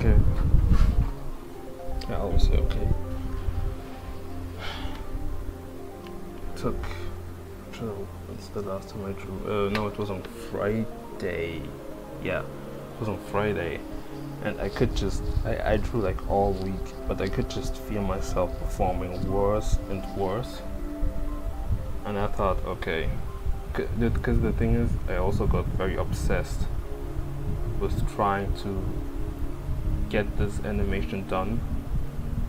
okay. I always say okay. Took. What's the last time I drew? No, it was on Friday. Yeah, it was on Friday, and I could just I drew like all week, but I could just feel myself performing worse and worse. And I thought, okay, because the thing is, I also got very obsessed with trying to get this animation done.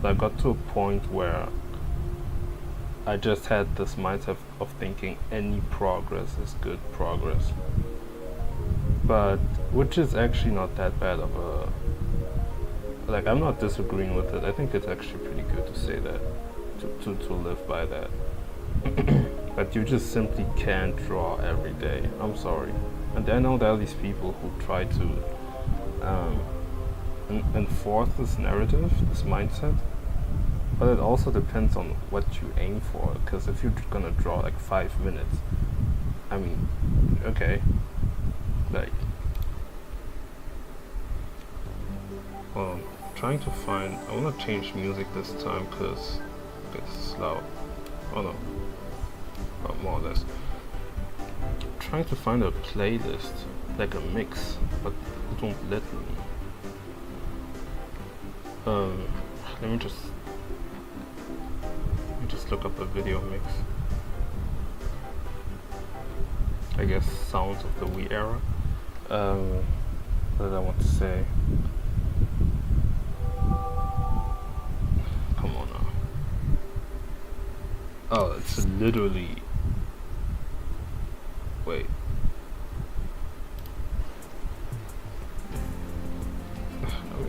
So I got to a point where I just had this mindset of thinking any progress is good progress. But, which is actually not that bad of a, like, I'm not disagreeing with it. I think it's actually pretty good to say that, to live by that. But you just simply can't draw every day. I'm sorry. And I know there are these people who try to enforce this narrative, this mindset. But it also depends on what you aim for. Because if you're gonna draw like 5 minutes, I mean, okay, like, well, trying to find. I wanna change music this time because it's loud. Oh no. More or less. Trying to find a playlist, like a mix, but it won't let me. Let me just look up a video mix. I guess sounds of the Wii era. What did I want to say? Come on now. Oh, it's literally. Wait.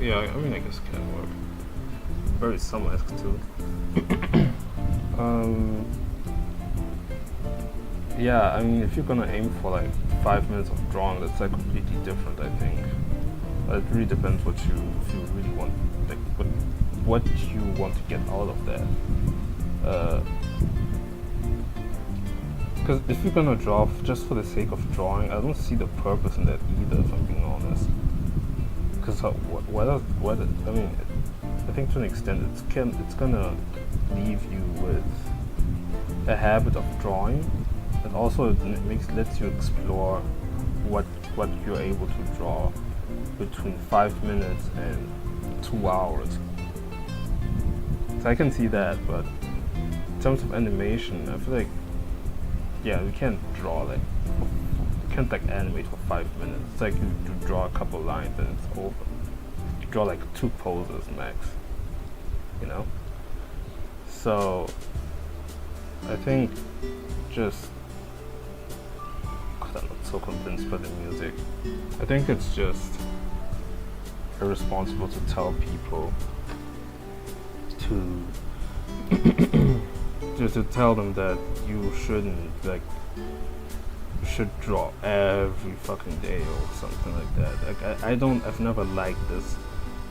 Yeah, I mean, I guess it can work. Very summer-esque too. Yeah, I mean, if you're gonna aim for like 5 minutes of drawing, that's like completely different, I think. But it really depends if you really want, like, what you want to get out of that. Because if you're gonna draw just for the sake of drawing, I don't see the purpose in that either, if I'm being honest. Because I mean, I think to an extent it's gonna leave you with a habit of drawing, and also it lets you explore what you're able to draw between 5 minutes and 2 hours. So I can see that, but in terms of animation, I feel like, yeah, you can't draw like, you can't like animate for 5 minutes. It's like you draw a couple lines and it's over. You draw like 2 poses max, you know? So I think just, God, I'm not so convinced by the music. I think it's just irresponsible to tell people to just to tell them that you shouldn't, like, you should draw every fucking day or something like that. Like, I've never liked this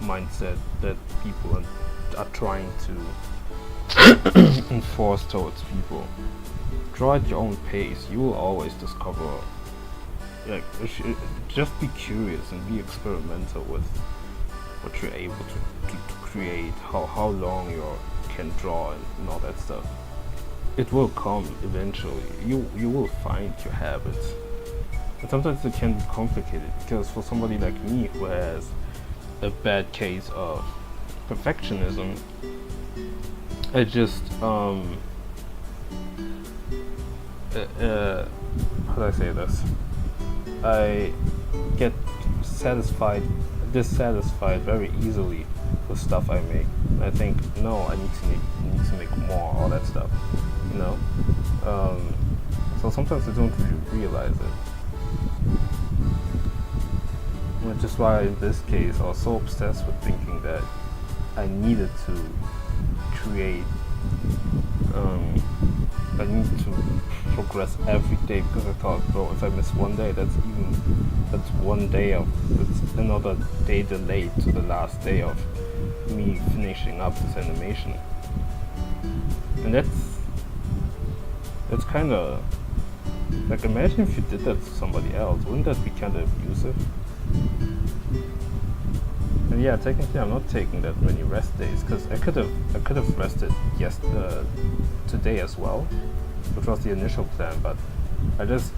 mindset that people are trying to enforce towards people. Draw at your own pace. You will always discover, like, just be curious and be experimental with what you're able to create, how long you can draw and all that stuff. It will come eventually. You will find your habits. But sometimes it can be complicated, because for somebody like me who has a bad case of perfectionism, I just how do I say this? I get dissatisfied very easily with stuff I make. I think, no, I need to make more, all that stuff, you know. So sometimes I don't really realize it. Which is why in this case I was so obsessed with thinking that I needed to create. I need to progress every day, because I thought, bro, if I miss one day, that's another day delayed to the last day of me finishing up this animation. And that's kind of like, imagine if you did that to somebody else. Wouldn't that be kind of abusive? I But yeah, technically I'm not taking that many rest days because I could have rested today as well, which was the initial plan. But I just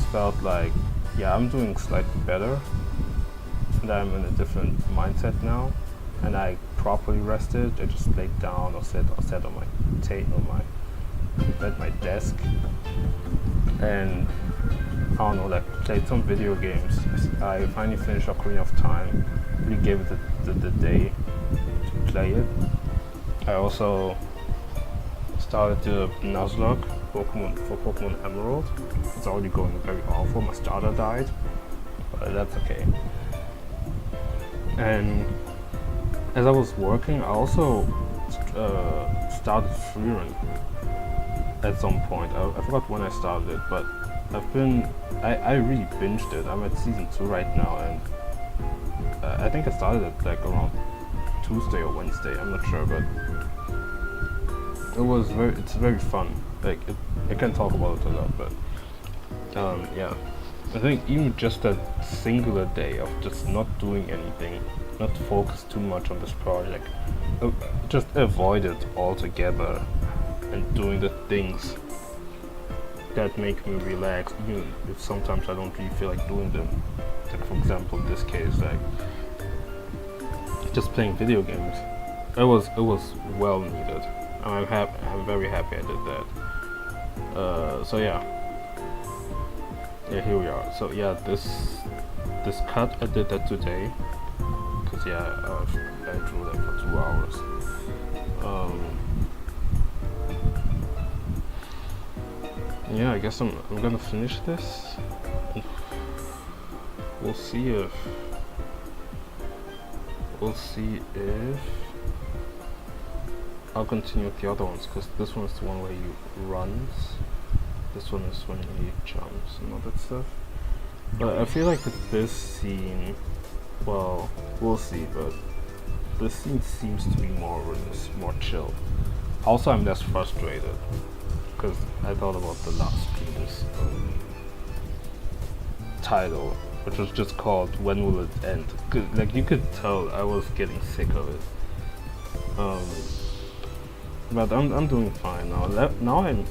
felt like, yeah, I'm doing slightly better, and I'm in a different mindset now, and I properly rested. I just laid down or sat on my at my desk, and I don't know, like played some video games. I finally finished Ocarina of Time. Really gave it the day to play it. I also started the Nuzlocke for Pokemon Emerald. It's already going very awful. My starter died, but that's okay. And as I was working, I also started Freerun at some point. I forgot when I started it, but I really binged it. I'm at season 2 right now, and I think I started it like around Tuesday or Wednesday. I'm not sure, but it's very fun. Like I can't talk about it a lot, but yeah. I think even just a singular day of just not doing anything, not focus too much on this project, just avoid it altogether, and doing the things that make me relax, even if sometimes I don't really feel like doing them. Like for example, in this case, like just playing video games. It was well needed. I'm very happy I did that. So yeah, here we are. So yeah, this cut I did that today, cause yeah, I drew that for 2 hours. Yeah, I guess I'm gonna finish this. We'll see if I'll continue with the other ones, because this one is the one where he runs. This one is when he jumps and all that stuff. But I feel like with this scene, well, we'll see, but this scene seems to be more chill. Also, I'm less frustrated, because I thought about the last previous title, which was just called "When Will It End?" Like you could tell I was getting sick of it. But I'm doing fine now. Now I'm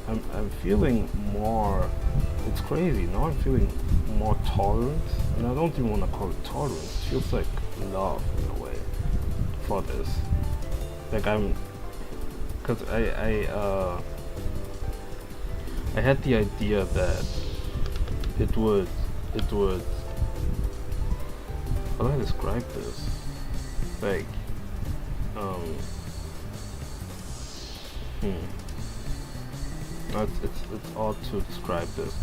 feeling more. It's crazy. Now I'm feeling more tolerant, and I don't even want to call it tolerance. It feels like love in a way for this. Like because I had the idea that it would. How do I describe this? Like, it's odd to describe this,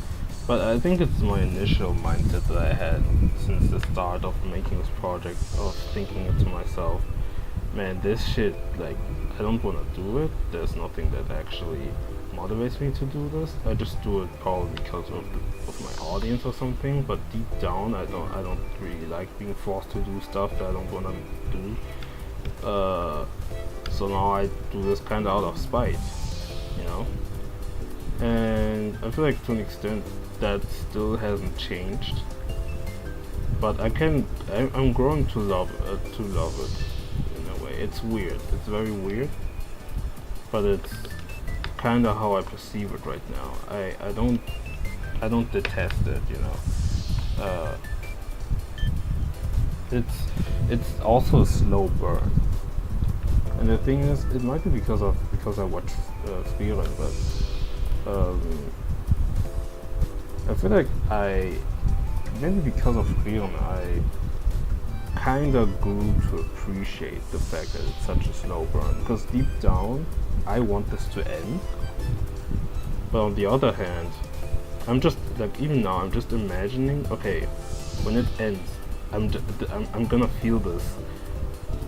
but I think it's my initial mindset that I had since the start of making this project, of thinking it to myself, man, this shit, like, I don't want to do it. There's nothing that actually motivates me to do this. I just do it probably because of my audience or something, but deep down I don't really like being forced to do stuff that I don't want to do. So now I do this kind of out of spite, you know? And I feel like to an extent that still hasn't changed, but I'm growing to love it in a way. It's weird, it's very weird, but it's kind of how I perceive it right now. I don't detest it, you know. It's also a slow burn, and the thing is, it might be because I watch Freerun, but I feel like maybe because of Freerun, I kind of grew to appreciate the fact that it's such a slow burn, because deep down I want this to end, but on the other hand, I'm just like, even now I'm just imagining, okay, when it ends, I'm gonna feel this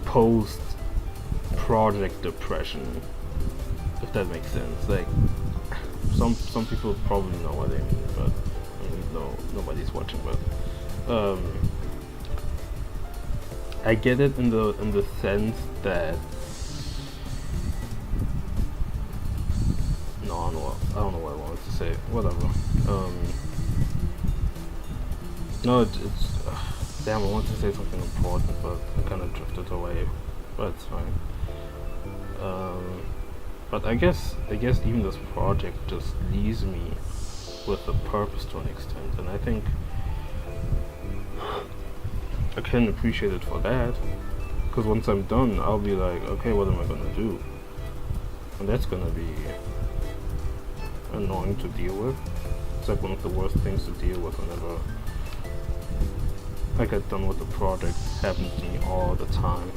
post project depression, if that makes sense. Like some people probably know what I mean, but I mean, no, nobody's watching, but I get it in the sense that I don't know what I wanted to say. Whatever. No, it's Damn, I want to say something important, but I kind of drifted away. But it's fine. But I guess even this project just leaves me with a purpose to an extent, and I think I can appreciate it for that. Because once I'm done, I'll be like, okay, what am I gonna do? And that's gonna be annoying to deal with. It's like one of the worst things to deal with whenever I get done with the project. It happens to me all the time.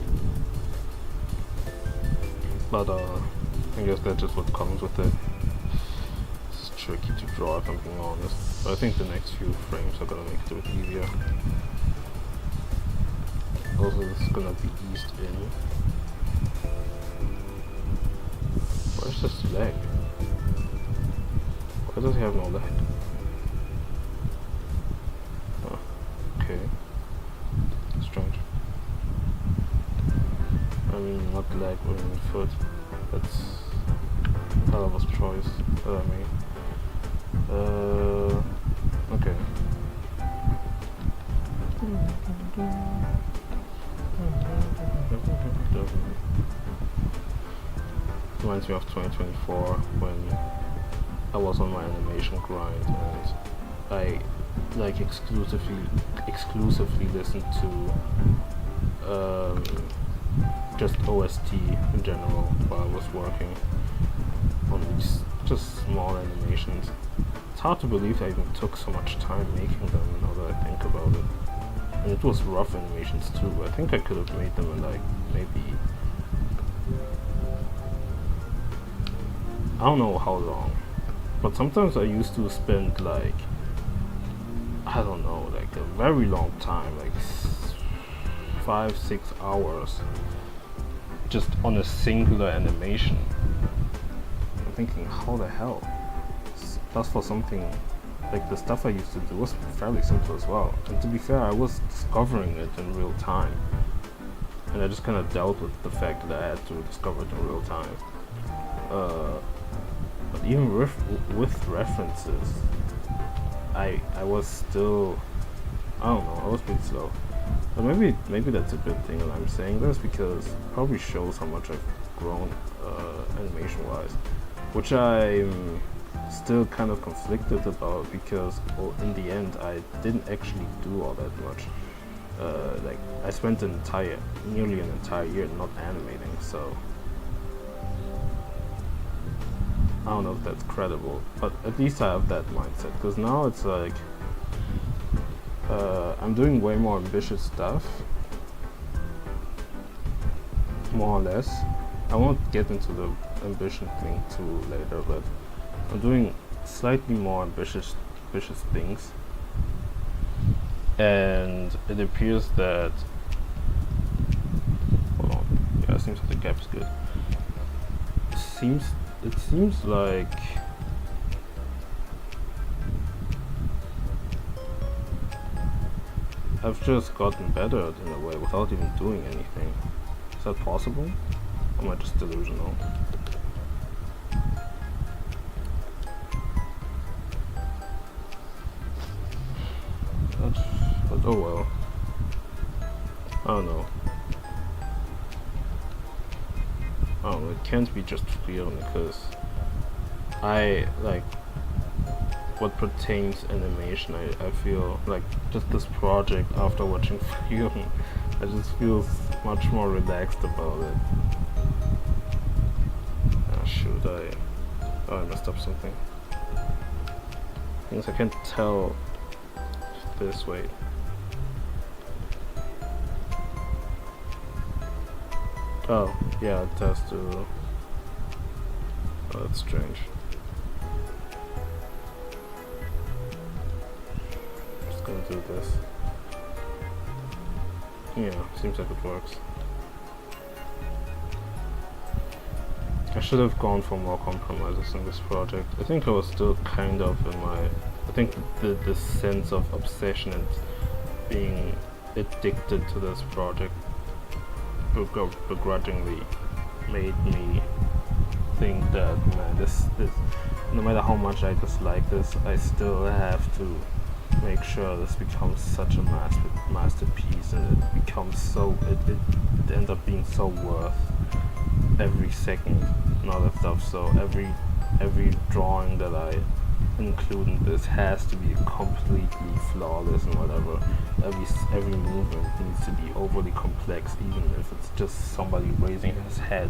But I guess that's just what comes with it. It's tricky to draw if I'm being honest. But I think the next few frames are gonna make it a bit easier. Also, this is gonna be eased in. Where's this leg? Why does he have no leg? Oh, okay. Strange. I mean, not leg, I mean foot. That's a hell of a choice that I made. Okay. Reminds me of 2024 when I was on my animation grind and I like exclusively listened to just OST in general while I was working on these just small animations. It's hard to believe I even took so much time making them now that I think about it. And it was rough animations too. I think I could have made them in like maybe I don't know how long, but sometimes I used to spend like I don't know, like a very long time, like 5-6 hours just on a singular animation. I'm thinking, how the hell? Plus for something like the stuff I used to do was fairly simple as well. And to be fair, I was discovering it in real time. And I just kind of dealt with the fact that I had to discover it in real time. But even with references, I was still, I don't know, I was pretty slow. But maybe that's a good thing that I'm saying this, because it probably shows how much I've grown animation-wise, which I'm still kind of conflicted about, because in the end I didn't actually do all that much. Like I spent nearly an entire year not animating, so I don't know if that's credible, but at least I have that mindset, because now it's like I'm doing way more ambitious stuff, more or less. I won't get into the ambition thing too later, but I'm doing slightly more ambitious things, and it appears that, hold on, yeah, it seems like the gap is good. It seems like I've just gotten better in a way without even doing anything. Is that possible? Or am I just delusional? But oh well. I don't know. Oh, it can't be just feeling, because I like what pertains animation. I feel like just this project, after watching film, I just feel much more relaxed about it. Ah, shoot, I messed up something. Things I can't tell this way. Oh, yeah, it has to. Oh, that's strange. Just gonna do this. Yeah, seems like it works. I should have gone for more compromises in this project. I think I was still kind of in my... I think the sense of obsession and being addicted to this project begrudgingly made me think that, man, this no matter how much I dislike this, I still have to make sure this becomes such a masterpiece, and it becomes so it ends up being so worth every second and all that stuff. So every drawing that I include in this has to be completely flawless and whatever. Every movement needs to be overly complex, even if it's just somebody raising his head.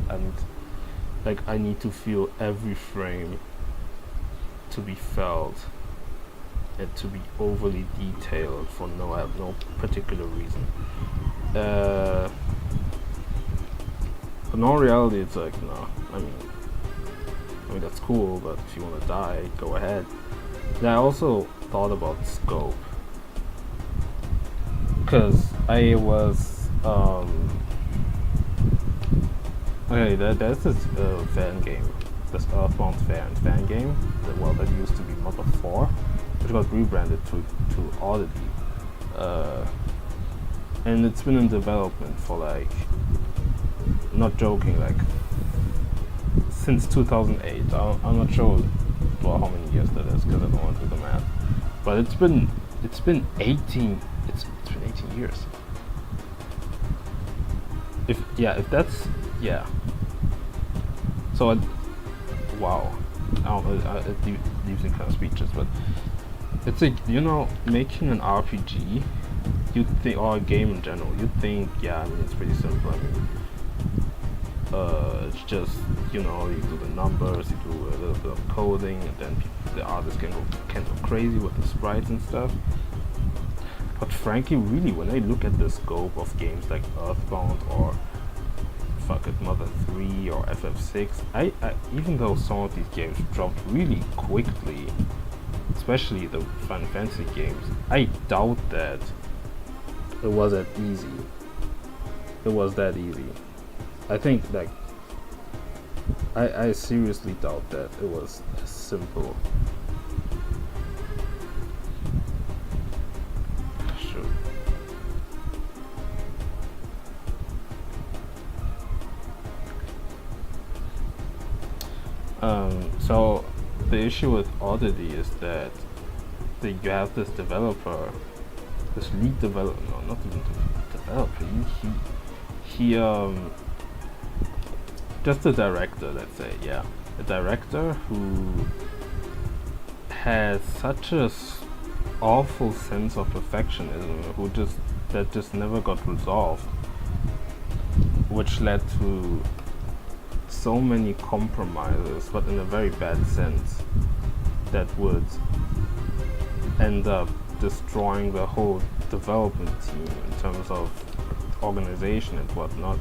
I need to feel every frame to be felt and to be overly detailed for no particular reason. But in all reality, it's like, no, I mean that's cool, but if you want to die, go ahead. And I also thought about scope, because I was okay, there's this fan game, this Earthbound fan game that used to be Mother 4, which got rebranded to Oddity, and it's been in development for, like, not joking, like since 2008. I'm not sure how many years that is, because I don't want to do the math, but it's been 18 years. If that's, yeah. So wow, it leaves me kind of speechless. But it's like, making an RPG, you'd think, or a game in general, you'd think, yeah, I mean, it's pretty simple. I mean, it's just, you do the numbers, you do a little bit of coding, and then the artists can go crazy with the sprites and stuff. But frankly, really, when I look at the scope of games like Earthbound or Mother 3 or FF6, I even though some of these games dropped really quickly, especially the Final Fantasy games, I doubt that it was that easy. I think, like, I seriously doubt that it was as simple. Sure. So the issue with Oddity is that you have this developer, this lead developer, no, not even developer, he just a director, let's say, yeah, a director who has such a awful sense of perfectionism, that just never got resolved, which led to so many compromises, but in a very bad sense, that would end up destroying the whole development team in terms of organization and whatnot.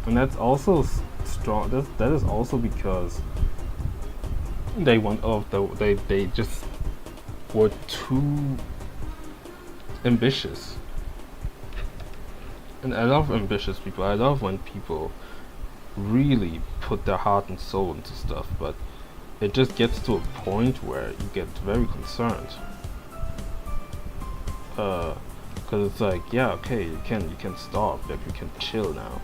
And that's also strong. That is also because they just were too ambitious. And I love ambitious people. I love when people really put their heart and soul into stuff, but it just gets to a point where you get very concerned. Because it's like, yeah, okay, you can stop, like, you can chill now.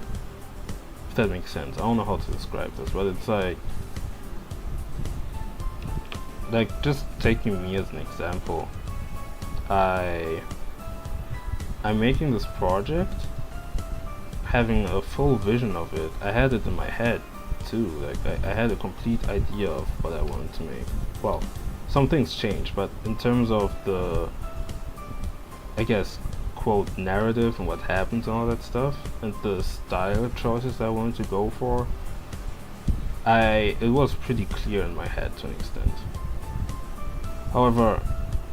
If that makes sense. I don't know how to describe this, but it's like just taking me as an example. I'm making this project, having a full vision of it. I had it in my head too. Like I had a complete idea of what I wanted to make. Well, some things changed, but in terms of the, I guess, quote, narrative and what happens and all that stuff, and the style choices I wanted to go for, it was pretty clear in my head to an extent. However,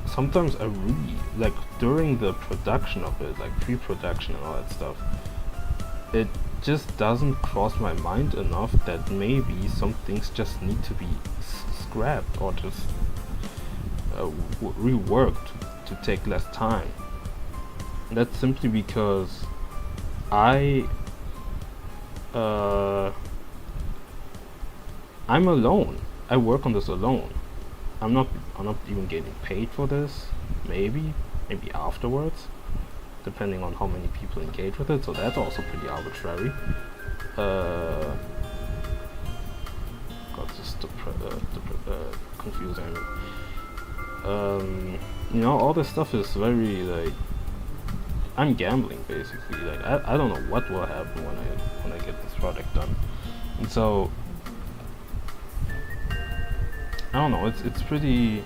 sometimes I really, like, during the production of it, like pre-production and all that stuff, it just doesn't cross my mind enough that maybe some things just need to be scrapped or just reworked to take less time. And that's simply because I'm alone. I work on this alone. I'm not even getting paid for this. Maybe afterwards, depending on how many people engage with it. So that's also pretty arbitrary. Got this confusing. You know, all this stuff is very like, I'm gambling basically. Like I don't know what will happen when I get this project done, and so I don't know. It's pretty.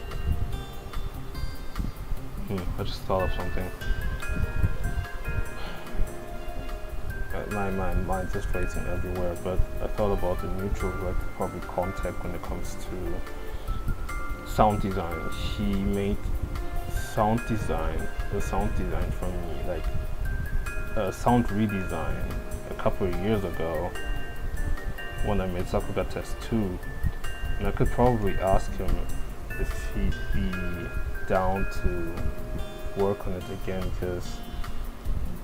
I just thought of something. My mind's just racing everywhere, but I thought about the mutual who I could probably contact when it comes to sound design. He made the sound design for me, like a sound redesign a couple of years ago when I made Sakuga Test 2, and I could probably ask him if he'd be down to work on it again, because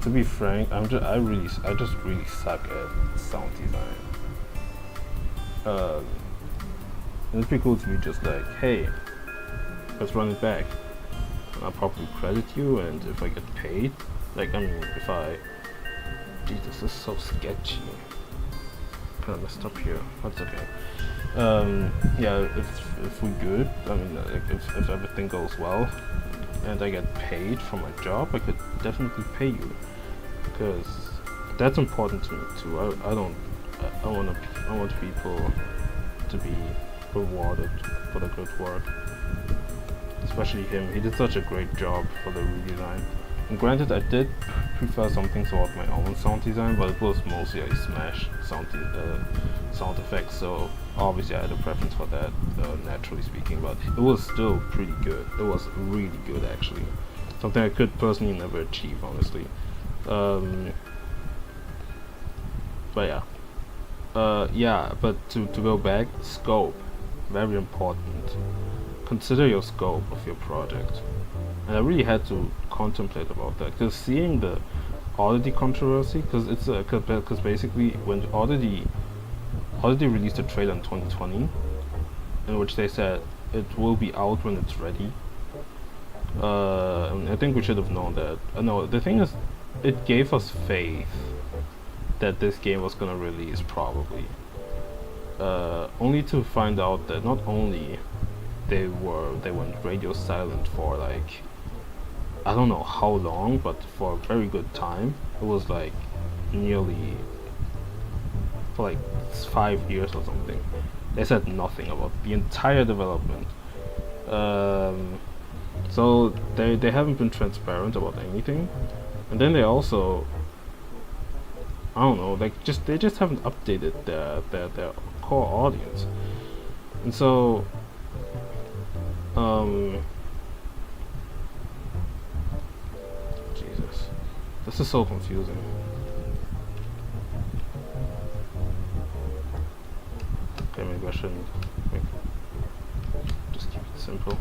to be frank, I just really suck at sound design. It'd be cool to be just like, hey, let's run it back. And I'll probably credit you, and if I get paid, like, I mean, if I, geez, this is so sketchy. Kinda messed up here. That's okay. Yeah, if we good, I mean, like, if everything goes well, and I get paid for my job, I could definitely pay you, because that's important to me too. I want people to be rewarded for the good work, especially him. He did such a great job for the redesign. And granted, I did prefer some things about my own sound design, but it was mostly a Smash sound effects, so obviously I had a preference for that, naturally speaking, but it was still pretty good. It was really good, actually. Something I could personally never achieve, honestly. But yeah. Yeah, but to go back, scope, very important. Consider your scope of your project. And I really had to contemplate about that, because seeing the Oddity controversy, because it's because basically when Oddity released a trailer in 2020, in which they said it will be out when it's ready. And I think we should have known that. No, the thing is, it gave us faith that this game was gonna release, probably. Only to find out that not only they went radio silent for like, I don't know how long, but for a very good time. It was like nearly for like 5 years or something. They said nothing about the entire development. So they haven't been transparent about anything. And then they also, I don't know, like they just haven't updated their core audience. And so Jesus, this is so confusing. Okay, maybe I shouldn't just keep it simple.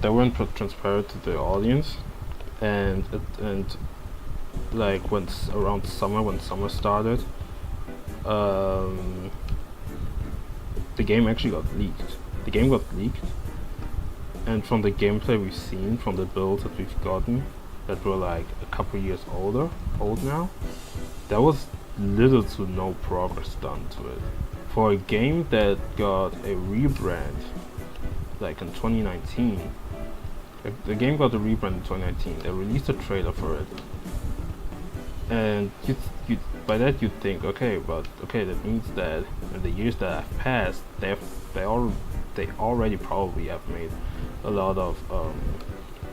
They weren't transparent to the audience, and like around summer, when summer started, the game actually got leaked. The game got leaked, and from the gameplay we've seen, from the builds that we've gotten, that were like a couple years old now, there was little to no progress done to it. For a game that got a rebrand, like in 2019, the game got a rebrand in 2019. They released a trailer for it, and you by that you'd think, okay, that means that in the years that have passed, they already probably have made a lot of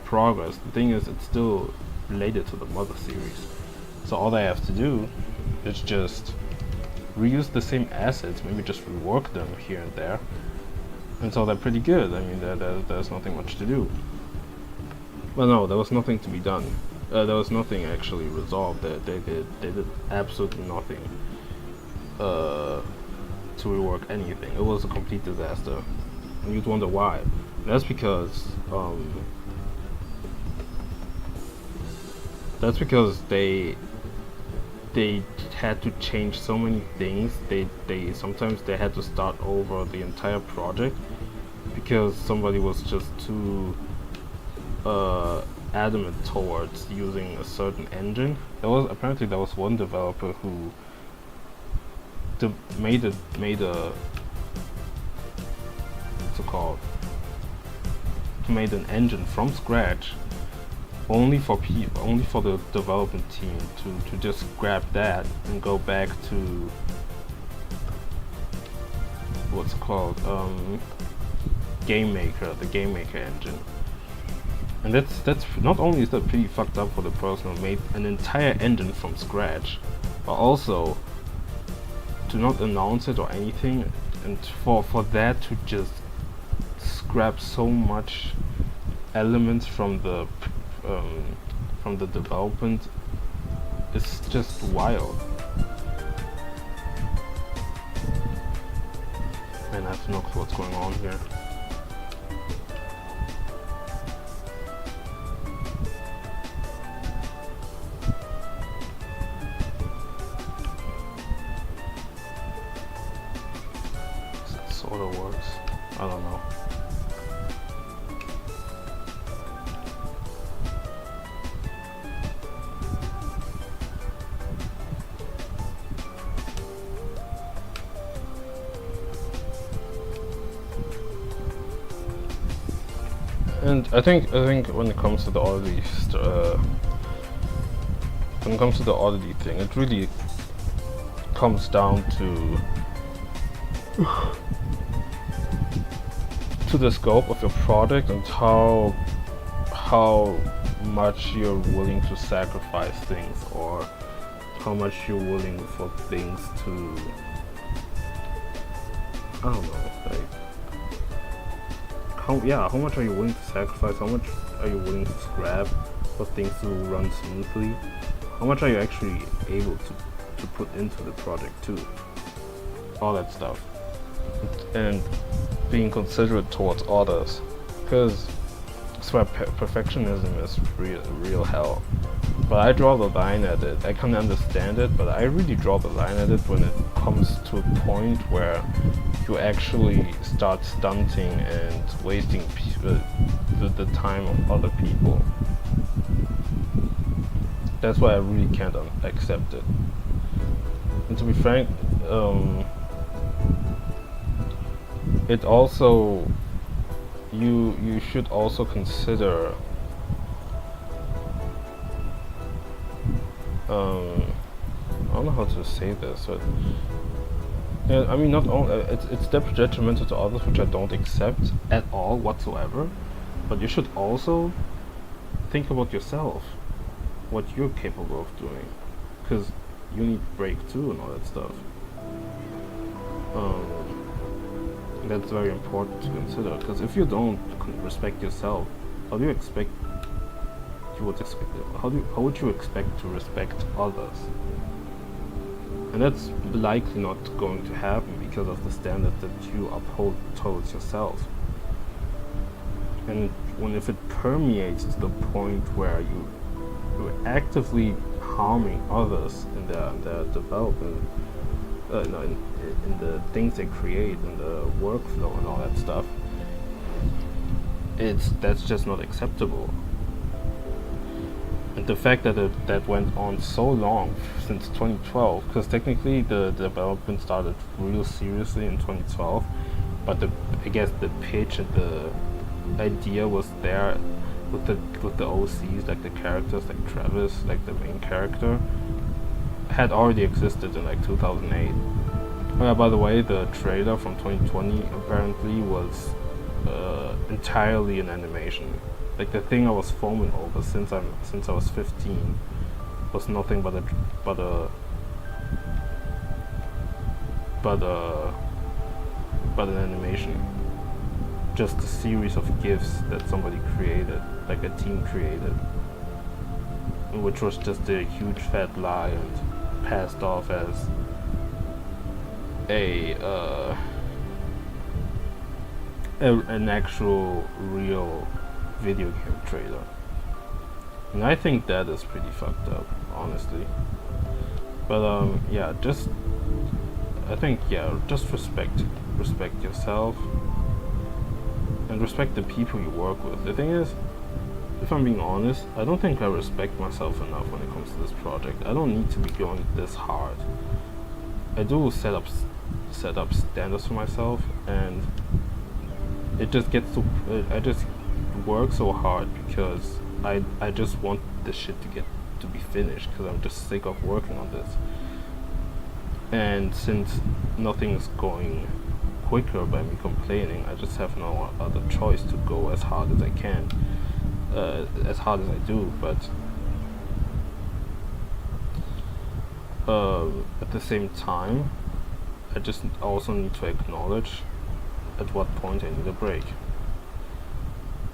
progress. The thing is, it's still related to the mother series, so all they have to do is just reuse the same assets, maybe just rework them here and there, and so they're pretty good. I mean, there's nothing much to do. Well, no, there was nothing to be done. There was nothing actually resolved. They did absolutely nothing to rework anything. It was a complete disaster, and you'd wonder why. That's because they had to change so many things. Sometimes they had to start over the entire project because somebody was just too adamant towards using a certain engine. There was one developer who made a what's it called? Made an engine from scratch, only for the development team to just grab that and go back to what's called Game Maker, the Game Maker engine. And that's not only is that pretty fucked up for the person who made an entire engine from scratch, but also to not announce it or anything, and for that to just scrap so much elements from the development, it's just wild. And I have to know what's going on here. That sort of works. I don't know. And I think when it comes to the oddity, thing, it really comes down to the scope of your product and how much you're willing to sacrifice things, or how much you're willing for things to, I don't know, like, how much are you willing to sacrifice? How much are you willing to scrap for things to run smoothly? How much are you actually able to put into the project too? All that stuff. And being considerate towards others, because I swear perfectionism is real hell. But I draw the line at it. I can understand it, but I really draw the line at it when it comes to a point where you actually start stunting and wasting the time of other people. That's why I really can't accept it. And to be frank, it also, you should also consider I don't know how to say this, but yeah, I mean, not only it's detrimental to others, which I don't accept at all whatsoever, but you should also think about yourself, what you're capable of doing, because you need break too and all that stuff. That's very important to consider, because if you don't respect yourself, how do you expect how would you expect to respect others? And that's likely not going to happen because of the standard that you uphold towards yourself. And if it permeates to the point where you're actively harming others in their development, in the things they create, in the workflow and all that stuff, that's just not acceptable. And the fact that that went on so long, since 2012, because technically the development started real seriously in 2012, but I guess the pitch and the idea was there with the OCs, like the characters, like Travis, like the main character, had already existed in like 2008. Oh yeah, by the way, the trailer from 2020 apparently was entirely an animation. Like the thing I was foaming over since I was 15 was nothing but an animation. Just a series of GIFs that somebody created, like a team created, which was just a huge fat lie and passed off as an actual real video game trailer. And I think that is pretty fucked up, honestly. But yeah, just respect yourself and respect the people you work with. The thing is, if I'm being honest, I don't think I respect myself enough when it comes to this project. I don't need to be going this hard. I do set up standards for myself, and it just gets to I just work so hard because I just want this shit to be finished because I'm just sick of working on this. And since nothing's going quicker by me complaining, I just have no other choice to go as hard as I can, as hard as I do. But at the same time, I just also need to acknowledge at what point I need a break.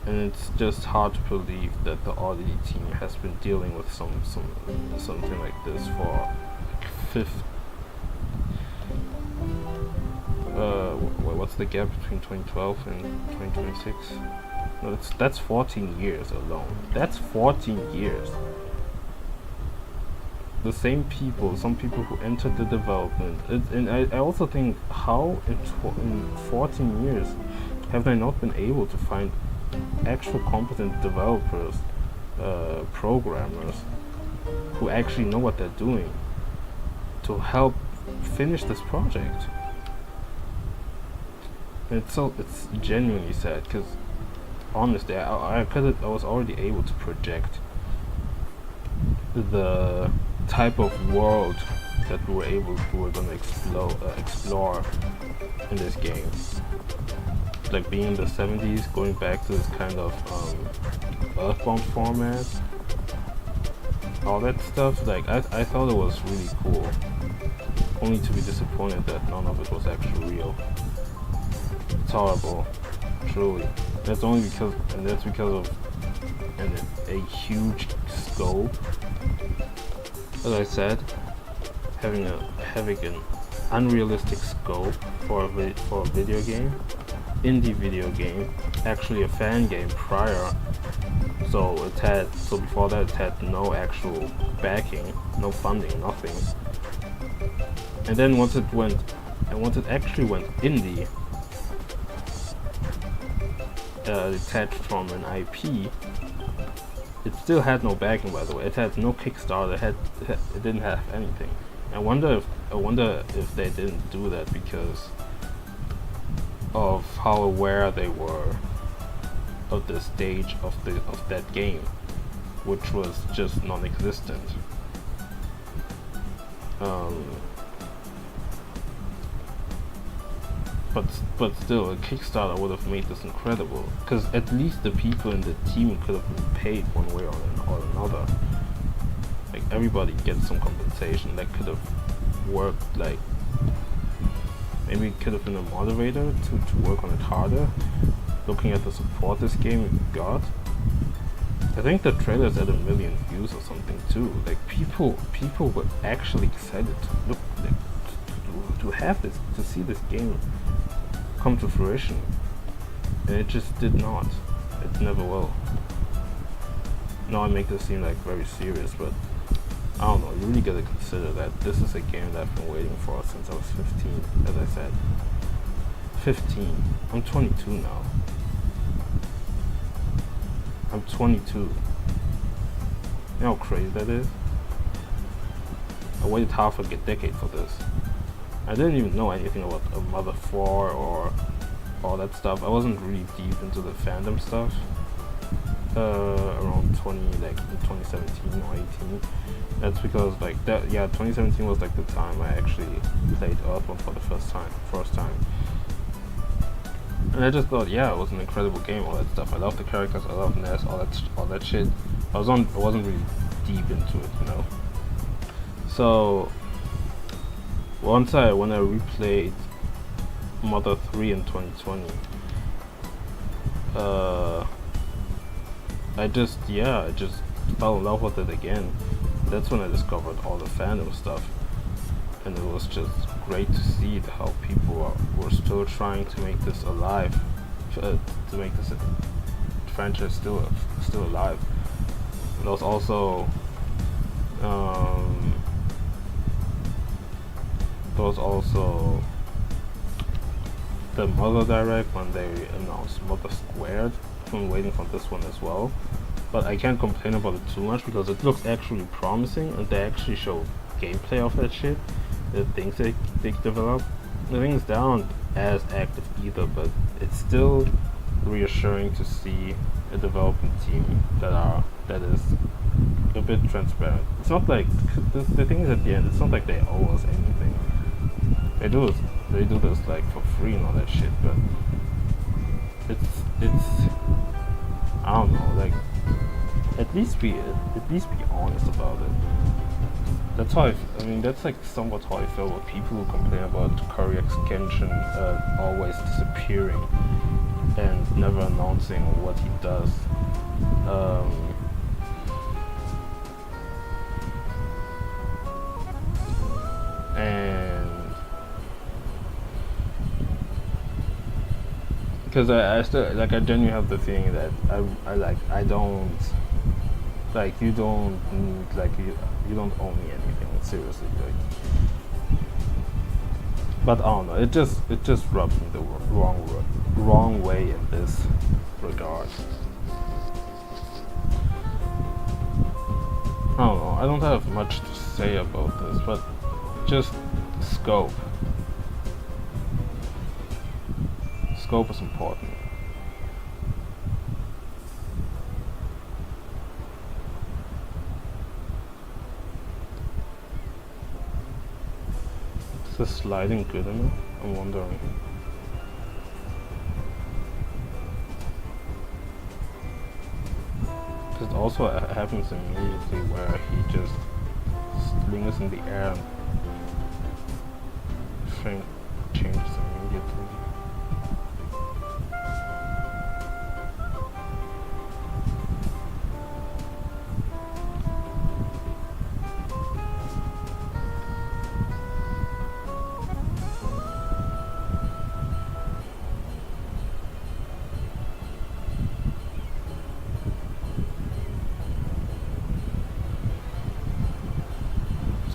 And it's just hard to believe that the Oddity team has been dealing with something like this for what's the gap between 2012 and 2026? No, that's 14 years alone. That's 14 years. The same people, some people who entered the development, and I also think, how in 14 years have they not been able to find actual competent developers, programmers, who actually know what they're doing to help finish this project? And it's genuinely sad, because honestly, I was already able to project the type of world that we were gonna explore in this game. Like being in the 70s, going back to this kind of Earthbound format, all that stuff. Like I thought it was really cool, only to be disappointed that none of it was actually real. It's horrible, truly. That's because of a huge scope. As I said, having an unrealistic scope for a video game, indie video game, actually a fan game prior. So before that it had no actual backing, no funding, nothing. And then once it actually went indie, detached from an IP, it still had no backing, by the way. It had no Kickstarter. It didn't have anything. I wonder if they didn't do that because of how aware they were of the stage of that game, which was just non-existent. But still, a Kickstarter would have made this incredible, because at least the people in the team could have been paid one way or another. Like everybody gets some compensation. That could have worked. Like maybe it could have been a motivator to work on it harder. Looking at the support this game got, I think the trailer's had 1 million views or something too. Like people were actually excited to look to have this, to see this game come to fruition, and it just did not. It never will. Now I make this seem like very serious, but I don't know, you really gotta consider that this is a game that I've been waiting for since I was 15, as I said. 15. I'm 22 now. I'm 22. You know how crazy that is? I waited half a decade for this. I didn't even know anything about a Mother 4 or all that stuff. I wasn't really deep into the fandom stuff around 2017 or 18. That's because 2017 was like the time I actually played Earthbound for the first time. And I just thought, yeah, it was an incredible game, all that stuff. I love the characters, I love Ness, all that shit. I wasn't really deep into it, you know. So when I replayed Mother 3 in 2020, I just fell in love with it again. That's when I discovered all the fandom stuff, and it was just great to see how people were still trying to make this alive, to make this franchise still alive. There was also the Mother Direct when they announced Mother Squared. I'm waiting for this one as well, but I can't complain about it too much because it looks actually promising, and they actually show gameplay of that shit. the things they develop. The things they aren't as active either, but it's still reassuring to see a development team that is a bit transparent. It's not like the thing is at the end. It's not like they owe us anything. They do this like for free and all that shit, but it's I don't know, like at least be honest about it. That's how I mean that's like somewhat how I feel with people who complain about Korea's Genshin always disappearing and never announcing what he does. And because I still like I genuinely have the feeling that I don't like you don't need like you don't owe me anything seriously like, but I don't know, it just rubs me the wrong way in this regard. I don't know, I don't have much to say about this, but just scope. Scope is important. Is the sliding good enough? I'm wondering. Because it also happens immediately where he just lingers in the air and frame changes immediately.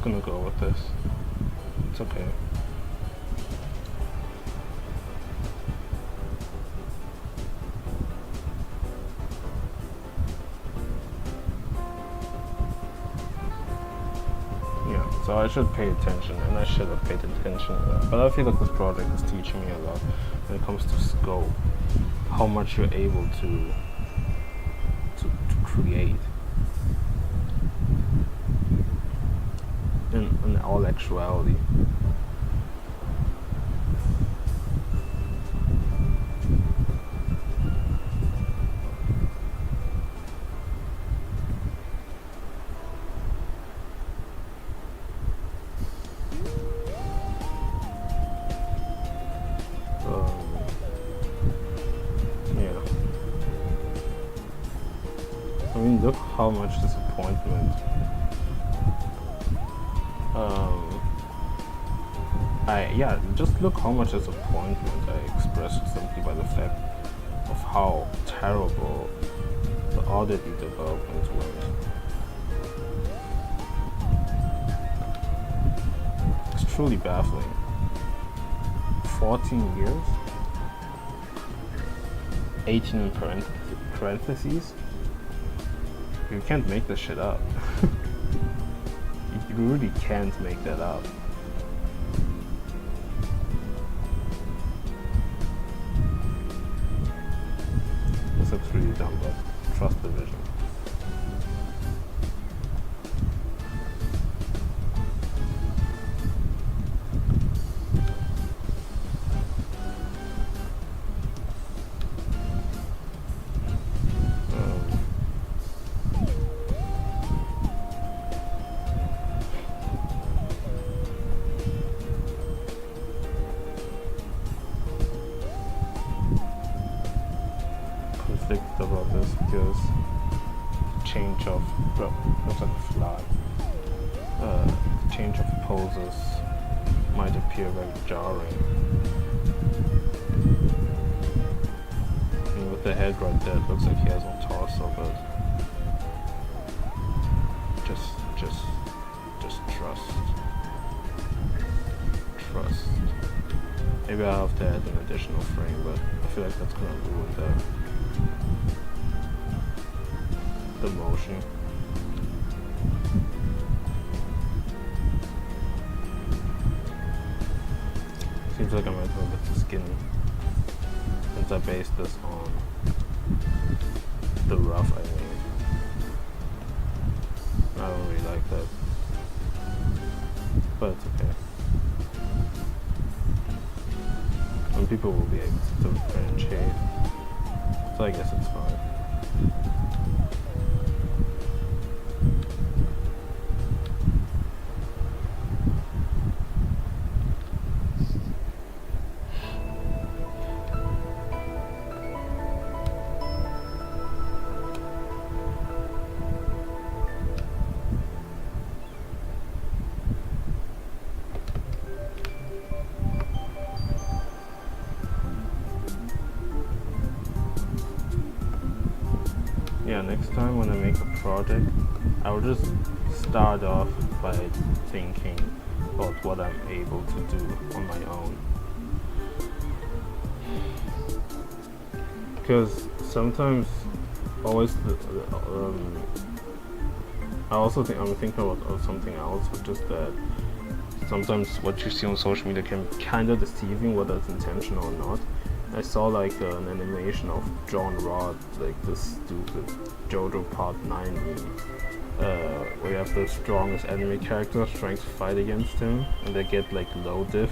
Gonna go with this. It's okay. Yeah, so I should pay attention, and I should have paid attention to that. But I feel like this project is teaching me a lot when it comes to scope, how much you're able to create. In all actuality. Yeah. I mean, look how much disappointment just look how much disappointment I expressed simply by the fact of how terrible the Oddity development went. It's truly baffling. 14 years? 18 in parentheses? You can't make this shit up. You really can't make that up. It's really dumb, but trust the vision. About this because change of looks like a fly. Change of poses might appear very jarring. And with the head right there, it looks like he has no torso, but just trust. Maybe I'll have to add an additional frame, but I feel like that's gonna ruin the motion. feel like I might have a bit too skinny, since I based this on the rough I made. I don't really like that, but it's okay. And people will be able to differentiate, so I guess it's fine. Yeah, next time when I make a project, I will just start off by thinking about what I'm able to do on my own. Because sometimes, always, I also think I'm thinking about something else, which is that sometimes what you see on social media can be kind of deceiving, whether it's intentional or not. I saw like an animation of John Rod, like this stupid JoJo Part 9 where you have the strongest enemy characters trying to fight against him, and they get like low diff.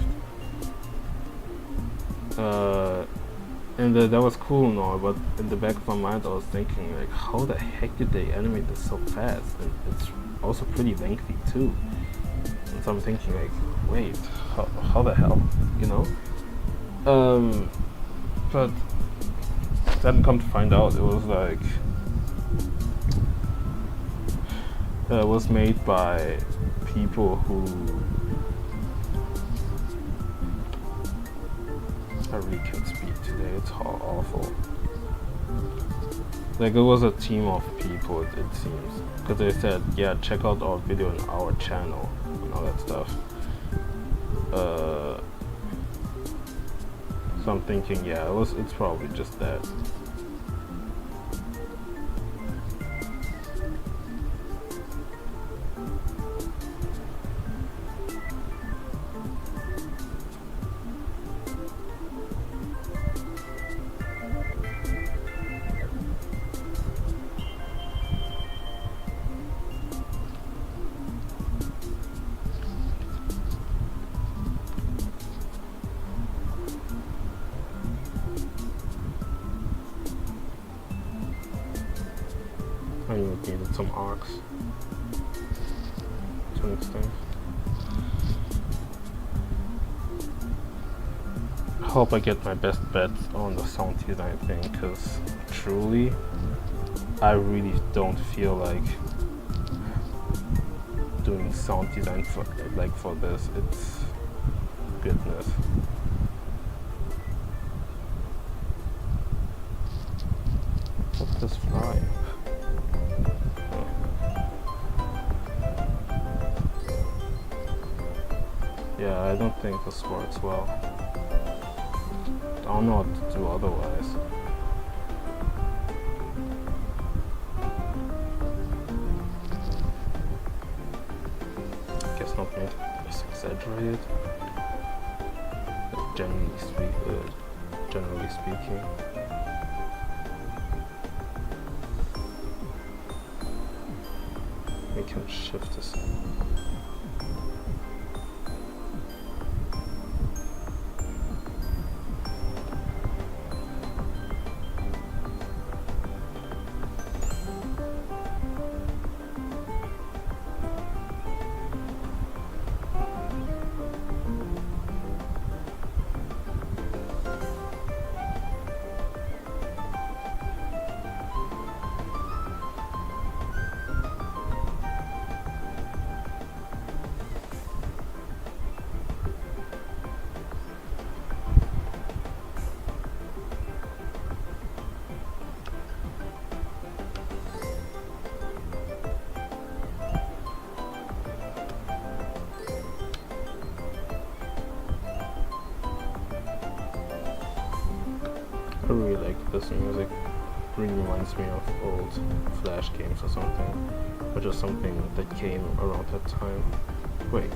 And that was cool and all, but in the back of my mind I was thinking like, how the heck did they animate this so fast? And it's also pretty lengthy too. And so I'm thinking like, wait, how the hell, you know? But then come to find out, it was like it was made by people who I really can't speak today. It's awful. Like it was a team of people, it seems, because they said, yeah, check out our video on our channel and all that stuff. So I'm thinking, yeah, it's probably just that. I needed some arcs to an extent. I hope I get my best bets on the sound design thing, because truly, I really don't feel like doing sound design for this. It's goodness. What's this fly? Yeah, I don't think this works well. I don't know what to do otherwise. I guess not maybe it's exaggerated. But generally speaking. We can shift this. I really like this music. It really reminds me of old Flash games or something, or just something that came around that time. Wait.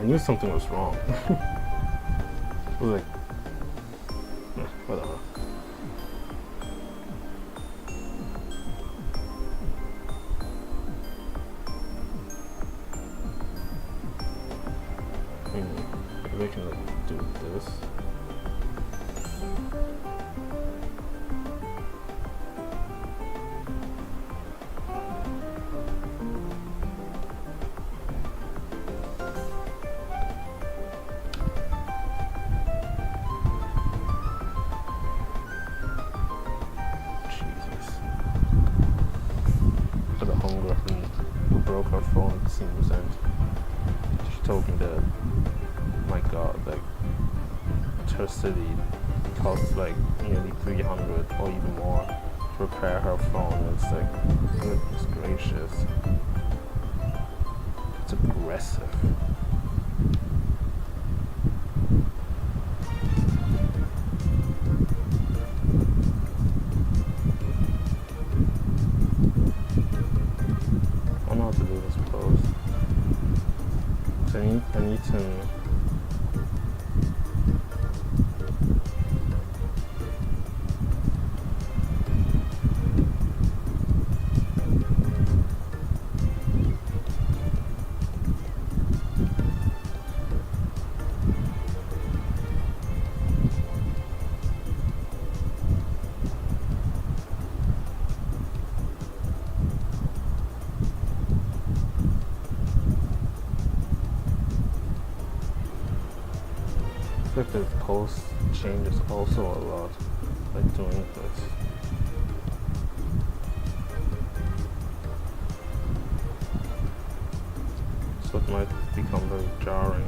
knew something was wrong. I was like, whatever. Maybe I can like do this. Who broke her phone, it seems, and she told me that, my god, like, her city costs like nearly 300 or even more to repair her phone. It's like, goodness gracious. It's aggressive. I need to the post changes also a lot by doing this. So it might become very jarring.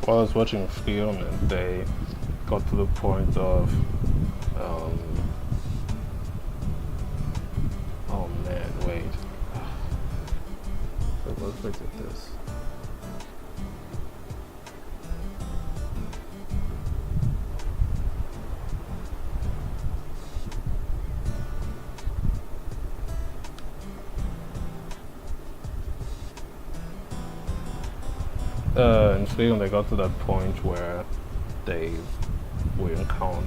Well, I was watching a film and they got to the point of, oh man, wait. So let's look at this. In Sweden they got to that point where they will encounter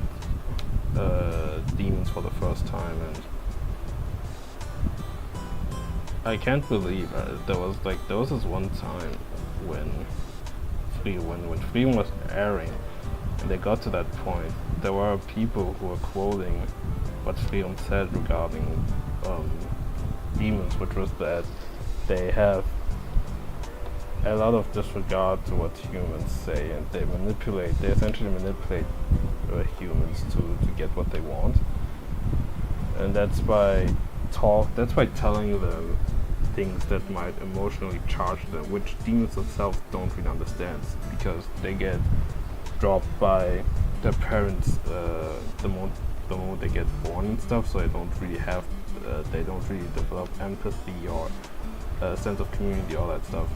demons for the first time, and I can't believe there was this one time when Freedom was airing and they got to that point, there were people who were quoting what Freedom said regarding demons, which was that they have a lot of disregard to what humans say, and they essentially manipulate humans to get what they want, and that's by telling them things that might emotionally charge them, which demons themselves don't really understand, because they get dropped by their parents the moment they get born and stuff, so they don't really develop empathy or a sense of community, all that stuff.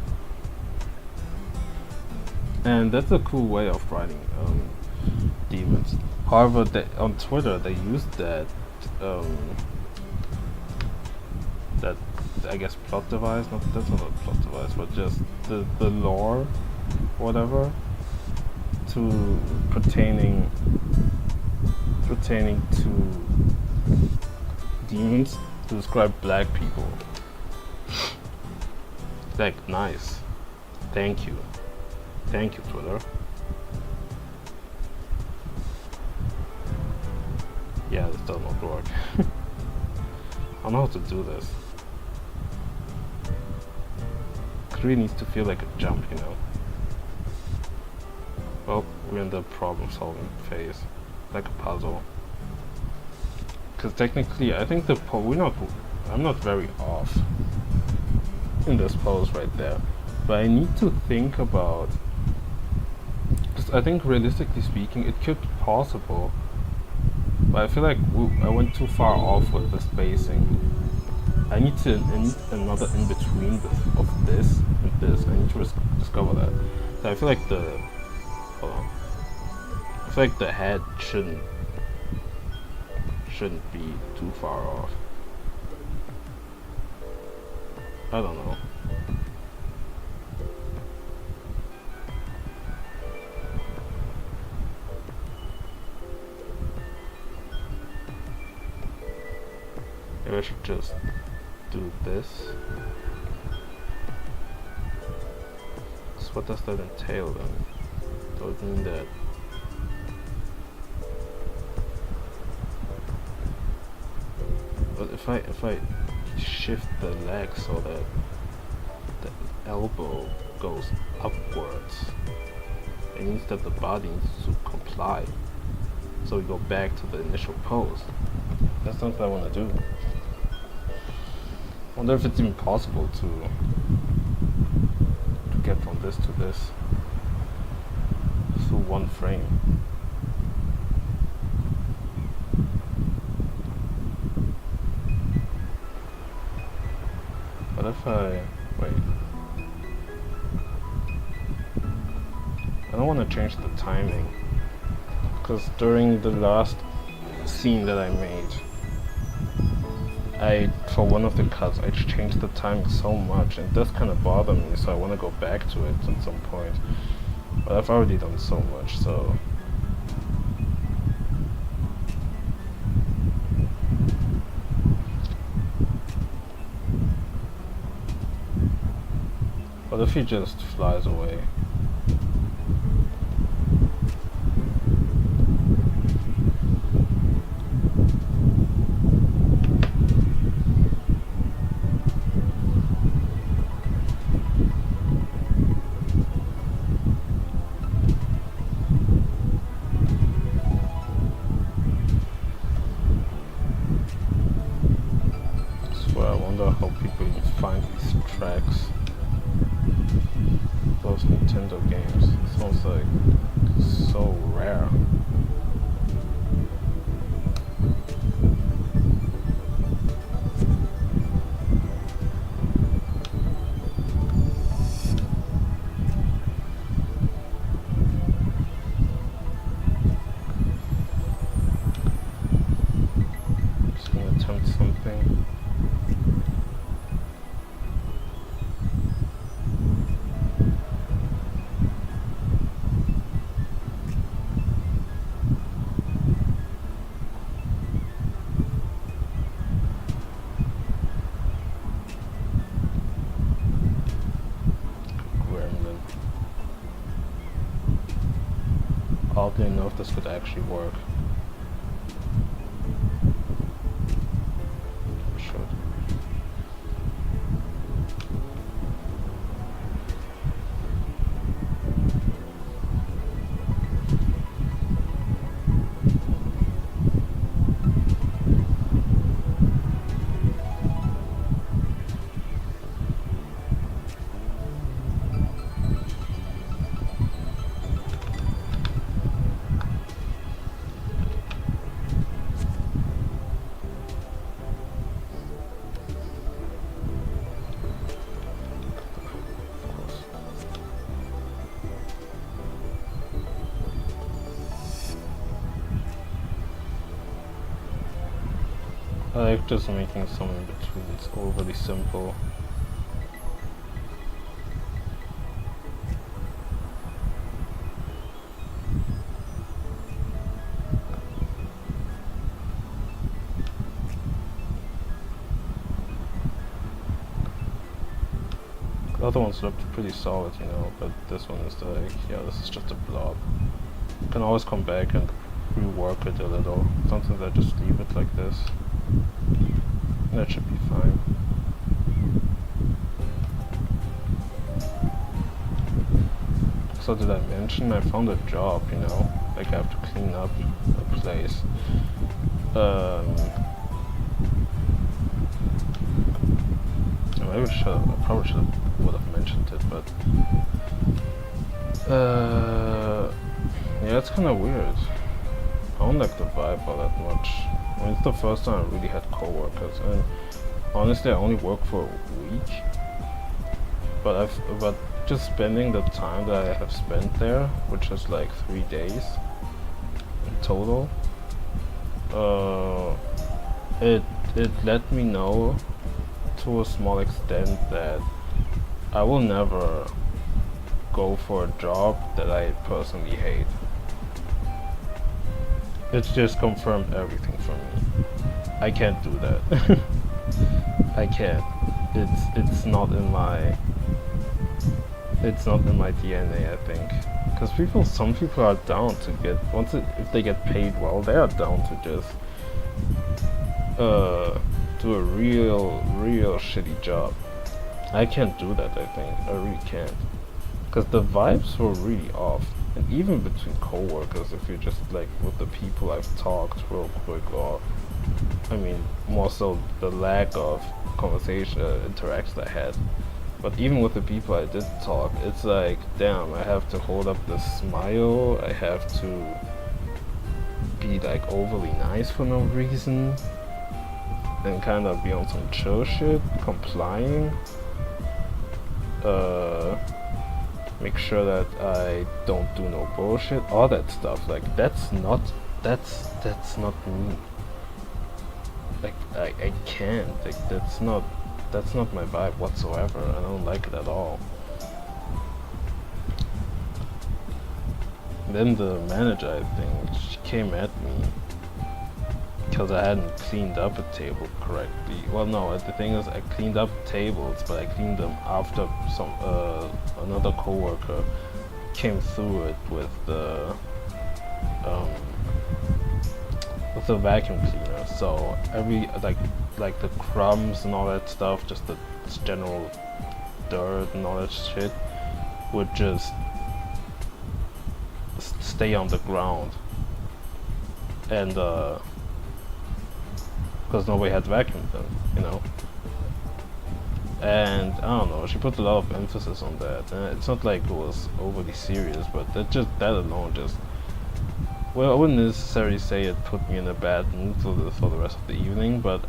And that's a cool way of writing demons. However, on Twitter they used that I guess plot device. That's not a plot device, but just the lore, whatever, to pertaining to demons to describe black people. Like, nice. Thank you. Thank you, Twitter. Yeah, this does not work. I don't know how to do this. It really needs to feel like a jump, you know. Well, we're in the problem solving phase, like a puzzle. Because technically, I think I'm not very off in this pose right there. But I need to think about, because I think realistically speaking, it could be possible. But I feel like I went too far off with the spacing. I need another in between of this and this. I need to discover that. So I feel like I feel like the head shouldn't be too far off. I don't know. Maybe I should just do this. So what does that entail then? Does it mean that if I shift the leg so that the elbow goes upwards, it means that the body needs to comply. So we go back to the initial pose. That's something I want to do. I wonder if it's even possible to get from this to this through one frame. What if wait? I don't want to change the timing, because during the last scene that I made, for one of the cuts, I changed the timing so much, and it does kind of bother me, so I want to go back to it at some point. But I've already done so much, so... What if he just flies away? I wonder how people even find these tracks. Those Nintendo games. It sounds like so rare. Just gonna attempt something. Oddly enough, this could actually work. Should. I like just making some in between. It's overly simple. The other ones looked pretty solid, you know, but this one is like, yeah, this is just a blob. You can always come back and rework it a little. Sometimes I just leave it like this. That should be fine. So did I mention I found a job, you know? Like I have to clean up a place. I probably would have mentioned it, but yeah, it's kind of weird. I don't like the vibe all that much. I mean, it's the first time I really had coworkers, and honestly, I only worked for a week. But just spending the time that I have spent there, which is like 3 days in total, it let me know to a small extent that I will never go for a job that I personally hate. It's just confirmed everything for me. I can't do that. I can't. It's not in my DNA, I think. Because some people are down to get, if they get paid well, they are down to just do a real shitty job. I can't do that, I think. I really can't. Because the vibes were really off. And even between co-workers, if you're just like with the people I've talked real quick, or I mean more so the lack of conversation, interactions I had. But even with the people I did talk, it's like, damn, I have to hold up the smile, I have to be like overly nice for no reason, and kind of be on some chill shit, complying, make sure that I don't do no bullshit, all that stuff. Like that's not me. Like I can't. Like that's not my vibe whatsoever. I don't like it at all. Then the manager, I think, she came at me because I hadn't cleaned up a table correctly. Well, no, the thing is, I cleaned up tables, but I cleaned them after another coworker came through it with the vacuum cleaner. So every like the crumbs and all that stuff, just the general dirt and all that shit, would just stay on the ground, and because nobody had vacuumed them, you know. And I don't know, she put a lot of emphasis on that, and it's not like it was overly serious, but that alone just, well, I wouldn't necessarily say it put me in a bad mood for the rest of the evening, but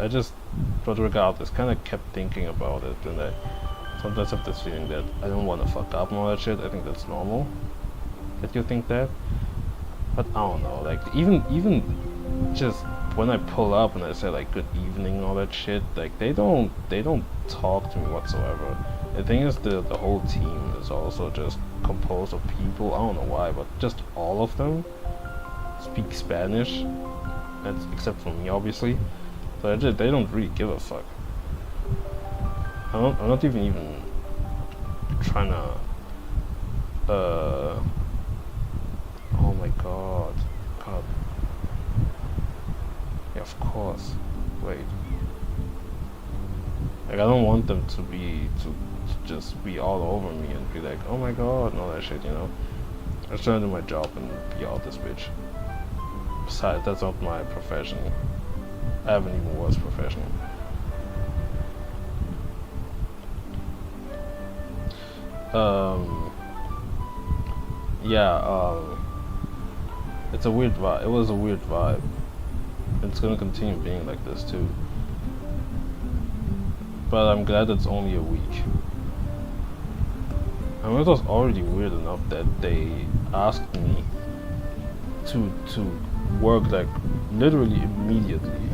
regardless, kind of kept thinking about it, and I sometimes have this feeling that I don't want to fuck up and all that shit. I think that's normal that you think that, but I don't know, like even just when I pull up and I say like good evening and all that shit, like they don't talk to me whatsoever. The thing is, the whole team is also just composed of people, I don't know why, but just all of them speak Spanish, except for me obviously, so they don't really give a fuck. I'm not even trying to oh my god. Yeah, of course. Wait. Like, I don't want them to just be all over me and be like, oh my god, and all that shit, you know? I'm just trying to do my job and be out this bitch. Besides, that's not my profession. I have an even worse profession. It's a weird vibe. It was a weird vibe. It's gonna continue being like this too. But I'm glad it's only a week. I mean, it was already weird enough that they asked me to work like literally immediately,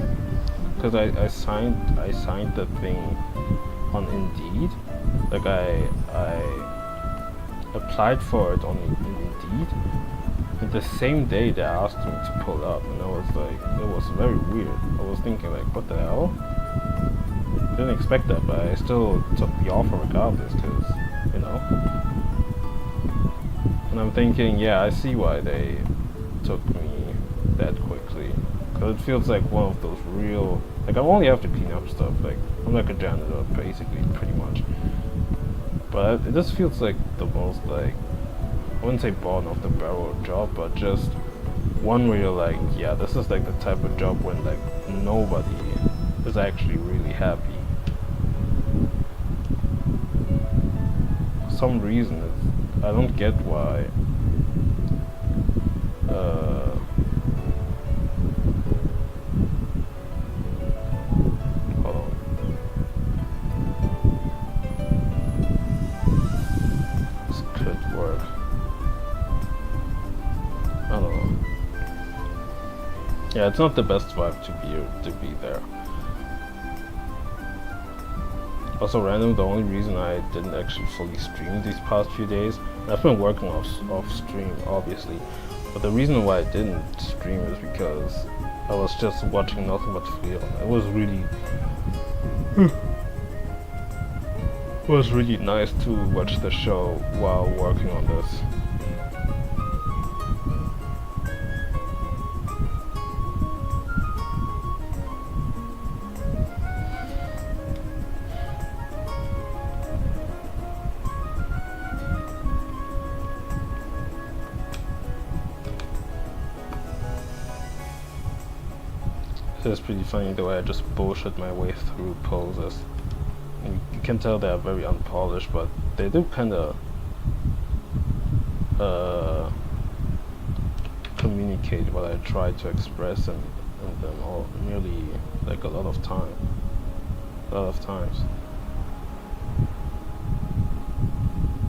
because I signed the thing on Indeed. Like I applied for it on Indeed, and the same day they asked me to pull up, and I was like, it was very weird. I was thinking like, what the hell? Didn't expect that, but I still took the offer regardless, because, you know. And I'm thinking, yeah, I see why they took me that quickly. Cause it feels like one of those real, like I only have to clean up stuff, like I'm like a janitor basically, pretty much. But it just feels like the most like, I wouldn't say bottom of the barrel job, but just one where you're like, yeah, this is like the type of job when like nobody is actually really happy. For some reason, I don't get why. Hold on. This could work. I don't know. Yeah, it's not the best vibe to be there. Also random, the only reason I didn't actually fully stream these past few days, I've been working off stream obviously, but the reason why I didn't stream is because I was just watching nothing but film. It was really nice to watch the show while working on this. It's pretty funny the way I just bullshit my way through poses. And you can tell they are very unpolished, but they do kinda communicate what I try to express in them all nearly like a lot of times.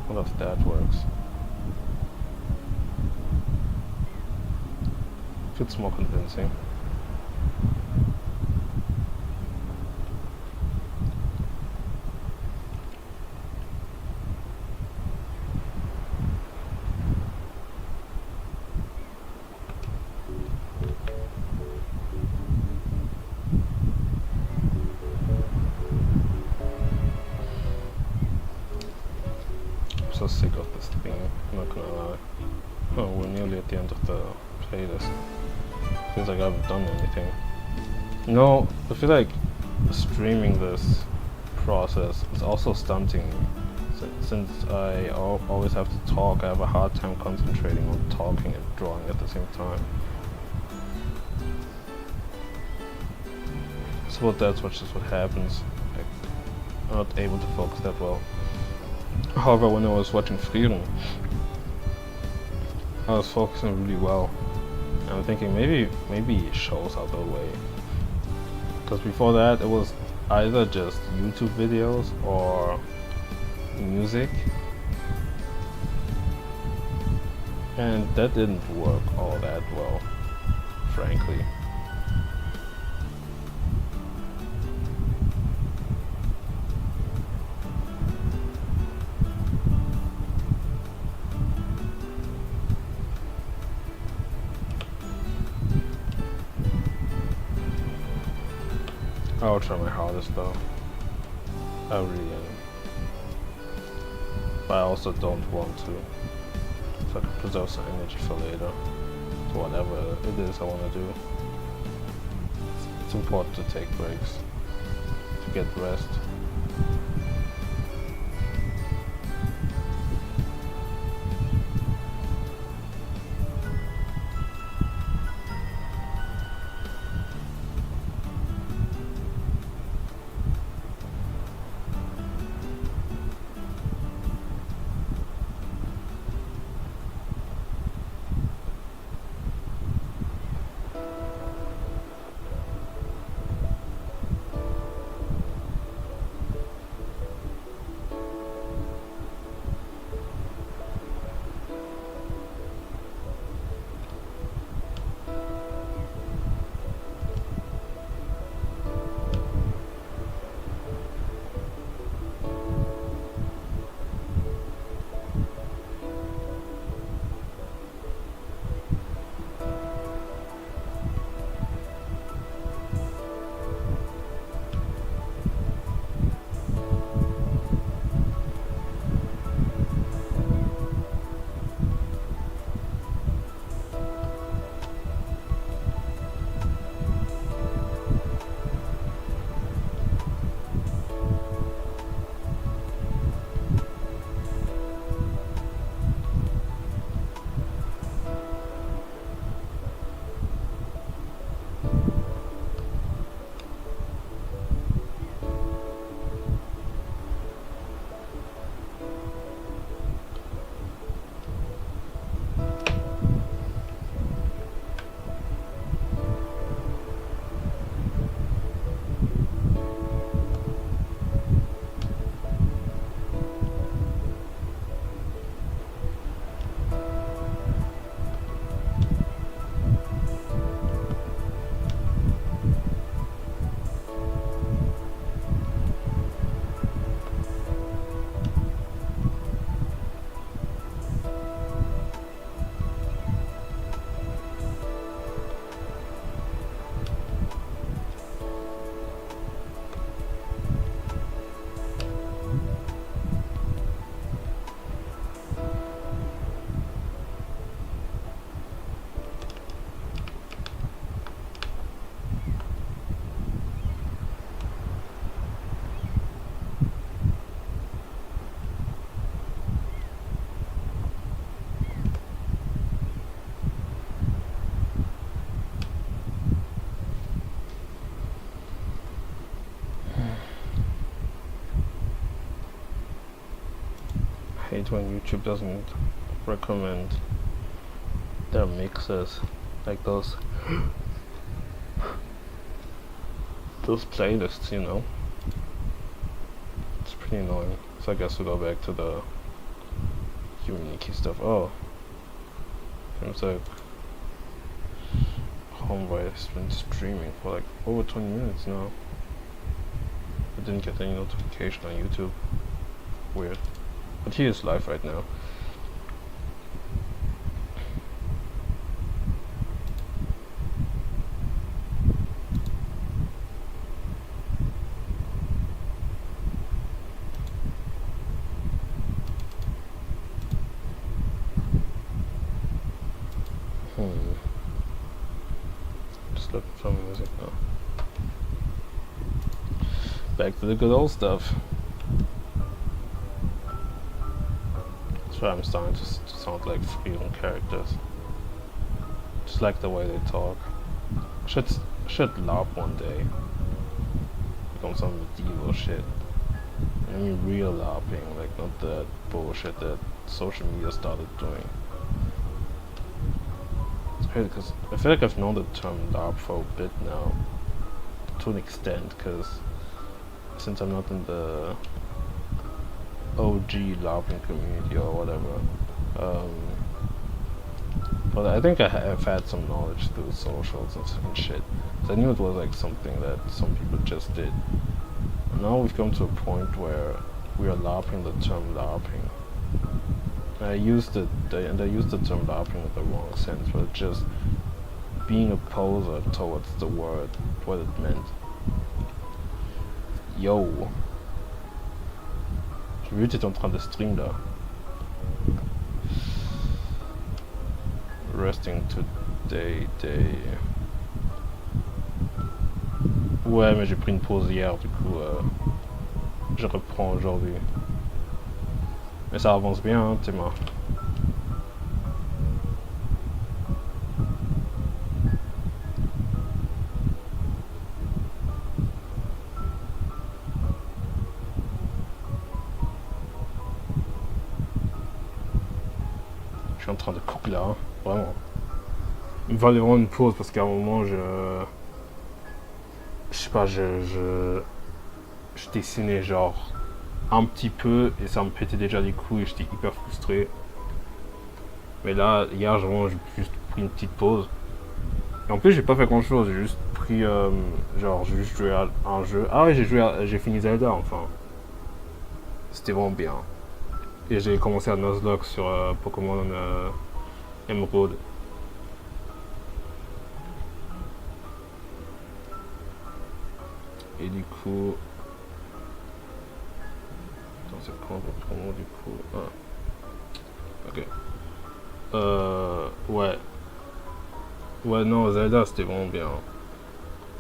What if that works? Feels more convincing. So sick of this thing, I'm not gonna lie. Oh, we're nearly at the end of the playlist. Feels like I haven't done anything. No, I feel like streaming this process is also stunting me. Since I always have to talk, I have a hard time concentrating on talking and drawing at the same time. So that's just what happens. Like, I'm not able to focus that well. However, when I was watching Frieren, I was focusing really well. And I'm thinking maybe shows out the way. Because before that, it was either just YouTube videos or music. And that didn't work all that well, frankly. I'll try my hardest though. I really am. But I also don't want to. So I can preserve some energy for later. So whatever it is I want to do. It's important to take breaks. To get rest. hate when YouTube doesn't recommend their mixes, like those playlists, you know. It's pretty annoying. So I guess we'll go back to the unique stuff. Oh, seems like Homeboy has been streaming for like over 20 minutes now. I didn't get any notification on YouTube. Weird. But he is live right now. Just looking for music now. Back to the good old stuff. That's why I'm starting to sound like freedom characters. Just like the way they talk. Should LARP one day. Become some medieval shit. I mean real LARPing, like not that bullshit that social media started doing. It's crazy because I feel like I've known the term LARP for a bit now. To an extent, because since I'm not in the OG LARPing community or whatever. But I think I've had some knowledge through socials and shit. So I knew it was like something that some people just did. And now we've come to a point where we are LARPing the term LARPing. And I used the term LARPing in the wrong sense, but just being a poser towards the word, what it meant. Yo. J'ai vu que t'étais en train de stream là. Resting today, day. Ouais, mais j'ai pris une pause hier, du coup, je reprends aujourd'hui. Mais ça avance bien, hein, Théma. Je suis en train de couper là, hein, vraiment. Il me fallait vraiment une pause parce qu'à un moment, je sais pas, je dessinais genre un petit peu et ça me pétait déjà les couilles et j'étais hyper frustré. Mais là, hier, j'ai juste pris une petite pause. Et en plus, j'ai pas fait grand chose, j'ai juste pris, genre, j'ai juste joué à un jeu. Ah ouais, j'ai fini Zelda enfin. C'était vraiment bien. Et j'ai commencé à Nuzlocke sur Pokémon Emerald. Et du coup... Attends, c'est quoi votre promo du coup? Ah. Ok. Ouais. Ouais, non, Zelda c'était vraiment bien.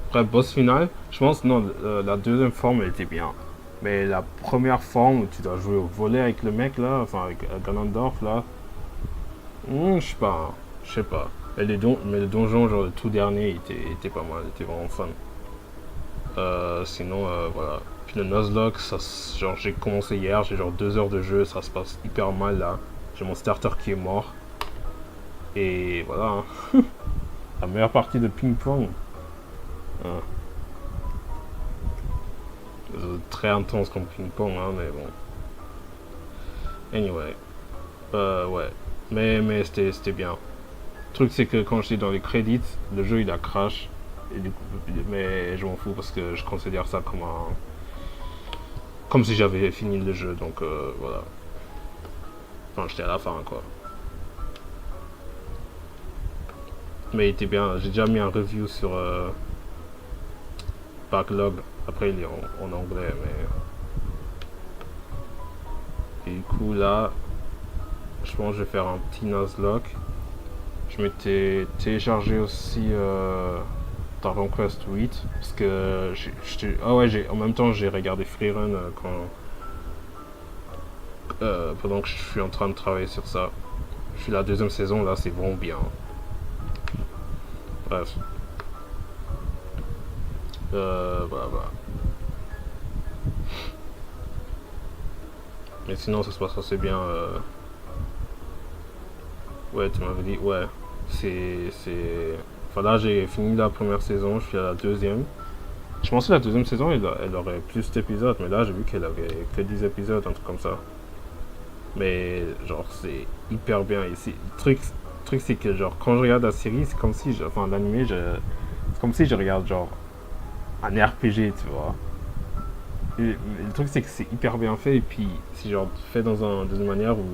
Après, boss final, je pense, non, la deuxième forme elle était bien. Mais la première forme où tu dois jouer au volet avec le mec là, enfin avec Ganondorf là, je sais pas. Mais le donjon, genre le tout dernier, il était pas mal, il était vraiment fun. Sinon, voilà. Puis le Nuzlocke, genre j'ai commencé hier, j'ai genre 2 heures de jeu, ça se passe hyper mal là. J'ai mon starter qui est mort. Et voilà. Hein. La meilleure partie de ping-pong. Hein. Très intense comme ping-pong, hein, mais bon. Anyway. Ouais. Mais c'était bien. Le truc, c'est que quand j'étais dans les crédits, le jeu il a crash. Et du coup, mais je m'en fous parce que je considère ça comme si j'avais fini le jeu, donc voilà. Enfin, j'étais à la fin, quoi. Mais il était bien. J'ai déjà mis un review sur Backlog. Après, il est en anglais, mais... Et du coup, là, je pense que je vais faire un petit Nuzlocke. Je m'étais téléchargé aussi Dragon Quest 8 parce que en même temps j'ai regardé Freerun pendant que je suis en train de travailler sur ça. Je suis la deuxième saison là, c'est vraiment bien. Bref. Voilà. Mais sinon, ça se passe assez bien. Ouais, tu m'avais dit, ouais. C'est. Enfin, là, j'ai fini la première saison, je suis à la deuxième. Je pensais que la deuxième saison, elle aurait plus d'épisodes, mais là, j'ai vu qu'elle avait que 10 épisodes, un truc comme ça. Mais, genre, c'est hyper bien. Ici, le truc c'est que, genre, quand je regarde la série, c'est comme si. Enfin, l'animé, c'est comme si je regarde, genre, un RPG, tu vois. Et le truc, c'est que c'est hyper bien fait, et puis, c'est, genre, fait dans une manière où.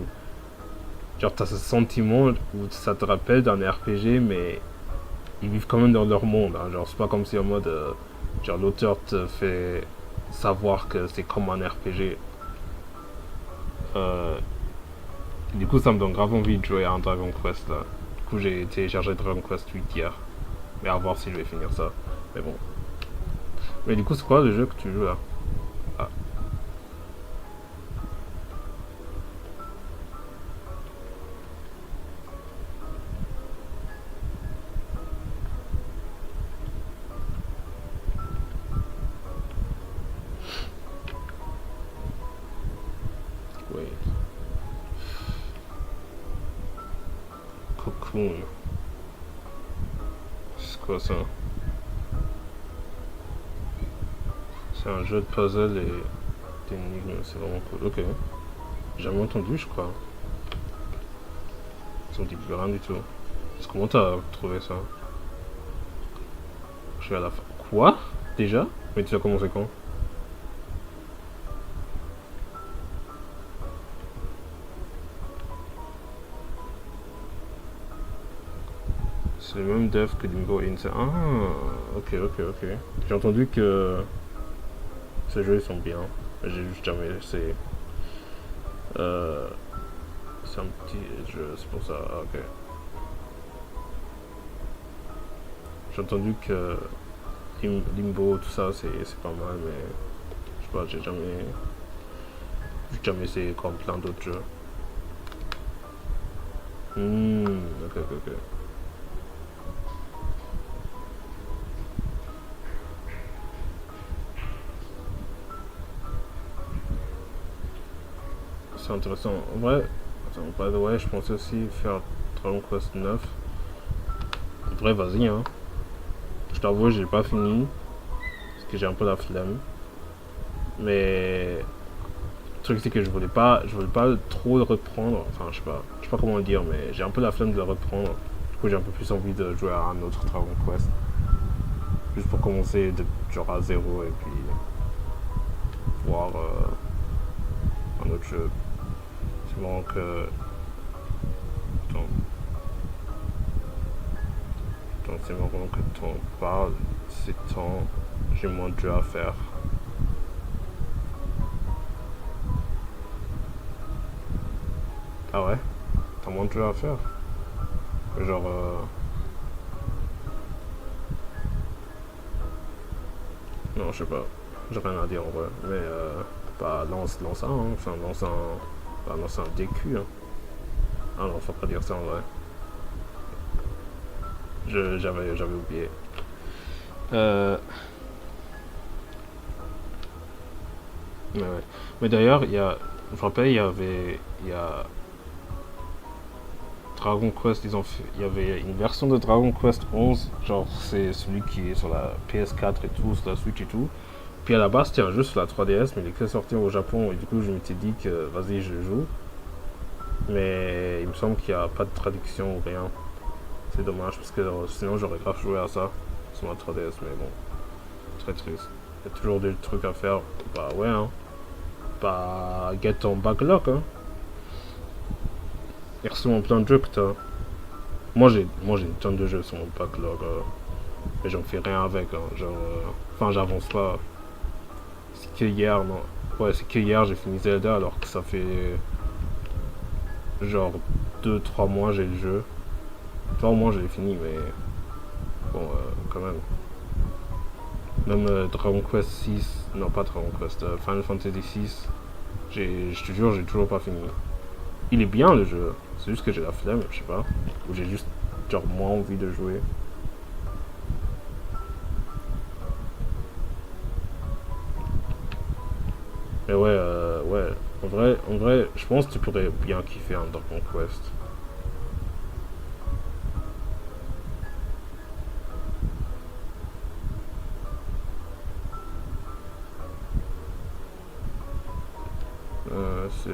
Genre, t'as ce sentiment où ça te rappelle d'un RPG, mais ils vivent quand même dans leur monde. Hein. Genre, c'est pas comme si en mode. Genre, l'auteur te fait savoir que c'est comme un RPG. Euh, du coup, ça me donne grave envie de jouer à un Dragon Quest là. Du coup, j'ai téléchargé Dragon Quest 8 hier. Mais à voir si je vais finir ça. Mais bon. Mais du coup, c'est quoi le jeu que tu joues là? Ah, oui. Cocoon. C'est quoi ça? C'est un jeu de puzzle et d'énigmes. C'est vraiment cool. Ok. J'ai jamais entendu, je crois. Ça me dit plus rien du tout. Comment t'as trouvé ça? Je suis à la fin. Quoi? Déjà? Mais tu as commencé quand? C'est le même dev que Limbo Inside. Ah, ok. J'ai entendu que ces jeux ils sont bien. J'ai juste jamais essayé. Euh, c'est un petit jeu, c'est pour ça. Ah, ok. J'ai entendu que Limbo, tout ça, c'est pas mal, mais je sais pas, j'ai jamais essayé comme plein d'autres jeux. Ok. C'est intéressant. En vrai, attends, by the way, je pensais aussi faire Dragon Quest 9. En vrai, vas-y, hein. Je t'avoue, j'ai pas fini, parce que j'ai un peu la flemme. Mais le truc c'est que je voulais pas trop le reprendre. Enfin, je sais pas comment le dire, mais j'ai un peu la flemme de le reprendre. Du coup, j'ai un peu plus envie de jouer à un autre Dragon Quest, juste pour commencer de genre à zéro et puis voir un autre jeu. C'est marrant que attends, c'est marrant que t'en parles. C'est temps, j'ai moins de jeux à faire. Ah ouais? T'as moins de jeux à faire? Genre, non, je sais pas. J'ai rien à dire en vrai. Mais, bah, lance un, hein. Enfin, lance un DQ, hein. Ah non, faut pas dire ça en vrai. J'avais oublié. Euh, mais ouais. Mais d'ailleurs, je me rappelle, il y a Dragon Quest, il y avait une version de Dragon Quest 11, genre c'est celui qui est sur la PS4 et tout, sur la Switch et tout. Puis à la base, c'était un jeu sur la 3DS, mais il est que sorti au Japon, et du coup, je m'étais dit que vas-y, je joue. Mais il me semble qu'il n'y a pas de traduction ou rien. C'est dommage, parce que sinon, j'aurais grave joué à ça sur ma 3DS, mais bon, très triste. Il y a toujours des trucs à faire. Bah ouais, hein. Bah, get ton backlog, hein. Il y a sûrement plein de jeux que t'as. Moi j'ai une tonne de jeux sur mon backlog, mais j'en fais rien avec, hein. Genre, enfin, j'avance pas. C'est que hier, non. Ouais, c'est que hier j'ai fini Zelda alors que ça fait genre 2-3 mois j'ai le jeu. 3 mois j'ai fini, mais bon, quand même. Même Dragon Quest 6, non pas Dragon Quest, Final Fantasy 6, je te jure, j'ai toujours pas fini. Il est bien le jeu, c'est juste que j'ai la flemme, je sais pas. Ou j'ai juste genre moins envie de jouer. Mais ouais, En vrai, je pense que tu pourrais bien kiffer un Dragon Quest. C'est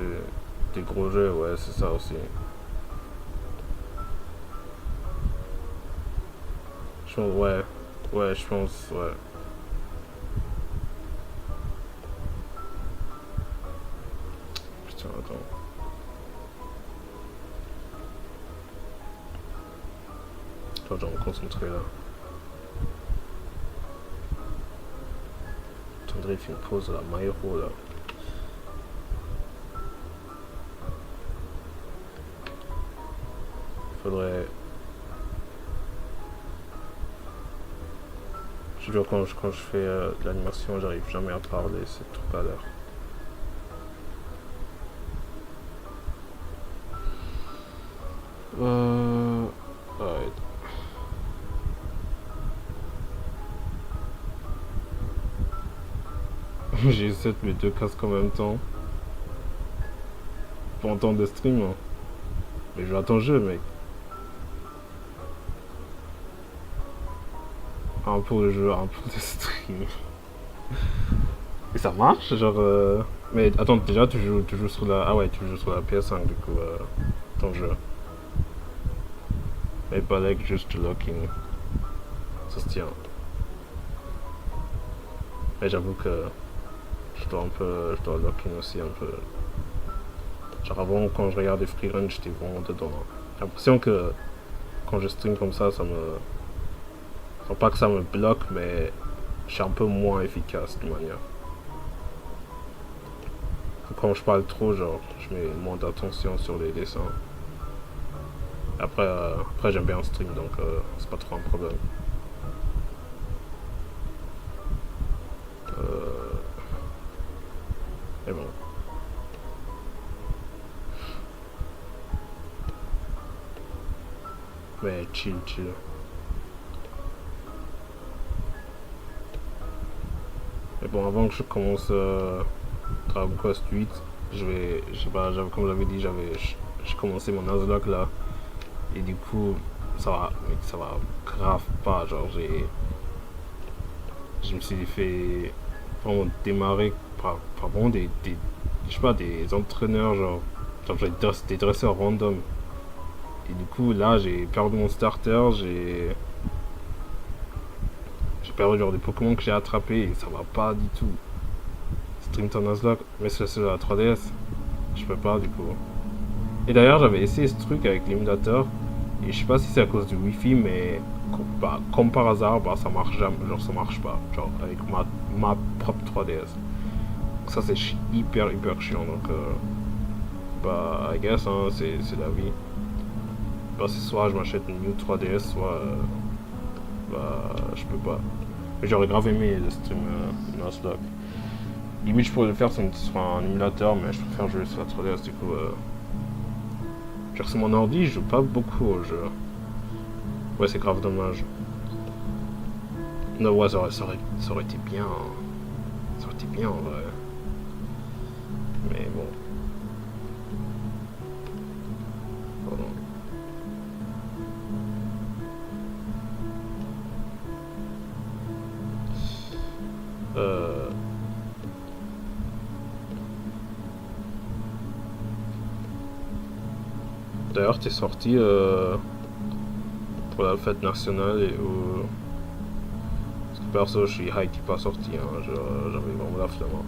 des gros jeux, ouais, c'est ça aussi. Je pense, ouais, je pense, ouais. Putain, attends. Attends, je vais me concentrer là. Attendez, il fait une pause là, Maïro là. Faudrait. Je veux dire, quand je fais de l'animation, j'arrive jamais à parler, c'est trop à l'heure. Ouais. J'ai mes deux casques en même temps. Pour entendre le stream, hein. Mais je vais attendre le jeu, mec. Un pour le jeu, un pour le stream. Et ça marche, genre. Mais attends, déjà, tu joues sur la. Ah ouais, tu joues sur la PS5 du coup, ton jeu. Et pas like juste locking. Ça se tient. Mais j'avoue que je dois locking aussi un peu. Genre avant, quand je regardais freerun, j'étais vraiment dedans. J'ai l'impression que quand je stream comme ça me. Enfin, pas que ça me bloque, mais je suis un peu moins efficace de manière. Quand je parle trop, genre, je mets moins d'attention sur les dessins. Après j'aime bien un stream, donc c'est pas trop un problème. Et bon. Mais chill. Et bon, avant que je commence Dragon Quest 8, je sais pas, comme j'avais dit, j'ai commencé mon Nuzlocke là. Et du coup, ça va grave pas. Genre, je me suis fait vraiment démarrer par vraiment je sais pas, des entraîneurs, genre des dresseurs random. Et du coup, là, j'ai perdu mon starter, j'ai perdu genre des Pokémon que j'ai attrapés et ça va pas du tout. Stream ton Nuzlocke, mais c'est sur la 3DS. Je peux pas du coup. Et d'ailleurs, j'avais essayé ce truc avec l'émulateur. Et je sais pas si c'est à cause du Wi-Fi, mais comme par hasard, ça marche jamais. Genre, ça marche pas. Genre, avec ma propre 3DS. Donc, ça, c'est hyper chiant. Donc, I guess, hein, c'est la vie. C'est soit je m'achète une new 3DS, soit. Je peux pas. Mais j'aurais grave aimé le stream Nuzlocke. Limite, je pourrais le faire sur un émulateur, mais je préfère jouer sur la 3DS, du coup. Genre, sur mon ordi, je joue pas beaucoup au jeu. Ouais, c'est grave dommage. Non, ouais, ça aurait été bien. Hein. Ça aurait été bien en vrai. Mais bon. Pardon. D'ailleurs, t'es sorti pour la fête nationale et parce que perso, je suis hype qui pas sorti, hein. J'avais vraiment la flemme. Hein.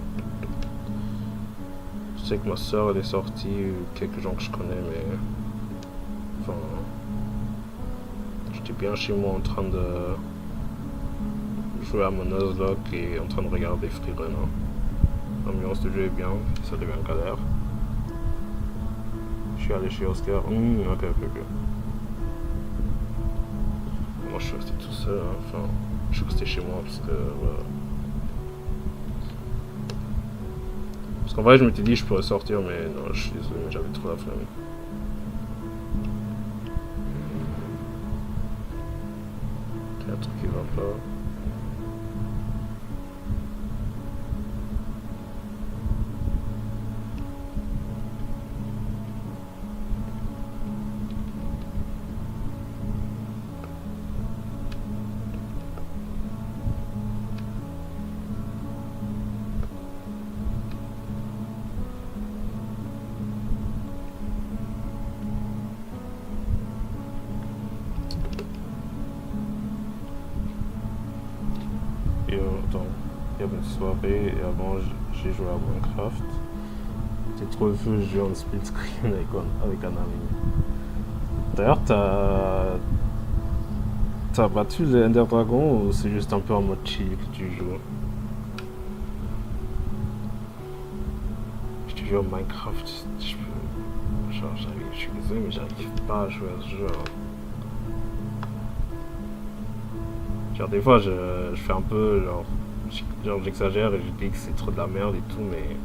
Je sais que ma soeur elle est sortie, quelques gens que je connais, mais enfin, j'étais bien chez moi en train de jouer à mon Nuzlocke et en train de regarder freerun. Hein. L'ambiance du jeu est bien, ça devient galère. Je suis allé chez Oscar. Ok. Moi je suis resté tout seul, hein. Enfin, je suis resté chez moi parce que voilà. Parce qu'en vrai je m'étais dit je pourrais sortir, mais non, je suis désolé, mais j'avais trop la flemme. Il y a un truc qui va pas. soirée et avant j'ai joué à Minecraft. C'était trop le feu, j'ai joué en split screen avec un ami. D'ailleurs, t'as battu les Ender Dragon ou c'est juste un peu en mode chill que tu joues? Je te joue à Minecraft, je suis désolé mais j'arrive pas à jouer à ce jeu. Genre des fois je fais un peu genre j'exagère et je dis que c'est trop de la merde et tout mais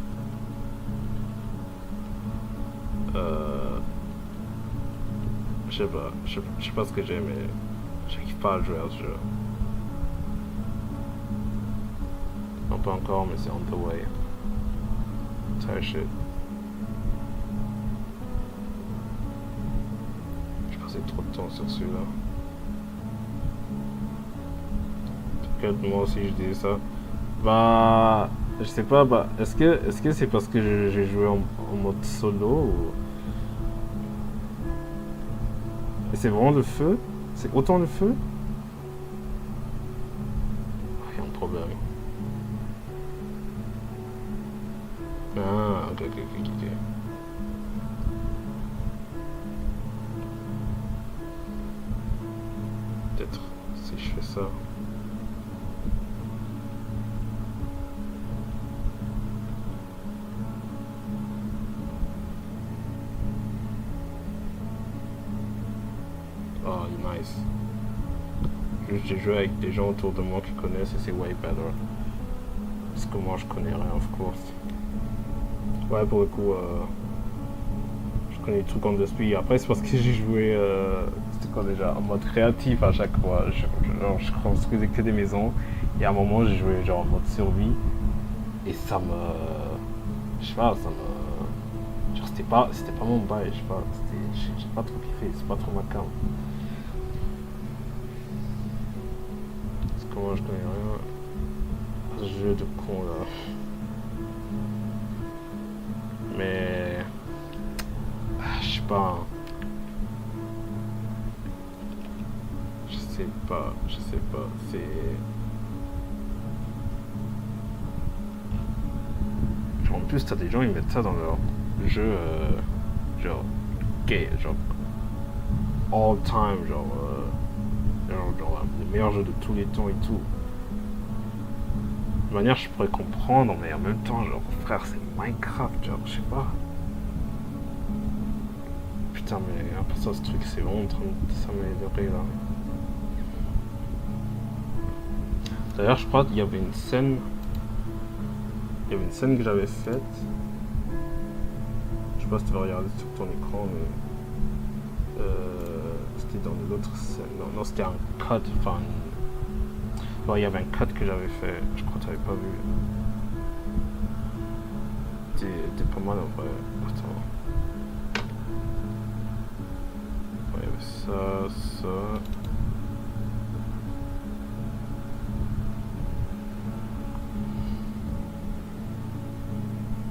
je sais pas ce que j'ai mais j'arrive pas à jouer à ce jeu. Non pas encore mais c'est on the way. Tired shit. J'ai passé trop de temps sur celui-là. Moi aussi je dis ça. Bah je sais pas, bah est-ce que c'est parce que j'ai joué en mode solo ou... Et c'est vraiment le feu? C'est autant le feu? Il y a un problème. Ah ok. Peut-être si je fais ça. Oh, nice. Juste j'ai joué avec des gens autour de moi qui connaissent et c'est way better. Parce que moi je connais rien, of course. Ouais, pour le coup, je connais tout comme de speed. Après, c'est parce que j'ai joué, c'était quoi déjà, en mode créatif à chaque fois. Je construisais que des maisons. Et à un moment, j'ai joué genre en mode survie. Et ça me. Je sais pas, ça me. Genre, c'était pas mon bail, je sais pas. J'ai pas trop kiffé, c'est pas trop ma cam. Parce que moi, je connais rien à ce jeu de con là. Mais je sais pas. Je sais pas. C'est genre, en plus t'as des gens ils mettent ça dans leur jeu genre gay, genre all time, genre le meilleur jeu de tous les temps et tout. De manière je pourrais comprendre mais en même temps genre frère c'est Minecraft, genre je sais pas. Putain mais après ça ce truc c'est vraiment en train de s'améliorer là. D'ailleurs je crois qu'il y avait une scène que j'avais faite. Je sais pas si tu vas regarder sur ton écran mais c'était dans l'autre scène. Non c'était un cut, enfin il y avait un cut que j'avais fait, je crois que tu n'avais pas vu. T'es pas mal en vrai. Attends. Il y avait ça.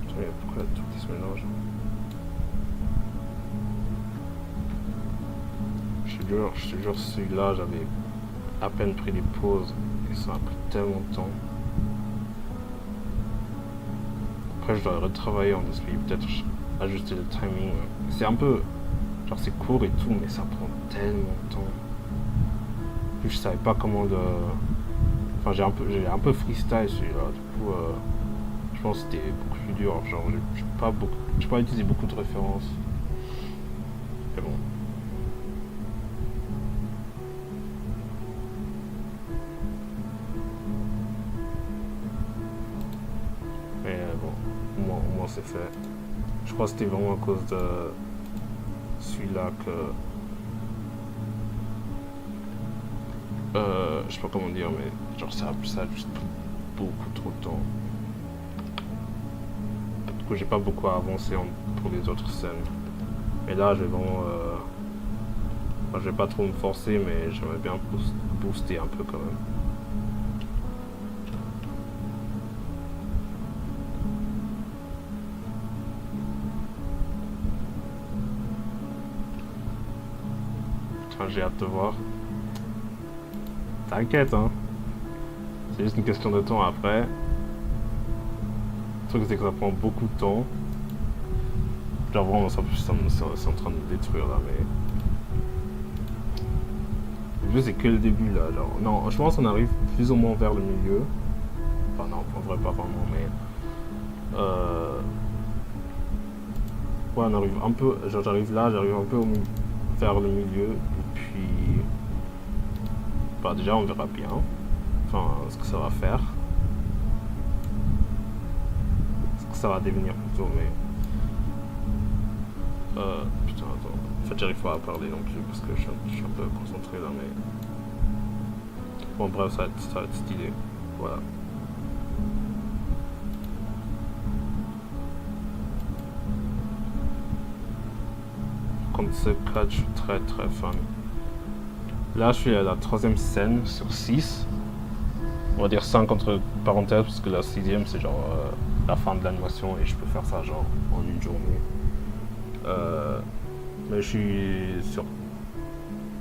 Attends, pourquoi il y a tout qui se mélange? Je te jure, celui-là, j'avais à peine pris des pauses et ça a pris tellement de temps. Après je dois retravailler en display, peut-être ajuster le timing. C'est un peu, genre c'est court et tout, mais ça prend tellement de temps. Puis je savais pas comment le... Enfin j'ai un peu freestyle celui-là, du coup je pense que c'était beaucoup plus dur, genre j'ai pas utilisé beaucoup de références. Mais bon. Mais bon, au moins c'est fait. Je crois que c'était vraiment à cause de celui-là que... je sais pas comment dire, mais genre ça a juste pris beaucoup trop de temps. Du coup j'ai pas beaucoup avancé pour les autres scènes. Mais là je vais vraiment... Enfin, je vais pas trop me forcer, mais j'aimerais bien booster un peu quand même. J'ai hâte de voir. T'inquiète hein. C'est juste une question de temps après. Le truc c'est que ça prend beaucoup de temps. Genre vraiment c'est en train de me détruire là, mais... Le jeu c'est que le début là, genre... Non, je pense qu'on arrive plus ou moins vers le milieu. Enfin non, en vrai pas vraiment, mais... Ouais, on arrive un peu... Genre j'arrive là, j'arrive un peu vers le milieu, et puis... Bah déjà on verra bien. Enfin, ce que ça va faire. Ce que ça va devenir plutôt, mais... putain, attends. En fait, j'arrive pas à parler non plus parce que je suis un peu concentré là, mais... Bon, bref, ça va être stylé. Voilà. Contre ce catch, je suis très très fan. Là, je suis à la 3e scène sur 6. On va dire 5 entre parenthèses parce que la 6e c'est genre la fin de l'animation et je peux faire ça genre en une journée. Mais je suis sur...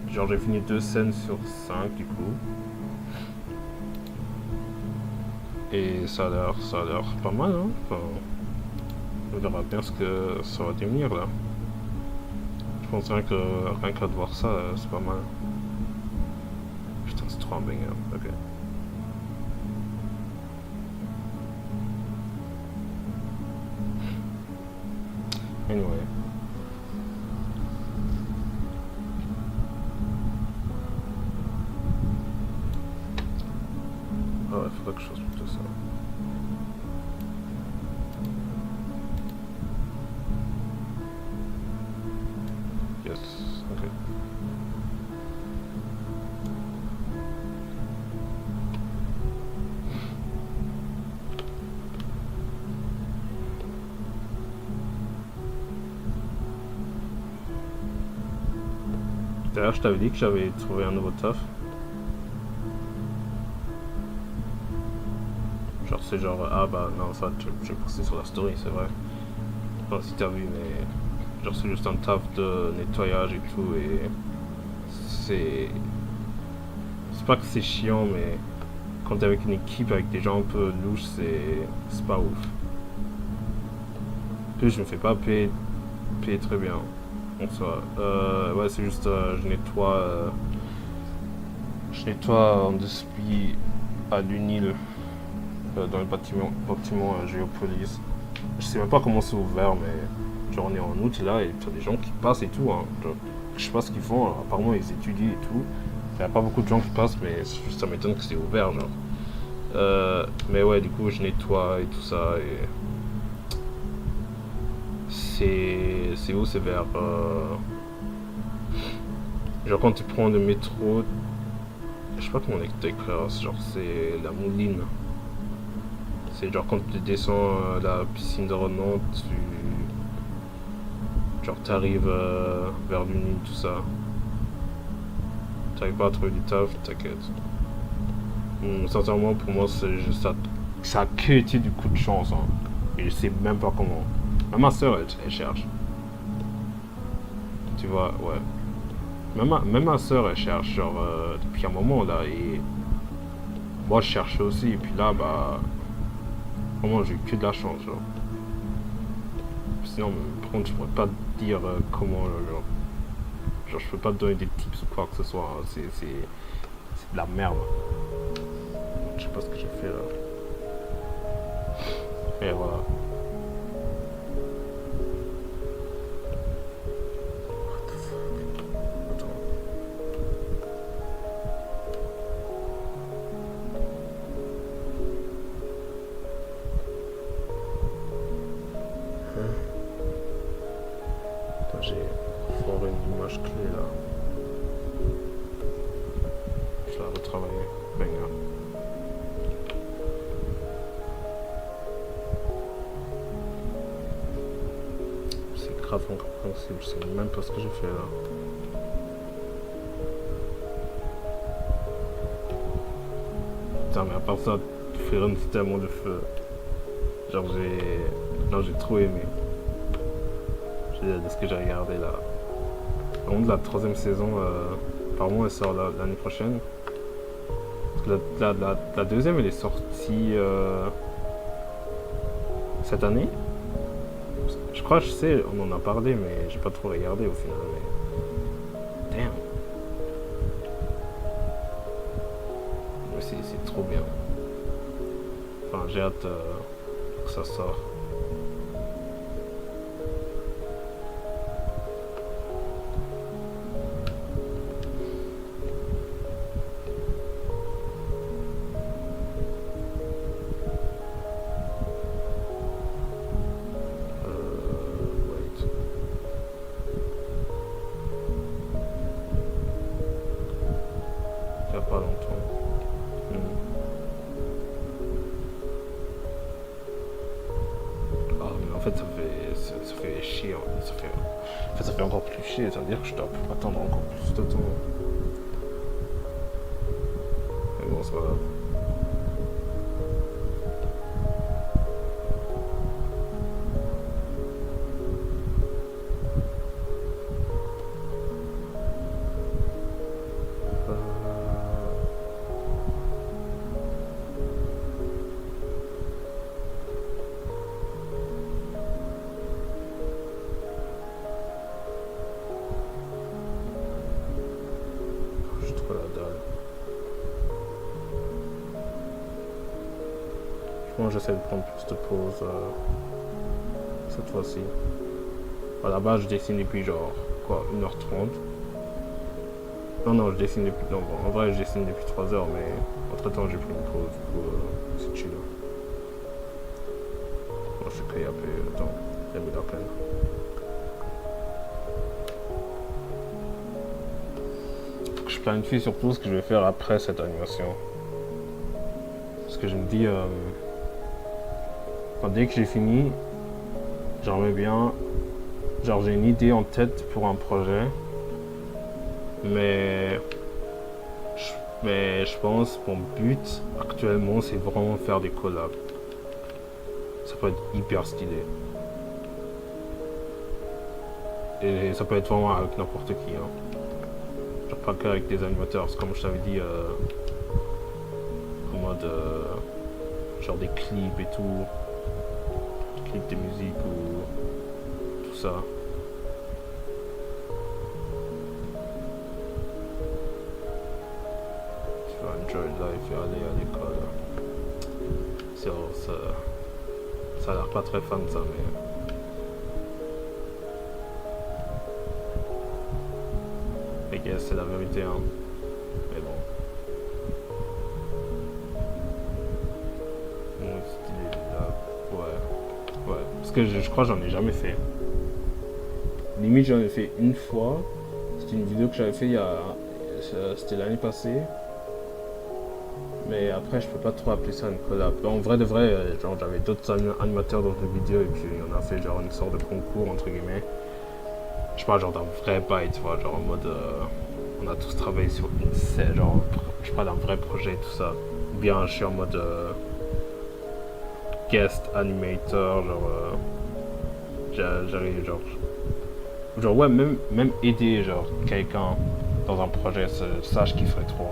Genre j'ai fini 2 scènes sur 5 du coup. Et ça a l'air pas mal, hein. Enfin, on verra bien ce que ça va devenir là. Je pense rien qu'à voir ça, c'est pas mal. Putain, c'est trop un banger, ok. Anyway. Ah ouais, faudrait que je fasse plutôt ça. Yes, ok. D'ailleurs, je t'avais dit que j'avais trouvé un nouveau taf. Genre, c'est genre, ah bah non, ça, j'ai posté sur la story, c'est vrai. Enfin, si t'as vu, mais. Genre, c'est juste un taf de nettoyage et tout, et. C'est. C'est pas que c'est chiant, mais. Quand t'es avec une équipe, avec des gens un peu louches, c'est pas ouf. En plus, je me fais pas payer très bien. En soi. Ouais, c'est juste, je nettoie en dessous à l'UNIL, dans le bâtiment Géopolis. Je sais même pas comment c'est ouvert, mais genre on est en août là et t'as des gens qui passent et tout. Hein. Genre, je sais pas ce qu'ils font, alors, apparemment ils étudient et tout. Il y a pas beaucoup de gens qui passent, mais ça m'étonne que c'est ouvert, genre. Mais ouais, du coup je nettoie et tout ça et. C'est où? C'est vers... Genre quand tu prends le métro... Je sais pas comment t'écrire, genre c'est la Mouline. C'est genre quand tu descends la piscine de Renan, genre t'arrives vers l'Uni, tout ça. T'arrives pas à trouver du taf, t'inquiète. Sincèrement pour moi c'est juste ça. Ça a que été du coup de chance, hein. Et je sais même pas comment. Même ma soeur, elle cherche. Tu vois, ouais. Même ma soeur, elle cherche, genre, depuis un moment, là, et... Moi, je cherchais aussi, et puis là, bah... Vraiment, j'ai eu que de la chance, genre. Sinon, par contre, je pourrais pas te dire comment, genre, je peux pas te donner des tips ou quoi que ce soit, hein. C'est de la merde. Je sais pas ce que j'ai fait, là. Et voilà. J'ai foiré une image clé là. Je la retravailler. Banger. C'est grave incompréhensible, je sais même pas ce que j'ai fait là. Putain, mais à part ça, Freerun c'est tellement de feu. Genre j'ai trop aimé. De ce que j'ai regardé là. Par contre, la 3e saison, apparemment elle sort l'année prochaine. Parce que la 2e elle est sortie Cette année? Je crois que je sais, on en a parlé, mais j'ai pas trop regardé au final. Mais... Damn. C'est trop bien. Enfin, j'ai hâte que ça sorte. Wait. Il y a pas longtemps. Ah, mais en fait, ça fait chier. Ça fait encore plus chier. Ça veut dire que je dois attendre encore plus de temps. Mais bon, c'est pas grave. Moi j'essaie de prendre plus de pauses cette fois-ci. À la base je dessine depuis genre quoi 1h30. Non je dessine depuis. Non bon en vrai je dessine depuis 3h mais entre temps j'ai pris une pause du coup c'est chill. Moi je sais qu'il y a peu de temps, il y a eu la peine. Je planifie surtout ce que je vais faire après cette animation. Parce que je me dis dès que j'ai fini, j'aimerais bien, genre j'ai une idée en tête pour un projet, mais je pense que mon but actuellement c'est vraiment faire des collabs. Ça peut être hyper stylé. Et ça peut être vraiment avec n'importe qui. Hein. Genre pas qu'avec des animateurs, comme je t'avais dit, en mode genre des clips et tout. Des musiques ou tout ça. Tu vas enjoy life et aller à l'école. Ça a l'air pas très fun ça mais guess, c'est la vérité hein. Mais bon. Mon style là, ouais, parce que je crois que j'en ai jamais fait. Limite j'en ai fait une fois. C'était une vidéo que j'avais fait c'était l'année passée. Mais après je peux pas trop appeler ça une collab. En vrai de vrai, genre j'avais d'autres animateurs dans les vidéos et puis on a fait genre une sorte de concours entre guillemets. Je parle genre d'un vrai bail, tu vois, genre en mode on a tous travaillé sur une scène, genre je parle d'un vrai projet et tout ça. Ou bien je suis en mode guest animator, genre j'arrive genre ouais même aider genre quelqu'un dans un projet, ça je kifferais trop.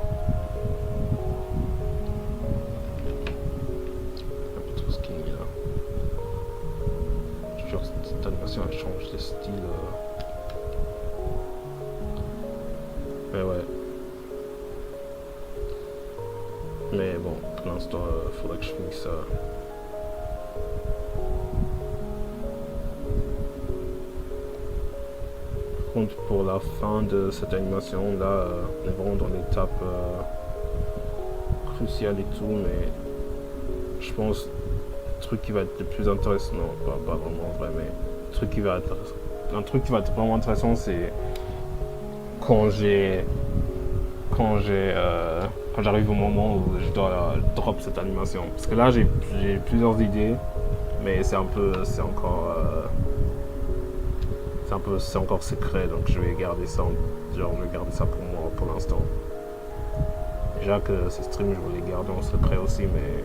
Un peu trop skinny là. Genre cette animation elle change de style. Mais ouais. Mais bon, pour l'instant faudrait que je finisse ça. Pour la fin de cette animation là, on est vraiment dans l'étape cruciale et tout, mais je pense le truc qui va être le plus intéressant, non pas vraiment en vrai, mais un truc qui va être vraiment intéressant c'est quand j'arrive au moment où je dois drop cette animation, parce que là j'ai plusieurs idées mais c'est encore secret, donc je vais garder ça pour moi pour l'instant. Déjà que ces streams je vais les garder en secret aussi, mais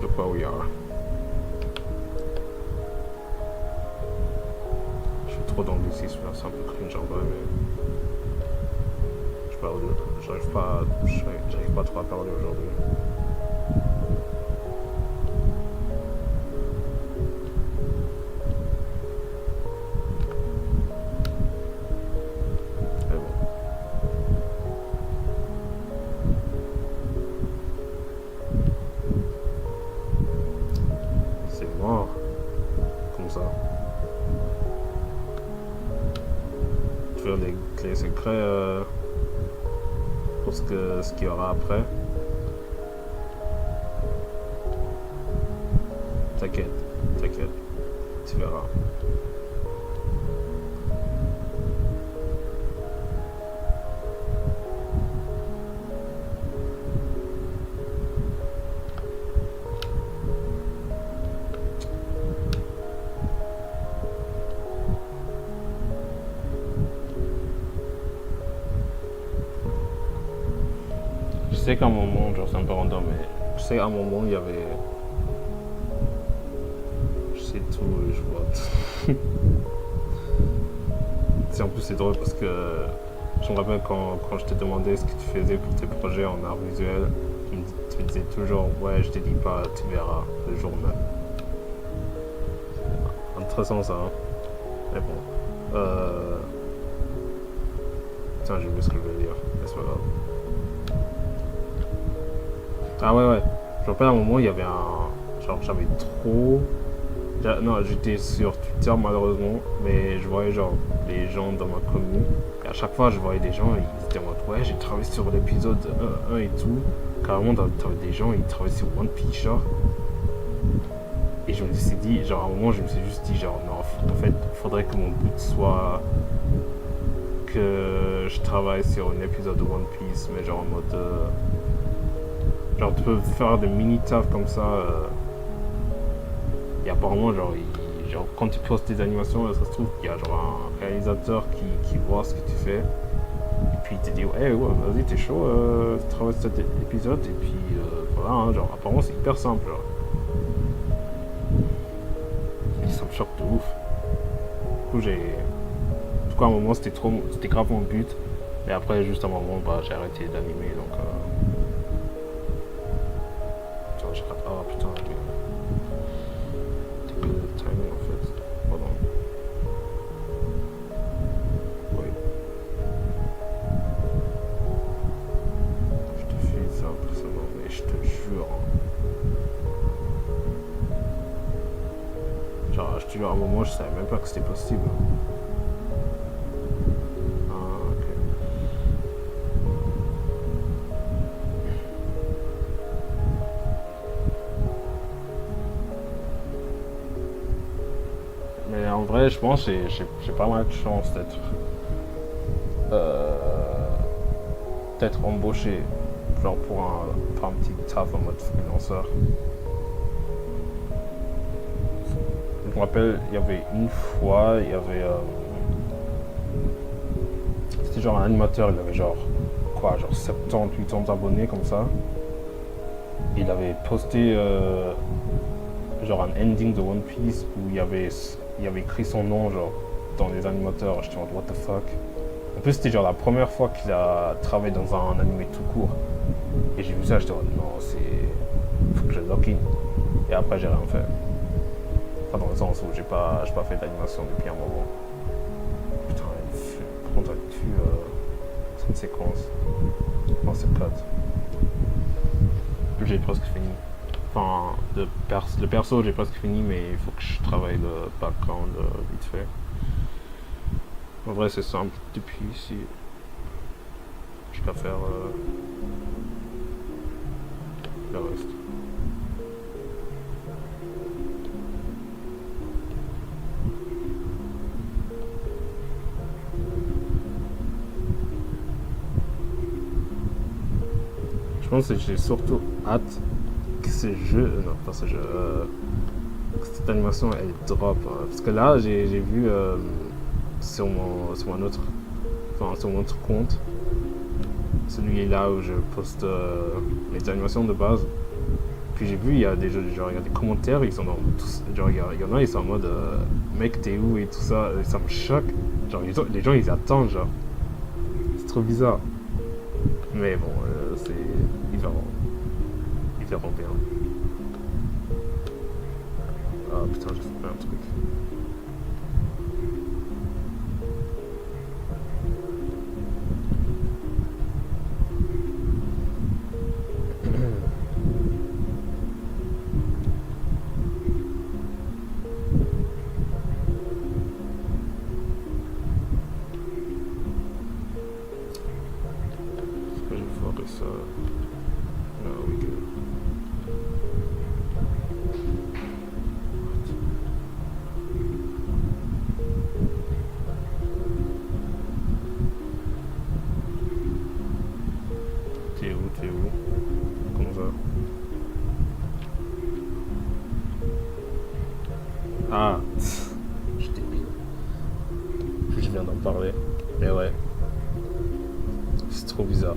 look where we are. Je suis trop dans le D6 là, c'est un peu cringe en vrai, mais j'arrive pas trop à parler aujourd'hui. découvrir les clés secrets pour ce qu'il y aura après. T'inquiète, tu verras. Je sais qu'à un moment, genre c'est un peu random, mais je sais qu'à un moment il y avait... Je sais tout, je vois tout. En plus c'est drôle parce que je me rappelle quand je t'ai demandé ce que tu faisais pour tes projets en art visuel, tu me disais toujours ouais je te dis pas, tu verras le jour même. Intéressant ça, hein. Mais bon. Putain j'ai oublié ce que je voulais dire, mais c'est pas grave. Ah ouais. Je me rappelle à un moment il y avait un... Genre j'avais trop... Non, j'étais sur Twitter malheureusement, mais je voyais genre les gens dans ma commune. Et à chaque fois, je voyais des gens et ils étaient en mode ouais, j'ai travaillé sur l'épisode 1 et tout. Carrément, t'avais des gens, ils travaillaient sur One Piece, genre. Et je me suis dit, genre à un moment, je me suis juste dit, genre non, en fait, il faudrait que mon but soit que je travaille sur un épisode de One Piece, mais genre en mode. Genre, tu peux faire des mini-tafs comme ça. Et apparemment, genre, quand tu postes tes animations, ça se trouve qu'il y a genre un réalisateur qui voit ce que tu fais. Et puis il te dit, ouais, vas-y, t'es chaud, tu travailles sur cet épisode. Et puis voilà, hein, genre, apparemment, c'est hyper simple. Genre. Et ça me choque de ouf. Du coup, en tout cas, à un moment, c'était grave mon but. Et après, juste à un moment, bah, j'ai arrêté d'animer. Donc, ah putain, le timing en fait. Pardon. Oui. Je te file ça impressionnant, mais je te jure. Genre, je te jure, à un moment, je savais même pas que c'était possible. Ah, ok. Mais en vrai, je pense que j'ai pas mal de chance d'être embauché, genre pour un petit taf en mode freelanceur. Je me rappelle, il y avait une fois, c'était genre un animateur, il avait genre 70, 80 abonnés comme ça. Il avait posté genre un ending de One Piece où il y avait écrit son nom genre dans les animateurs. J'étais en mode what the fuck. En plus c'était genre la première fois qu'il a travaillé dans un animé tout court. Et j'ai vu ça, j'étais en mode non, faut que je lock in. Et après j'ai rien fait. Enfin dans le sens où j'ai pas fait d'animation depuis un moment. Putain, par contre elle tue cette séquence. Non, c'est plate. J'ai presque fini. Enfin, le perso j'ai presque fini, mais il faut que je travaille le background vite fait. En vrai c'est simple, depuis ici je peux faire le reste. Je pense que j'ai surtout hâte que ce jeu, non pas ce jeu, que cette animation elle drop, hein. Parce que là j'ai vu sur mon autre compte, celui-là où je poste mes animations de base. Puis j'ai vu il y a des commentaires, ils sont dans tous, genre il y en a ils sont en mode mec t'es où et tout ça, et ça me choque. Genre les gens ils attendent genre, c'est trop bizarre. Mais bon ils verront bien. Ah putain j'ai fait un truc. so no, we good. T'es où? Comment ça? Ah, je suis débile. Je viens d'en parler. Mais ouais. C'est trop bizarre.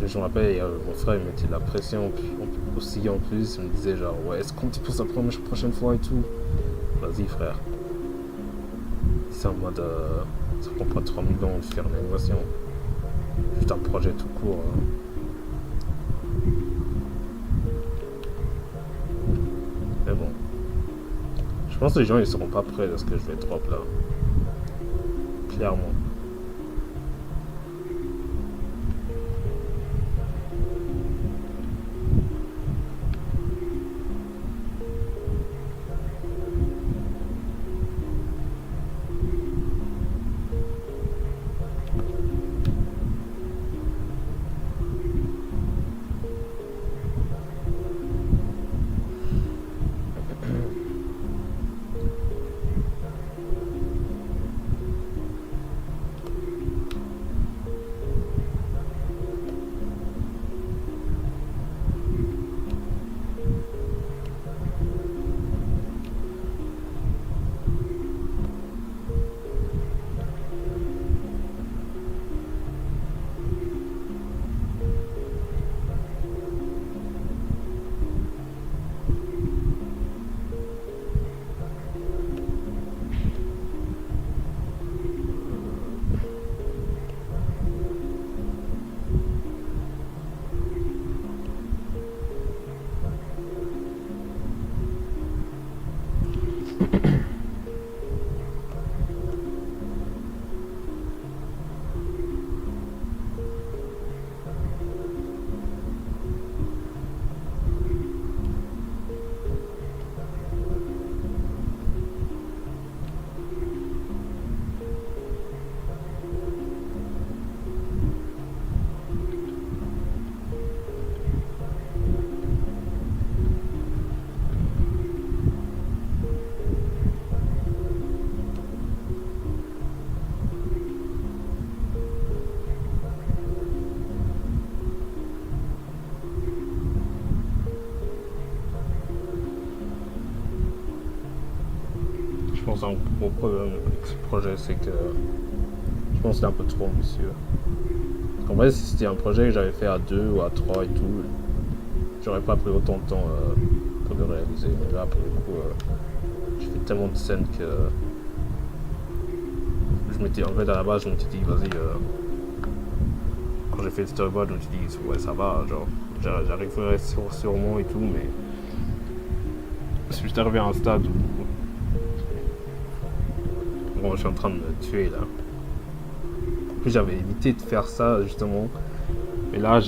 Je me rappelle, mon frère il mettait de la pression aussi en plus. Il me disait genre, ouais, est-ce qu'on t'y pour la prochaine fois et tout? Vas-y frère. C'est en mode, ça prend pas 3 000 ans de faire une animation. Juste un projet tout court. Hein. Mais bon. Je pense que les gens ils seront pas prêts à ce que je vais drop là. Clairement. Je pense un gros problème avec ce projet, c'est que je pense que c'est un peu trop ambitieux. En vrai, si c'était un projet que j'avais fait à 2 ou à 3 et tout, j'aurais pas pris autant de temps pour le réaliser. Mais là, pour le coup, j'ai fait tellement de scènes que en fait, à la base, je me suis dit, vas-y, quand j'ai fait le storyboard, je me suis dit, ouais, ça va, genre, j'arriverai sûrement et tout, mais je suis juste arrivé à un stade où bon, je suis en train de me tuer là. En plus, j'avais évité de faire ça justement. Mais là,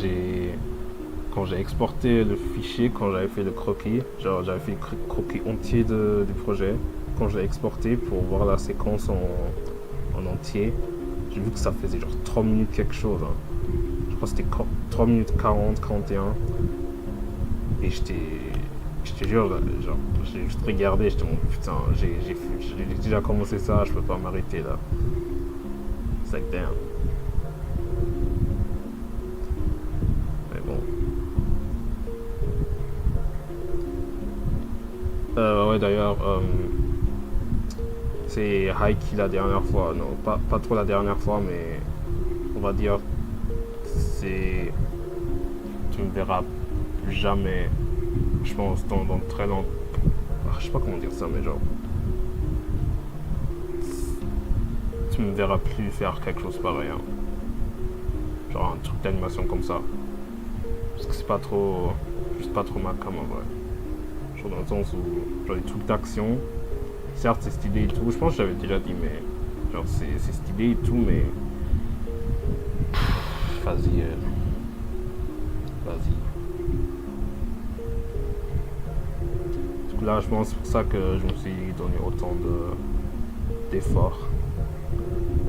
quand j'ai exporté le fichier, quand j'avais fait le croquis, genre j'avais fait le croquis entier du projet, quand j'ai exporté pour voir la séquence en entier, j'ai vu que ça faisait genre 3 minutes quelque chose. Hein. Je crois que c'était 3 minutes 40, 41. Et je te jure, genre, j'ai juste regardé, j'étais putain, j'ai déjà commencé ça, je peux pas m'arrêter là. C'est like damn. Mais bon. Ouais, d'ailleurs, c'est Haiki la dernière fois, non, pas trop la dernière fois, mais on va dire, c'est. Tu me verras plus jamais, je pense, dans très longtemps. Je sais pas comment dire ça, mais genre. Tu me verras plus faire quelque chose pareil. Hein. Genre un truc d'animation comme ça. Parce que c'est pas trop. Juste pas trop ma cam en vrai. Genre dans le sens où. Genre des trucs d'action. Certes, c'est stylé et tout. Je pense que j'avais déjà dit, mais. Genre c'est stylé et tout, mais. Vas-y. Vas-y. Là, je pense que c'est pour ça que je me suis donné autant de d'efforts.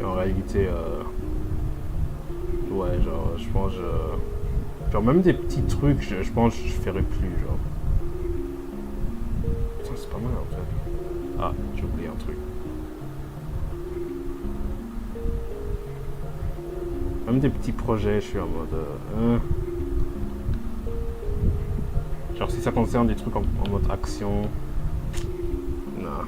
Et en réalité, ouais, genre, je pense, genre même des petits trucs, je pense que je ferais plus, genre. Putain, c'est pas mal en fait. Ah, j'ai oublié un truc. Même des petits projets, je suis en mode... Genre si ça concerne des trucs en mode action... Non.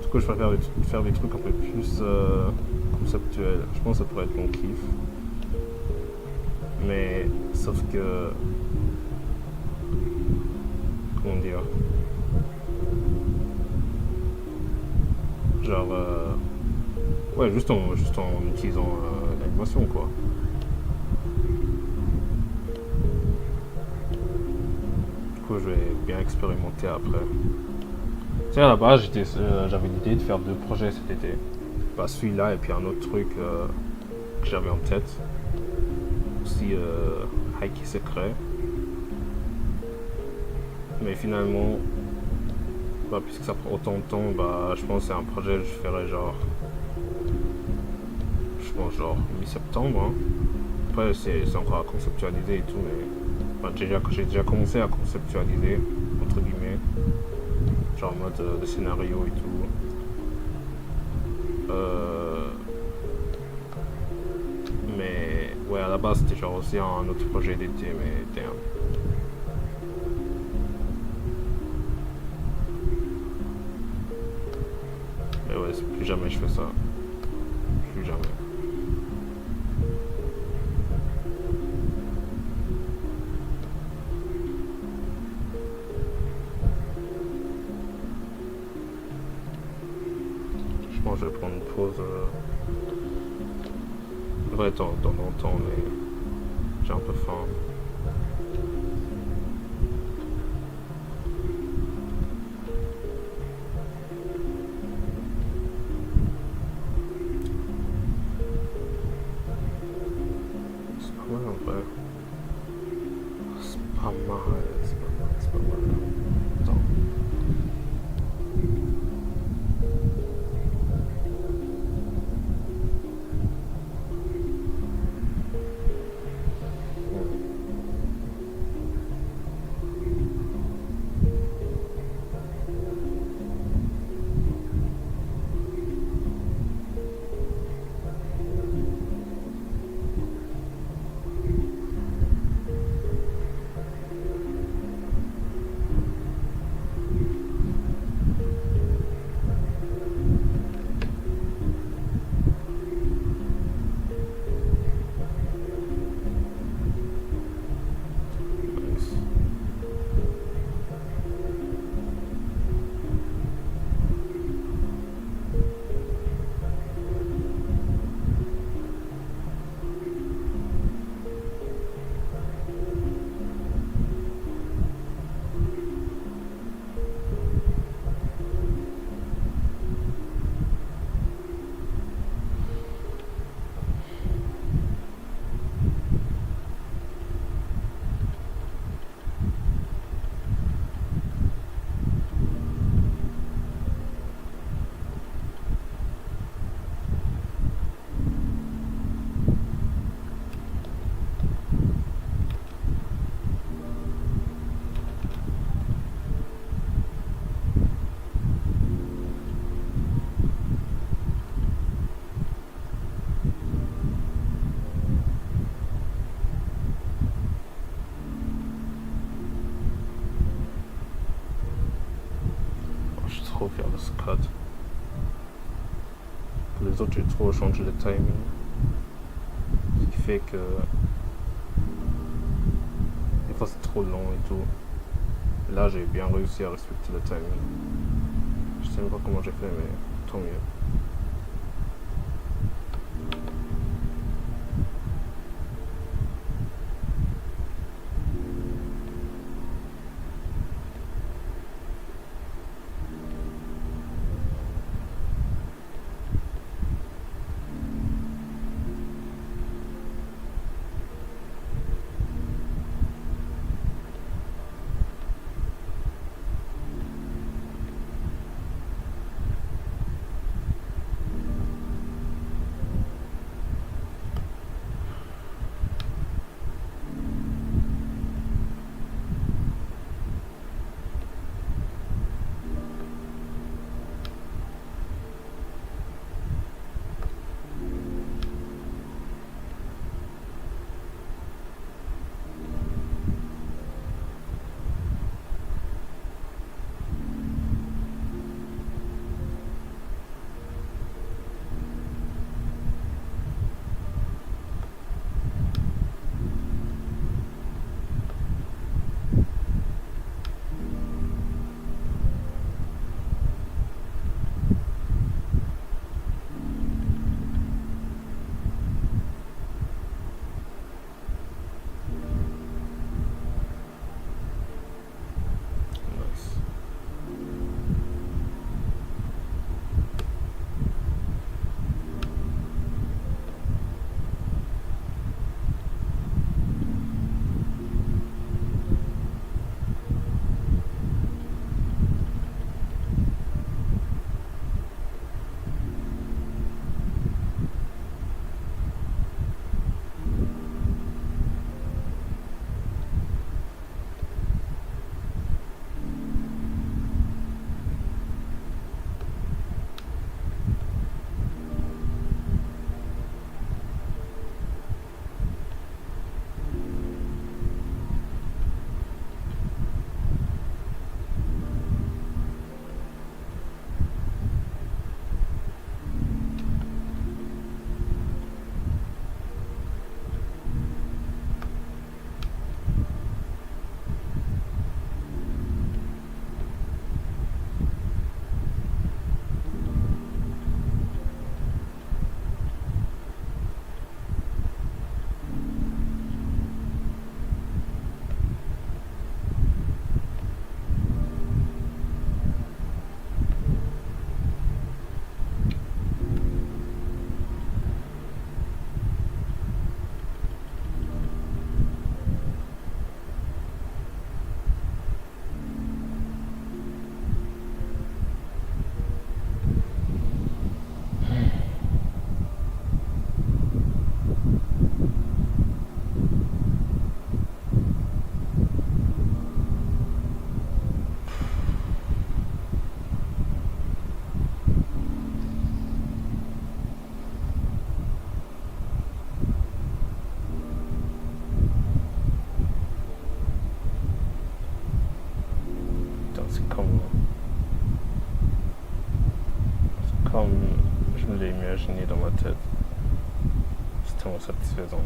Du coup, je préfère faire des trucs un peu plus conceptuels. Je pense que ça pourrait être mon kiff. Mais, sauf que... Comment dire? Genre... ouais, juste en utilisant l'animation, quoi. Du coup, je vais bien expérimenter après. Tu sais, à la base, j'avais l'idée de faire 2 projets cet été. Bah, celui-là et puis un autre truc que j'avais en tête. Aussi, Haki secret. Mais finalement, bah, puisque ça prend autant de temps, bah, je pense que c'est un projet que je ferai genre... Je pense genre mi-septembre. Hein. Après, c'est encore à conceptualiser et tout, mais... Bah, j'ai déjà commencé à conceptualiser, entre guillemets. Genre en mode de scénario et tout. Mais ouais, à la base c'était genre aussi un autre projet d'été, mais damn. Mais ouais, plus jamais je fais ça. Plus jamais. Je pense que je vais prendre une pause. Ouais, dans longtemps, mais j'ai un peu faim. C'est pas mal en vrai. C'est pas mal, c'est pas mal, c'est pas mal. Attends. Trop faire le squat. Pour les autres, j'ai trop changé le timing. Ce qui fait que des fois c'est trop long et tout. Là, j'ai bien réussi à respecter le timing. Je sais même pas comment j'ai fait, mais tant mieux. extrêmement satisfaisant.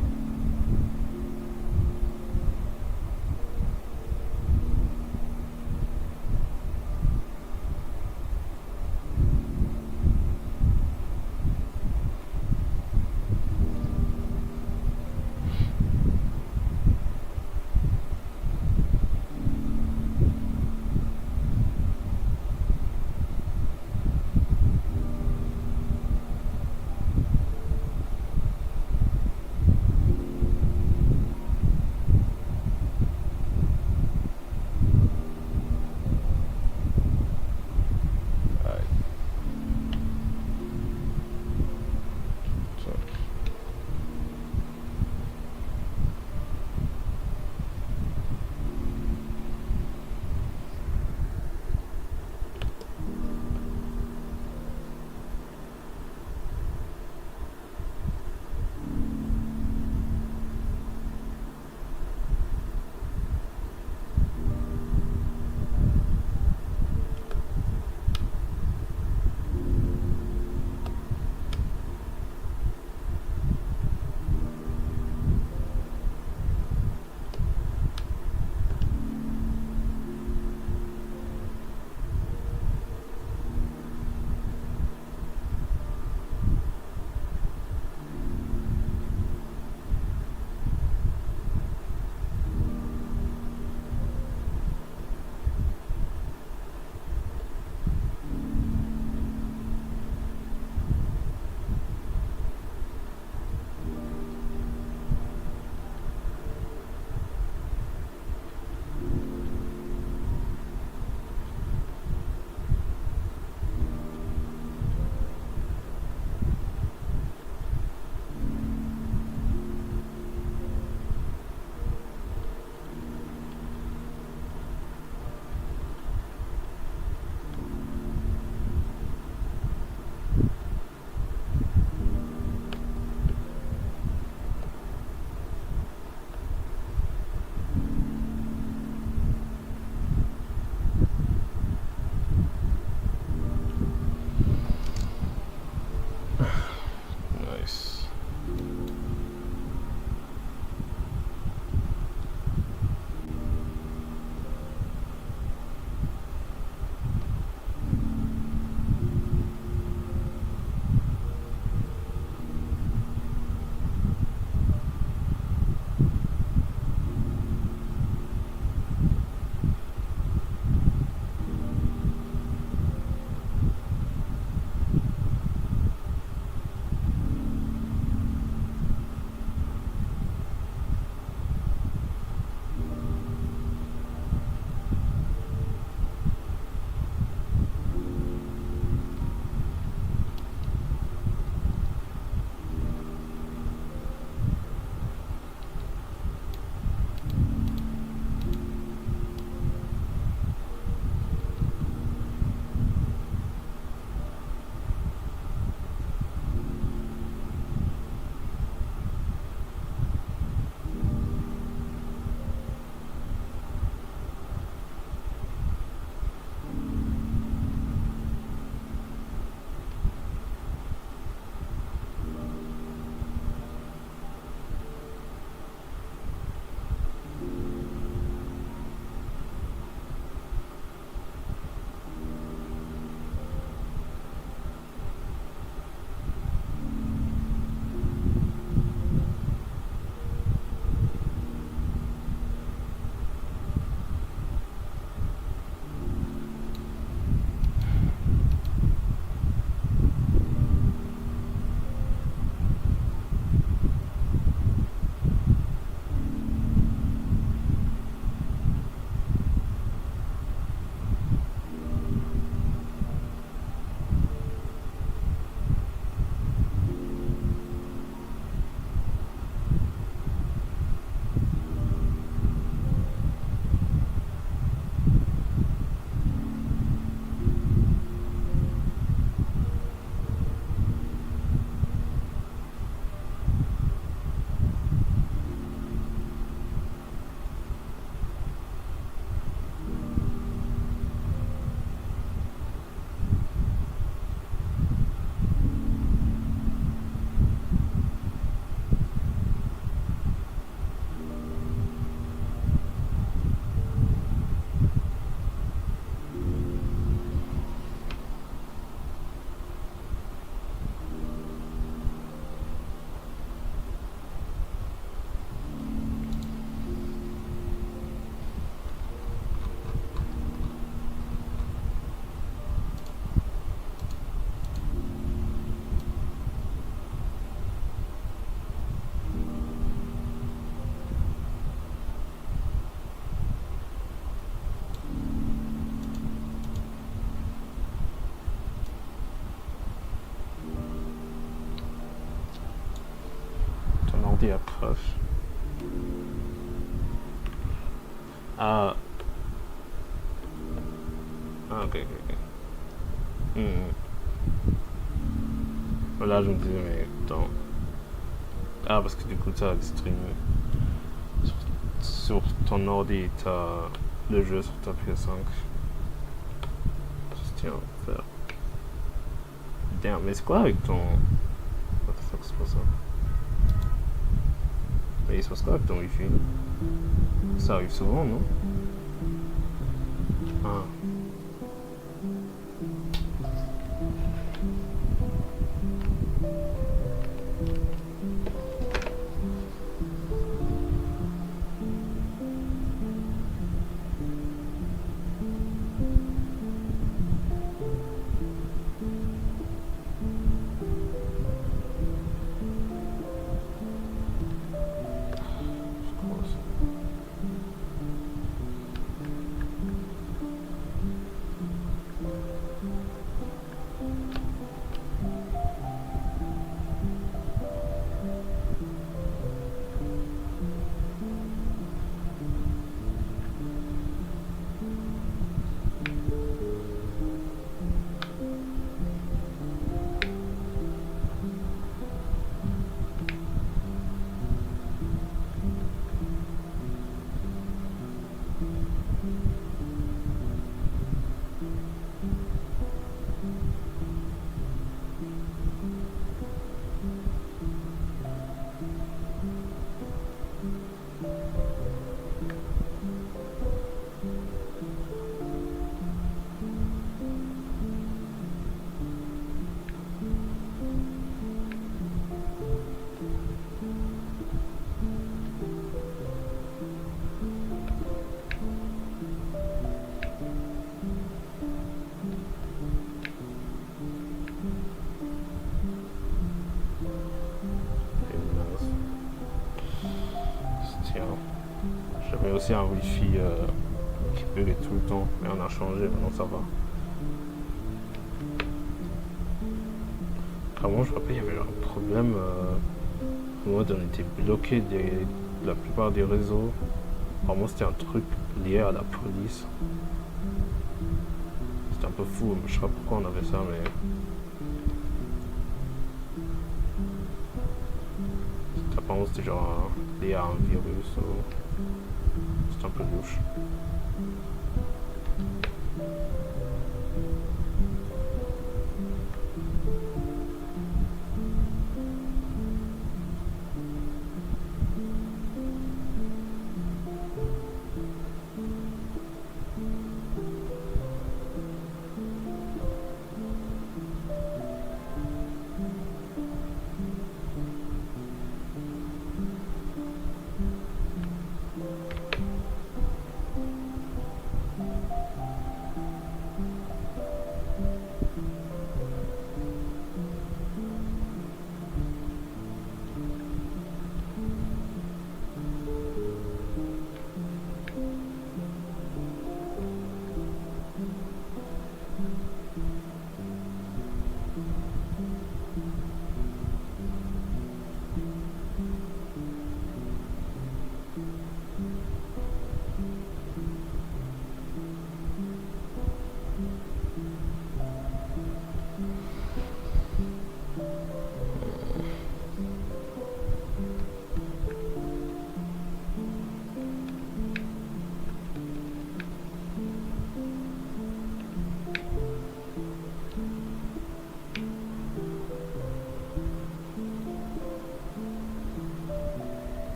qui a crash. Ah. Ah, ok, ok, ok. Là, je me disais, mais attends. Ah, parce que du coup, t'as le stream sur ton ordi, t'as le jeu sur ta PS5. Tiens, faire. Damn, mais c'est quoi avec ton. What the fuck, c'est pas ça? Mais il se passe quoi avec ton wifi? Ça arrive souvent, non? Ah. J'avais aussi un wifi qui buguait tout le temps, mais on a changé, maintenant ça va. Avant, je me rappelle, il y avait un problème. En mode, on était bloqué de la plupart des réseaux. Apparemment, c'était un truc lié à la police. C'était un peu fou, je sais pas pourquoi on avait ça, mais. Apparemment, c'était genre lié à un virus. C'était un peu louche.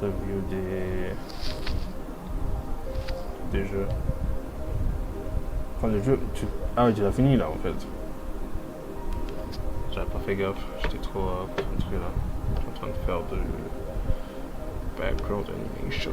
review des jeux. Enfin, le jeu, ah oui, tu l'as fini là en fait. J'avais pas fait gaffe, j'étais trop concentré là. J'étais en train de faire de background animation.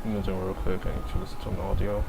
imaging real quick and choose to an audio.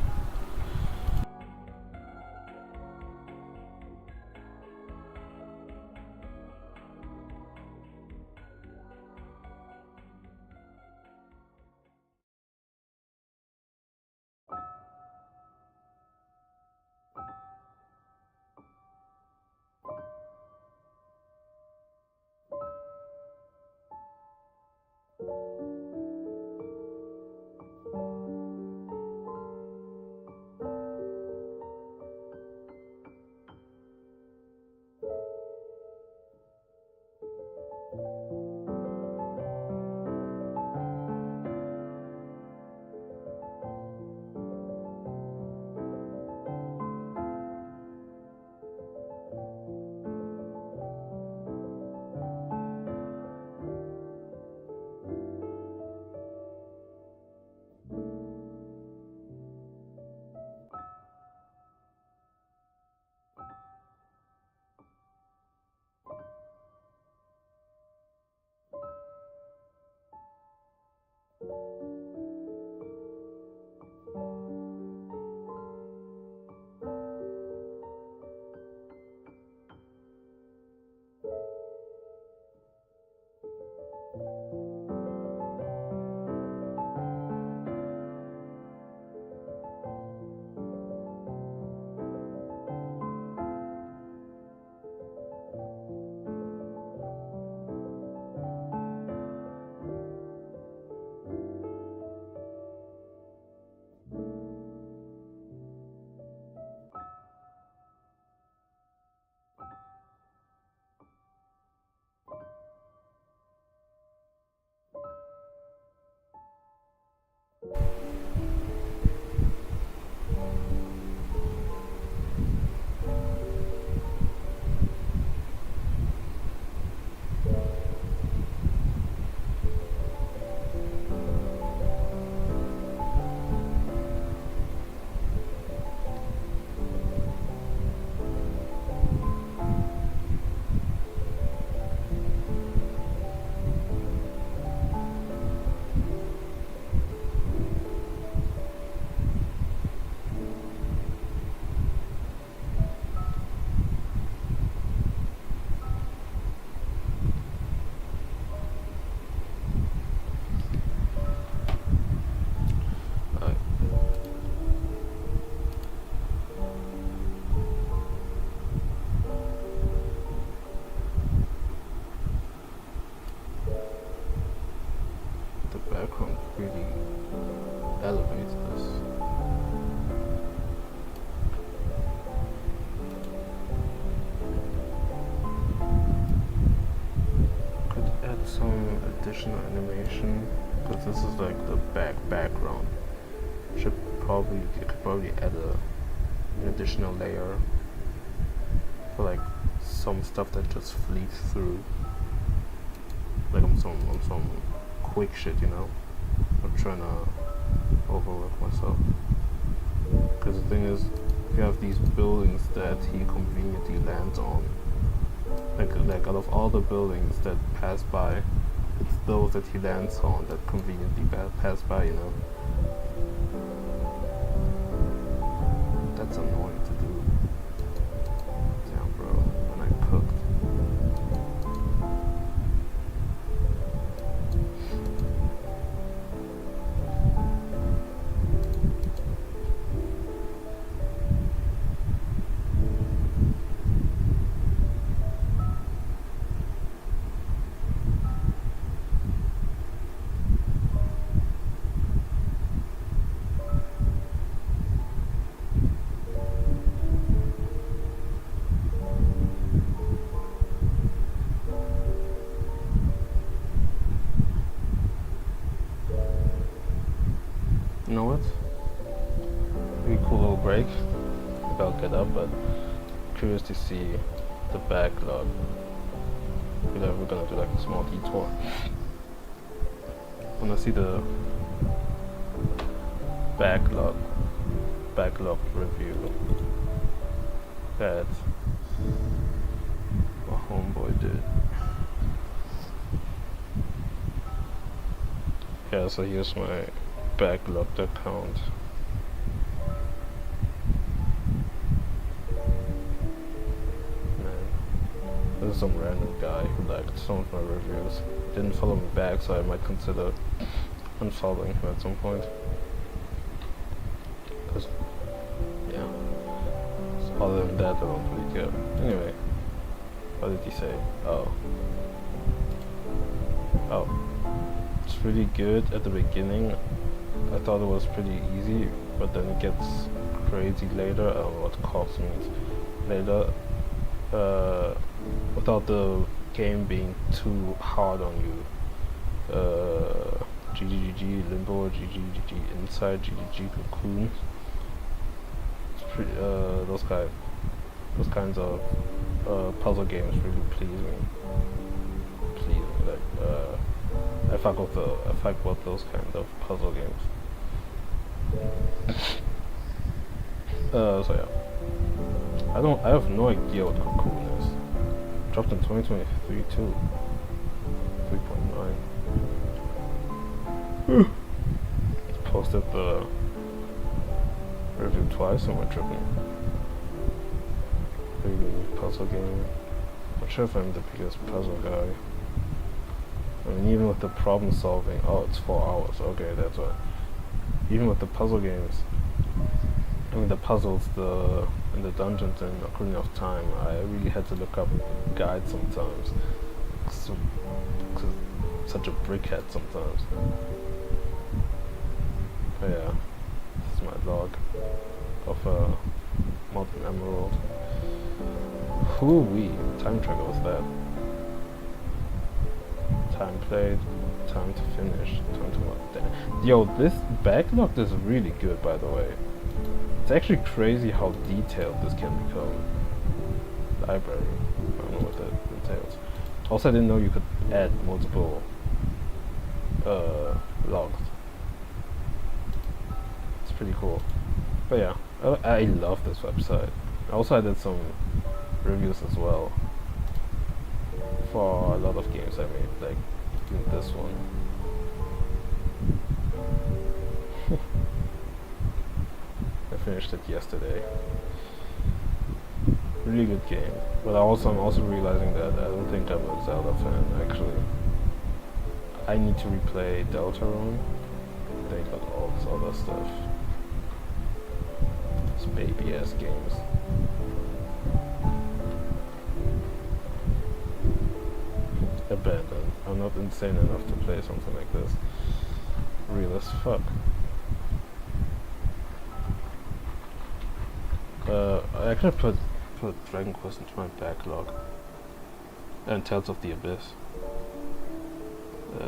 Background really elevates this. Could add some additional animation because this is like the background. You could probably add an additional layer for like some stuff that just fleets through. Like on some quick shit, you know. I'm trying to overwork myself. Because the thing is, you have these buildings that he conveniently lands on. Like out of all the buildings that pass by, it's those that he lands on that conveniently pass by, you know. That's annoying to do. Damn, bro. When I cooked. You know what? Maybe cool little break. Maybe I'll get up, but curious to see the backlog. We're gonna do like a small detour. Wanna see the backlog review that my homeboy did. Yeah, so here's my backlogged account. This is some random guy who liked some of my reviews. Didn't follow me back, so I might consider unfollowing him at some point. Cause, yeah. So other than that, I don't really care. Anyway, what did he say? Oh, it's really good at the beginning. I thought it was pretty easy, but then it gets crazy later. I don't know what cops means. Later. Without the game being too hard on you. GGGG Limbo, GGGG Inside, GGG Cocoon. It's pretty, those kinds of puzzle games really please me. I fuck with those kind of puzzle games. So yeah. I have no idea what Cocoon is. Dropped in 2023 too. 3.9. Posted the review twice and went tripping. Pretty good puzzle game. Not sure if I'm the biggest puzzle guy. I mean, even with the problem solving, it's 4 hours. Okay, that's what. Even with the puzzle games, I mean the puzzles, in the dungeons in Ocarina of Time, I really had to look up guides sometimes. Cause such a brickhead sometimes. But yeah, this is my log of Molten Emerald. Hoo-wee, time tracker was that. Time played, time to finish, time to what? Yo, this backlog is really good, by the way. It's actually crazy how detailed this can become. Library, I don't know what that entails. Also, I didn't know you could add multiple logs. It's pretty cool. But yeah, I love this website. Also, I did some reviews as well for a lot of games I made, like this one. I finished it yesterday. Really good game, but I'm also realizing that I don't think I'm a Zelda fan. Actually, I need to replay Deltarune. They got all this other stuff. These baby ass games. Abandoned. I'm not insane enough to play something like this. Real as fuck. I actually put Dragon Quest into my backlog. And Tales of the Abyss. 8.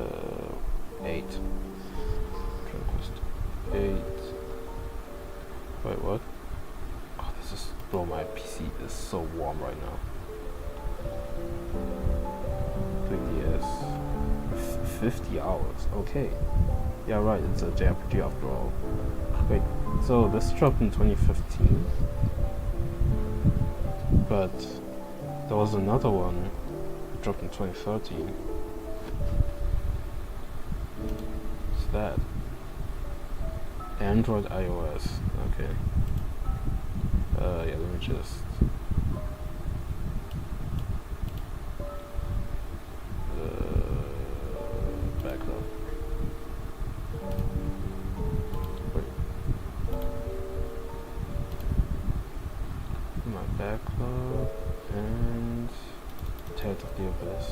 Dragon Quest 8. Wait, what? Oh, this is... Bro, my PC is so warm right now. 3DS. 50 hours, okay. Yeah, right, it's a JRPG after all. Wait, so this dropped in 2015? But there was another one that dropped in 2013. What's that? Android iOS, okay. Yeah, let me just... backlog. Wait. My backlog and Tales of the Abyss.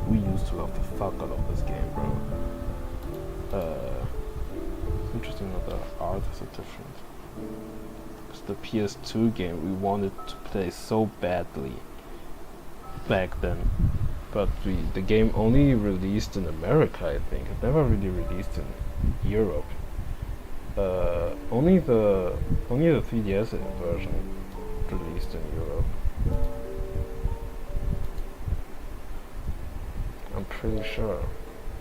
We used to love the fuck out of this game, bro. It's interesting that the art is so different. Because the PS2 game we wanted to play so badly back then, but the game only released in America, I think. It never really released in Europe. Only the 3DS version released in Europe. I'm pretty sure.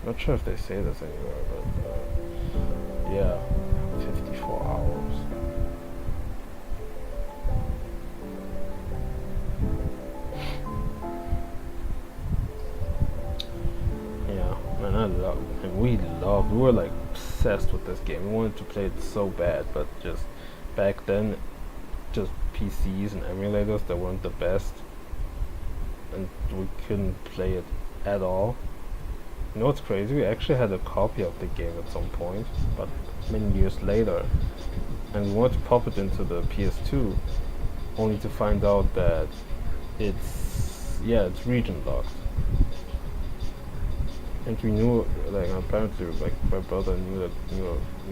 Not sure if they say this anywhere, but yeah, 54 hours. we were like obsessed with this game. We wanted to play it so bad, but just back then, just PCs and emulators that weren't the best, and we couldn't play it at all. You know what's crazy? We actually had a copy of the game at some point, but many years later, and we wanted to pop it into the PS2, only to find out that it's region locked. And we knew, like, apparently, like, my brother knew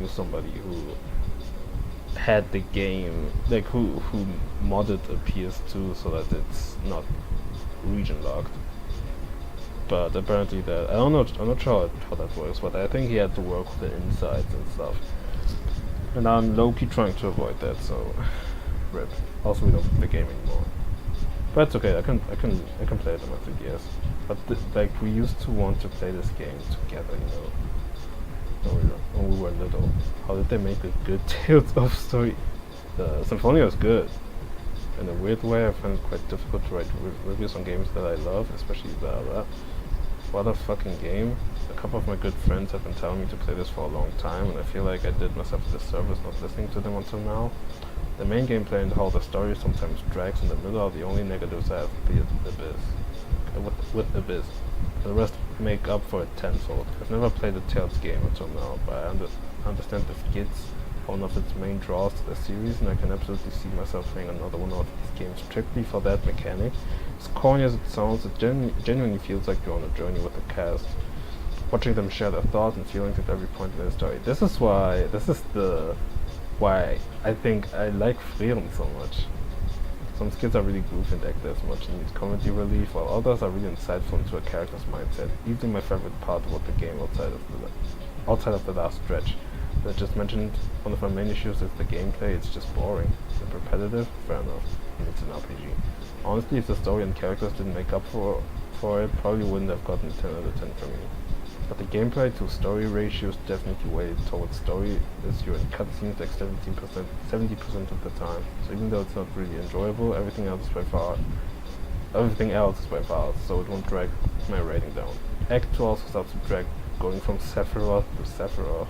somebody who had the game, like, who modded a PS2 so that it's not region locked. But apparently that, I'm not sure how that works, but I think he had to work with the insides and stuff. And I'm low-key trying to avoid that, so rip. Also, we don't play the game anymore. But it's okay, I can play it on my 3DS. But like, we used to want to play this game together, you know, when we were little. How did they make a good Tales of story? Symphonia was good. In a weird way, I find it quite difficult to write reviews on games that I love, especially that. What a fucking game. A couple of my good friends have been telling me to play this for a long time, and I feel like I did myself a disservice not listening to them until now. The main gameplay and how the story sometimes drags in the middle are the only negatives I have with Abyss. The rest make up for it tenfold. I've never played a Tales game until now, but I understand the skits are one of its main draws to the series, and I can absolutely see myself playing another one of these games strictly for that mechanic. As corny as it sounds, it genuinely feels like you're on a journey with the cast, watching them share their thoughts and feelings at every point in their story. This is why I think I like Frieren so much. Some skits are really goofy and act as much need comedy relief, while others are really insightful into a character's mindset. Easily my favorite part about the game outside of the last stretch. As I just mentioned, one of my main issues is the gameplay. It's just boring and repetitive. Fair enough. It's an RPG. Honestly, if the story and characters didn't make up for it, probably wouldn't have gotten 10 out of 10 from me. But the gameplay to story ratio is definitely weighted towards story, as you're in cutscenes like 70% of the time. So even though it's not really enjoyable, everything else is by far, so it won't drag my rating down. Act 2 also starts to drag, going from Sephiroth to Sephiroth.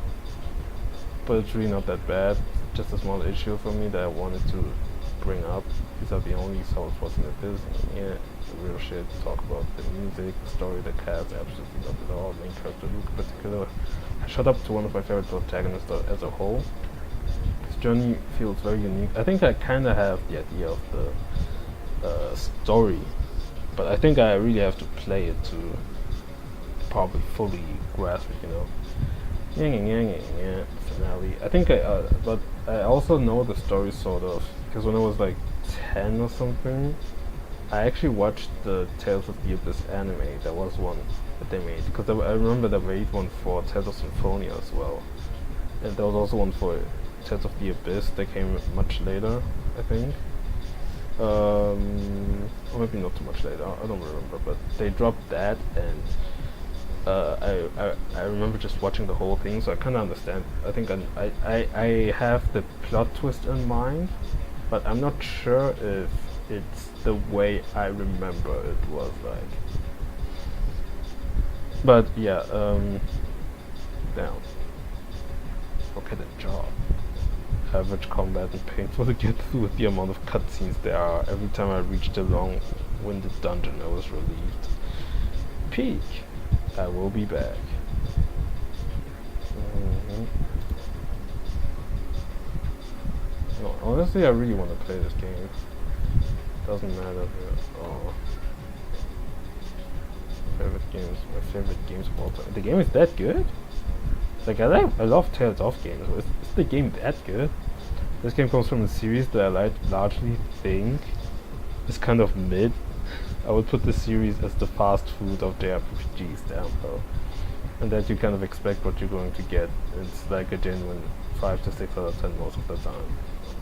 But it's really not that bad, just a small issue for me that I wanted to bring up. These are the only Souls was in Abyss, and yeah, the real shit to talk about. The music, the story, the cast, I absolutely love it all. Main character Luke in particular. I shut up to one of my favorite protagonists as a whole. His journey feels very unique. I think I kinda have the idea of the story, but I think I really have to play it to probably fully grasp it, you know. Finale. I think but I also know the story sort of, because when I was like 10 or something, I actually watched the Tales of the Abyss anime. That was one that they made, because I remember they made one for Tales of Symphonia as well, and there was also one for Tales of the Abyss that came much later, I think. Or maybe not too much later, I don't remember, but they dropped that, and I remember just watching the whole thing, so I kind of understand. I think I have the plot twist in mind, but I'm not sure if it's the way I remember it was like. But yeah, damn. Okay, the job. Average combat and painful to get through with the amount of cutscenes there are. Every time I reached a long-winded dungeon, I was relieved. Peak. I will be back. No, honestly, I really want to play this game. Doesn't matter. Oh. My favorite games of all time. The game is that good? Like, I love Tales of games. Is the game that good? This game comes from a series that I largely think is kind of mid. I would put this series as the fast food of JRPGs down though. And that you kind of expect what you're going to get. It's like a genuine 5 to 6 out of 10 most of the time.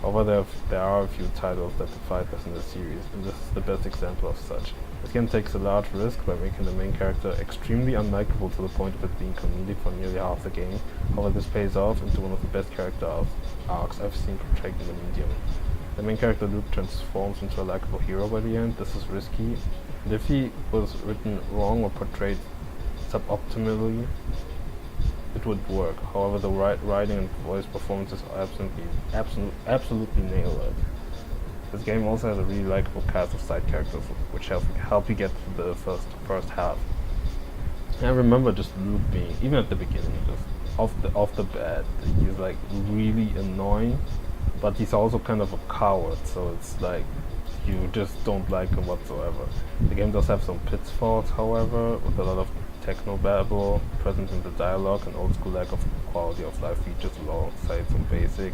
However, there are a few titles that defy this in the series, and this is the best example of such. This game takes a large risk by making the main character extremely unlikable to the point of it being comedic for nearly half the game. However, this pays off into one of the best character arcs I've seen portrayed in the medium. The main character Luke transforms into a likable hero by the end. This is risky, and if he was written wrong or portrayed suboptimally, it would work. However, the writing and voice performances are absolutely nail it. This game also has a really likable cast of side characters, which help you get through the first half. And I remember just Luke being, even at the beginning, just off the bat, he's like really annoying, but he's also kind of a coward. So it's like you just don't like him whatsoever. The game does have some pitfalls, however, with a lot of technobabble present in the dialogue and old school lack of quality of life features alongside some basic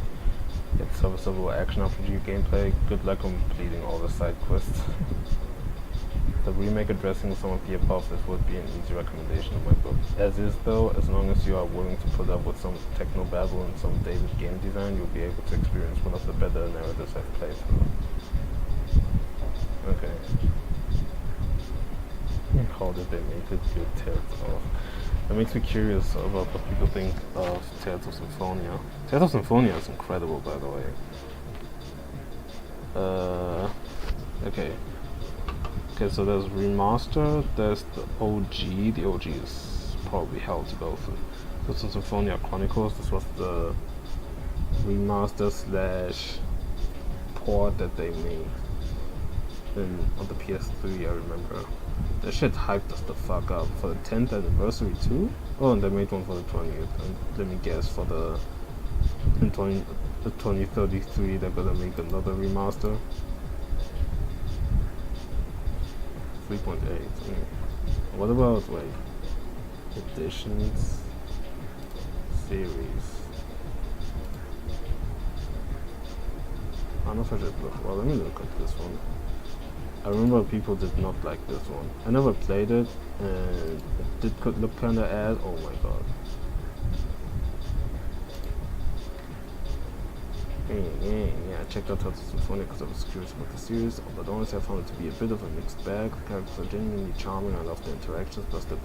yet serviceable action RPG gameplay. Good luck completing all the side quests. The remake addressing some of the above, this would be an easy recommendation in my book. As is though, as long as you are willing to put up with some technobabble and some dated game design, you'll be able to experience one of the better narratives I've played through. Okay. How did they make it good? Tales of... That makes me curious about what people think of Tales of Symphonia. Tales of Symphonia is incredible, by the way. Okay. Okay, so there's remaster, there's the OG. The OG is probably hell to go through. Tales of Symphonia Chronicles, this was the remaster / port that they made on the PS3, I remember. That shit hyped us the fuck up for the 10th anniversary too. Oh, and they made one for the 20th. And let me guess, for the 2033, they're gonna make another remaster. 3.8. What about editions, series? I don't know if I should look. Well, let me look at this one. I remember people did not like this one. I never played it, and it could look kinda ass. Oh my god. Yeah, I checked out Tales of Symphonia because I was curious about the series, but honestly I found it to be a bit of a mixed bag. The characters are genuinely charming, I love the interactions, plus the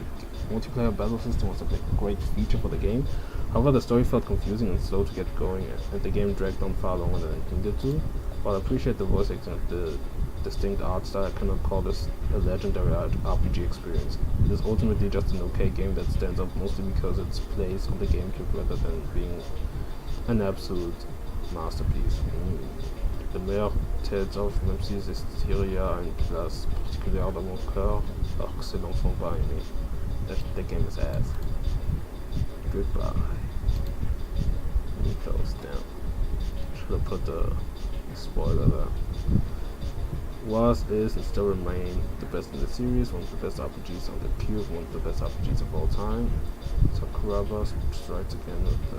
multiplayer battle system was a great feature for the game. However, the story felt confusing and slow to get going, and the game dragged on far longer than it needed to. While I appreciate the voice acting and the distinct art style, I cannot call this a legendary RPG experience. It is ultimately just an okay game that stands out mostly because it plays on the GameCube rather than being an absolute masterpiece. Le meilleur Tales of, même si ST3 a une place particulière dans mon cœur, alors que c'est l'enfant pas aimé. The game is ass. Goodbye. Let me close down. Should have put the spoiler there. Was, is, and still remain the best in the series, one of the best RPGs on the Cube, one of the best RPGs of all time. Sakuga strikes again with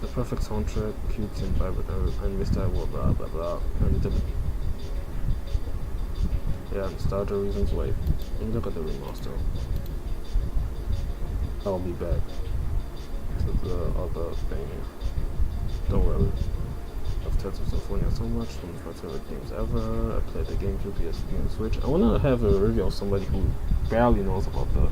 the perfect soundtrack, cute and vibrant and misstyle, blah blah blah. And nostalgia reasons. Wait, let me look at the remaster. I'll be back to the other thing. Don't worry. I've Tales of Symphonia so much, one of my favorite games ever. I played the GameCube, PS3, and Switch. I wanna have a review of somebody who barely knows about the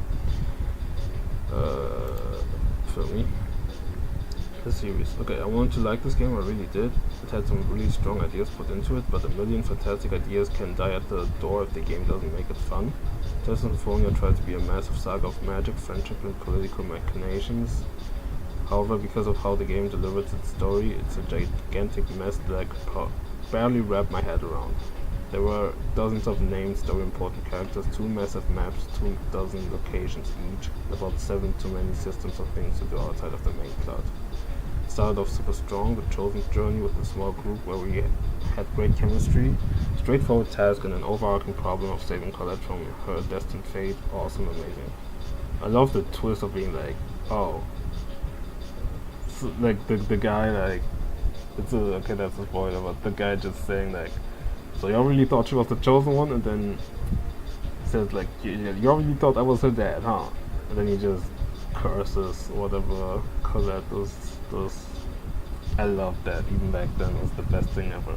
series. Okay, I wanted to like this game, I really did. It had some really strong ideas put into it, but a million fantastic ideas can die at the door if the game doesn't make it fun. Tales of Symphonia tried to be a massive saga of magic, friendship, and political machinations. However, because of how the game delivers its story, it's a gigantic mess that I could barely wrap my head around. There were dozens of named story important characters, 2 massive maps, 2 dozen locations each, and about 7 too many systems of things to do outside of the main plot. It started off super strong, the Chosen's journey with a small group where we had great chemistry, straightforward task, and an overarching problem of saving Colette from her destined fate. Awesome, amazing. I love the twist of being like, oh, so, like the guy, like, okay, that's a spoiler, but the guy just saying like, so y'all really thought she was the chosen one, and then says like, y'all really thought I was her dad, huh? And then he just curses whatever Colette was. I loved that. Even back then, it was the best thing ever.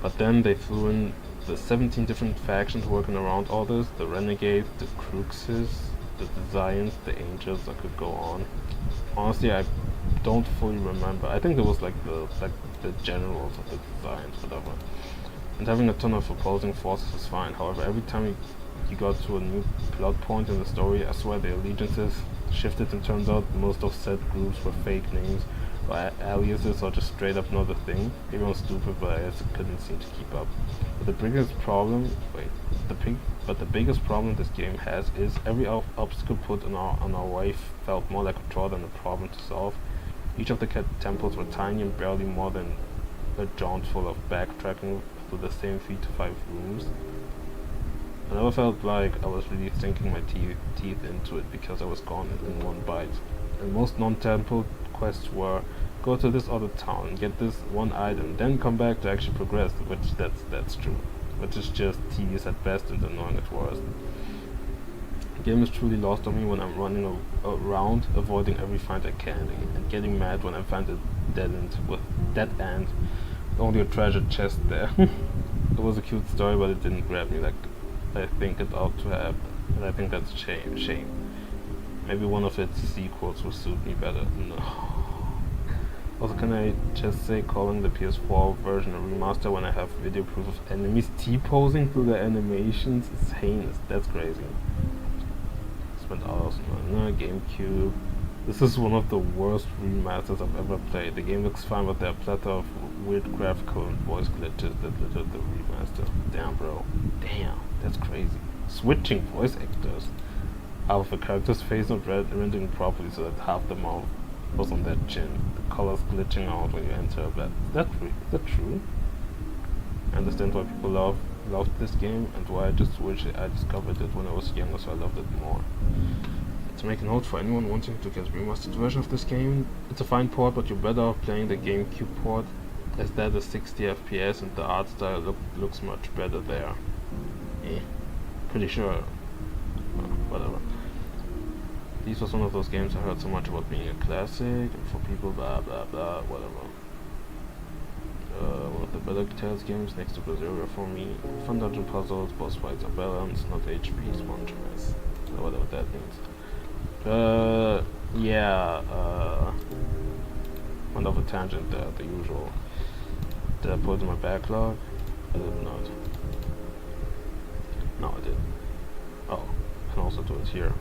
But then they threw in the 17 different factions working around all this: the Renegades, the Cruxes, the Designs, the Angels. I could go on. Honestly, I don't fully remember. I think there was like the generals of the Designs, whatever. And having a ton of opposing forces is fine. However, every time you you got to a new plot point in the story. I swear the allegiances shifted and turned out most of said groups were fake names or aliases or just straight up not a thing. Everyone was stupid, but I just couldn't seem to keep up. But the biggest problem, the biggest problem this game has is every obstacle put on our way felt more like a chore than a problem to solve. Each of the temples were tiny and barely more than a jaunt full of backtracking through the same 3 to 5 rooms. I never felt like I was really sinking my teeth into it because I was gone in one bite. And most non-temple quests were go to this other town and get this one item, then come back to actually progress, which that's true. Which is just tedious at best and annoying at worst. The game is truly lost on me when I'm running around, avoiding every find I can, and getting mad when I find a dead end, only a treasure chest there. It was a cute story, but it didn't grab me like I think it ought to have, and I think that's a shame. Maybe one of its sequels will suit me better. No. Also, can I just say calling the PS4 version a remaster when I have video proof of enemies T-posing through their animations is heinous. That's crazy. Spent hours on GameCube. This is one of the worst remasters I've ever played. The game looks fine, but there are a plethora of weird graphical and voice glitches that littered the remaster. Damn, bro. Damn, that's crazy. Switching voice actors. Half of the character's face not rendering properly so that half the mouth was on that chin. The colors glitching out when you enter a bed. Is that true? I understand why people loved this game and why I just wish I discovered it when I was younger so I loved it more. To make a note for anyone wanting to get a remastered version of this game, it's a fine port, but you're better off playing the GameCube port, as that is 60 FPS and the art style looks much better there. Pretty sure. Whatever. This was one of those games I heard so much about being a classic, and for people blah blah blah, whatever. One of the better Tales games next to Berseria for me. Fun dungeon puzzles, boss fights are balanced, not HP sponge mess. Whatever that means. Went off a tangent there, the usual. Did I put it in my backlog? I did not. No, I did. Oh, I can also do it here.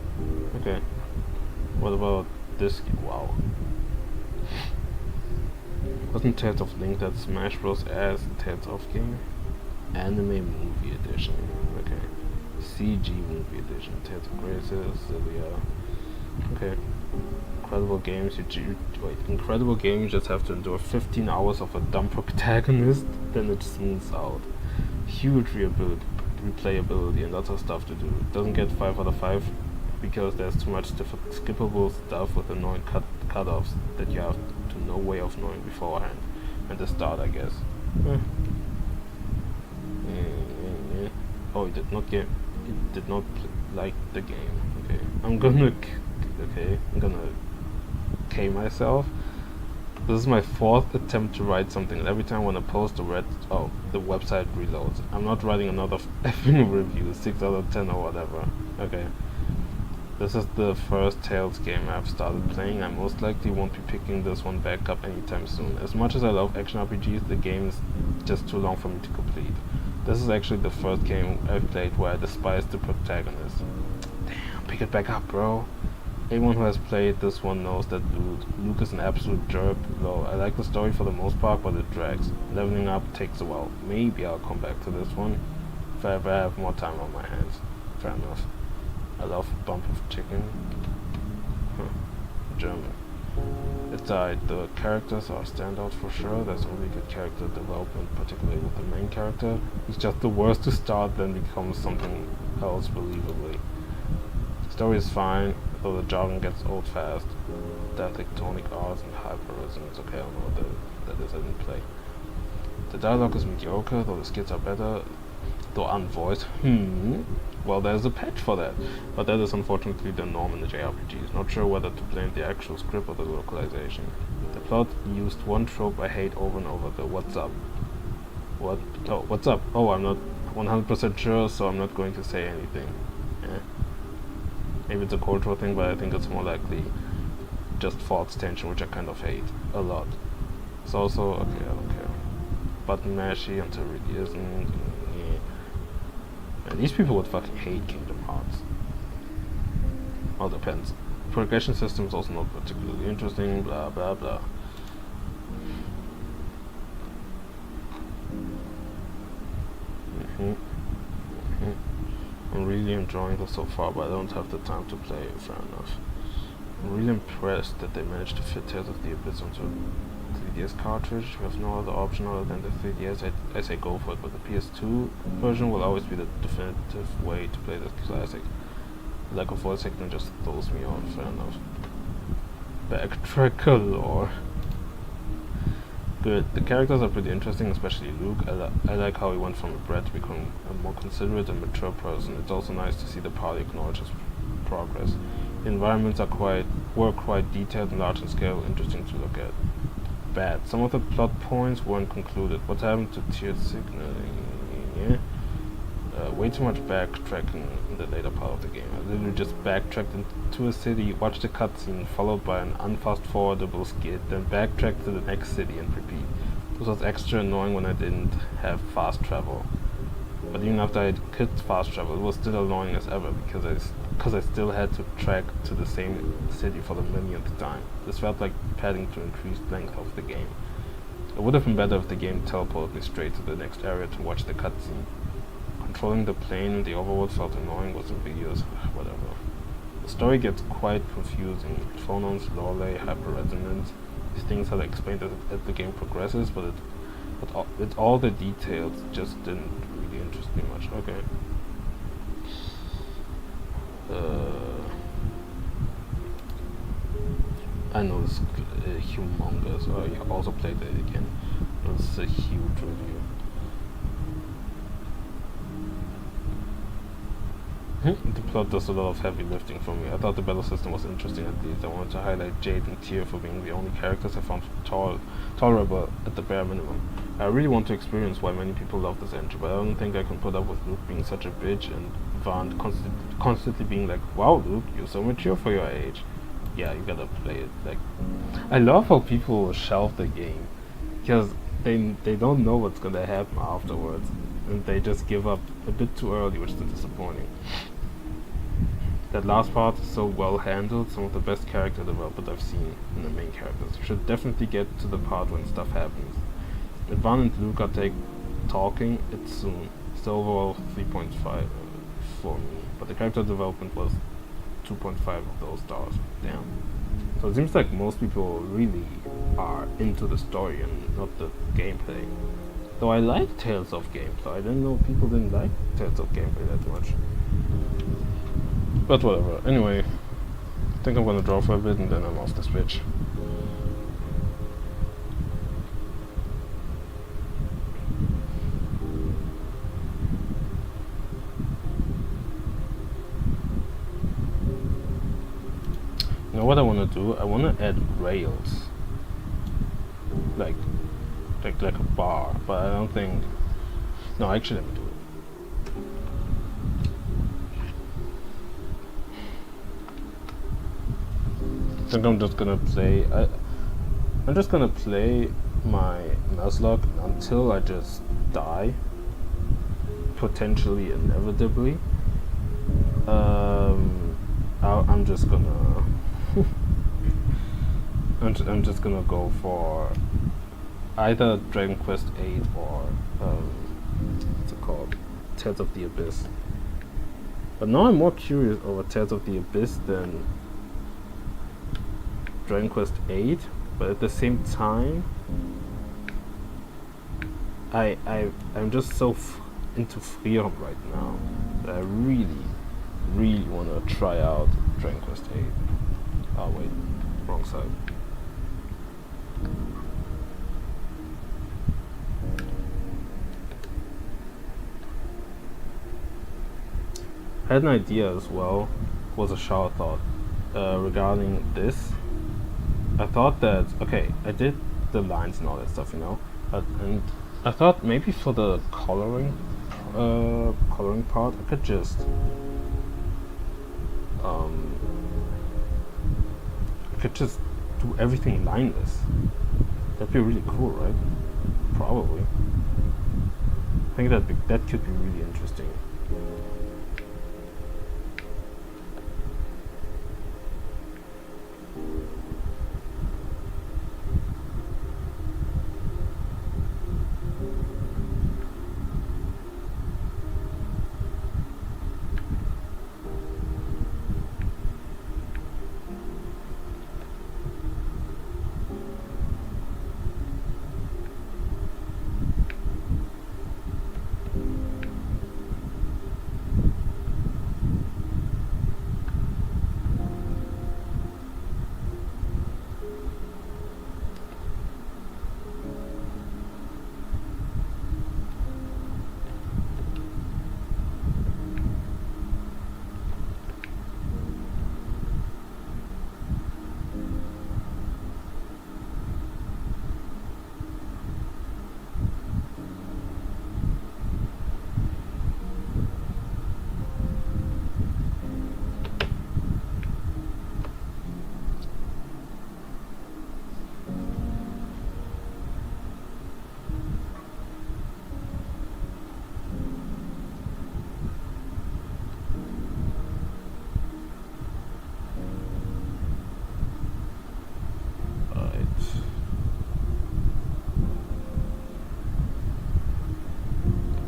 Okay. What about this game? Wow. Wasn't Tales of Link that Smash Bros. As Tales of game? Anime Movie Edition. Okay. CG Movie Edition. Tales of Graces, Cilia. Okay. Incredible games. Incredible games. You just have to endure 15 hours of a dumb protagonist, then it smooths out. Huge replayability and lots of stuff to do. It doesn't get 5 out of 5 because there's too much skippable stuff with annoying cutoffs that you have to no way of knowing beforehand. And the start, I guess. Oh, it did not like the game. Okay, I'm gonna K myself. This is my 4th attempt to write something, and every time when I post the website reloads. I'm not writing another effing review, 6 out of 10 or whatever. Okay. This is the first Tales game I've started playing. I most likely won't be picking this one back up anytime soon. As much as I love action RPGs, the game is just too long for me to complete. This is actually the first game I've played where I despise the protagonist. Damn, pick it back up, bro. Anyone who has played this one knows that Luke is an absolute jerk, though I like the story for the most part, but it drags. Leveling up takes a while. Maybe I'll come back to this one if I ever have more time on my hands. Fair enough. I love Bump of Chicken. German. It died. The characters are a standout for sure. There's really good character development, particularly with the main character. He's just the worst to start, then becomes something else believably. Story is fine, though the jargon gets old fast. Tectonic arts and hyperism. It's okay, I don't know what that is, I didn't play. The dialogue is mediocre, though the skits are better, though unvoiced. Well, there's a patch for that, but that is unfortunately the norm in the JRPGs. Not sure whether to blame the actual script or the localization. The plot used one trope I hate over and over, the what's up. What? Oh, what's up? Oh, I'm not 100% sure, so I'm not going to say anything. Maybe it's a cultural thing, but I think it's more likely just false tension, which I kind of hate a lot. It's also, okay, I don't care. Button mashy until it really isn't. And these people would fucking hate Kingdom Hearts. All depends. Progression system is also not particularly interesting, blah blah blah. I'm really enjoying this so far, but I don't have the time to play it, fair enough. I'm really impressed that they managed to fit Tales of the Abyss onto a 3DS cartridge. You have no other option other than the 3DS. I say go for it, but the PS2 version will always be the definitive way to play this classic. The lack of voice acting just throws me off, fair enough. Backtrack galore. Good. The characters are pretty interesting, especially Luke. I like how he went from a brat to become a more considerate and mature person. It's also nice to see the party acknowledge his progress. The environments were quite detailed and large in scale, interesting to look at. Bad. Some of the plot points weren't concluded. What happened to tiered signaling? Yeah. Way too much backtracking in the later part of the game. I literally just backtracked into a city, watched a cutscene, followed by an unfast forwardable skit, then backtracked to the next city and repeat. This was extra annoying when I didn't have fast travel. But even after I could fast travel, it was still annoying as ever because I still had to track to the same city for the millionth time. This felt like padding to increased length of the game. It would have been better if the game teleported me straight to the next area to watch the cutscene. Controlling the plane in the overworld felt annoying, was ambiguous, whatever. The story gets quite confusing. Phonons, lore, hyper-resonance, these things are explained as the game progresses, but with all the details just didn't really interest me much. Okay. I know this is humongous. I also played it again. This is a huge review. The plot does a lot of heavy lifting for me. I thought the battle system was interesting at least. I wanted to highlight Jade and Tyr for being the only characters I found tolerable at the bare minimum. I really want to experience why many people love this engine, but I don't think I can put up with Luke being such a bitch and Vaughn constantly being like, wow Luke, you're so mature for your age. Yeah, you gotta play it. Like, I love how people shelve the game, because they don't know what's gonna happen afterwards, and they just give up a bit too early, which is disappointing. That last part is so well handled, some of the best character development I've seen in the main characters. You should definitely get to the part when stuff happens. If Van and Luke are talking, it's soon. It's overall 3.5 for me, but the character development was 2.5 of those stars. Damn. So it seems like most people really are into the story and not the gameplay. Though I like Tales of gameplay, I didn't know people didn't like Tales of gameplay that much. But whatever. Anyway, I think I'm gonna draw for a bit and then I'm off the Switch. You know what I wanna do? I wanna add rails. Like a bar, but I don't think... No, actually let me do it. I think I'm just gonna play... I'm just gonna play my Nuzlocke until I just die. Potentially, inevitably. I'm just gonna... I'm just gonna go for either Dragon Quest 8 or what's it called? Tales of the Abyss. But now I'm more curious over Tales of the Abyss than Dragon Quest 8, but at the same time I'm just so into Freedom right now that I really wanna try out Dragon Quest 8. Oh wait, wrong side. I had an idea as well, was a shower thought, regarding this. I thought that, okay, I did the lines and all that stuff, you know, and I thought maybe for the coloring part, I could just, do everything lineless. That'd be really cool, right? Probably. I think that could be really interesting.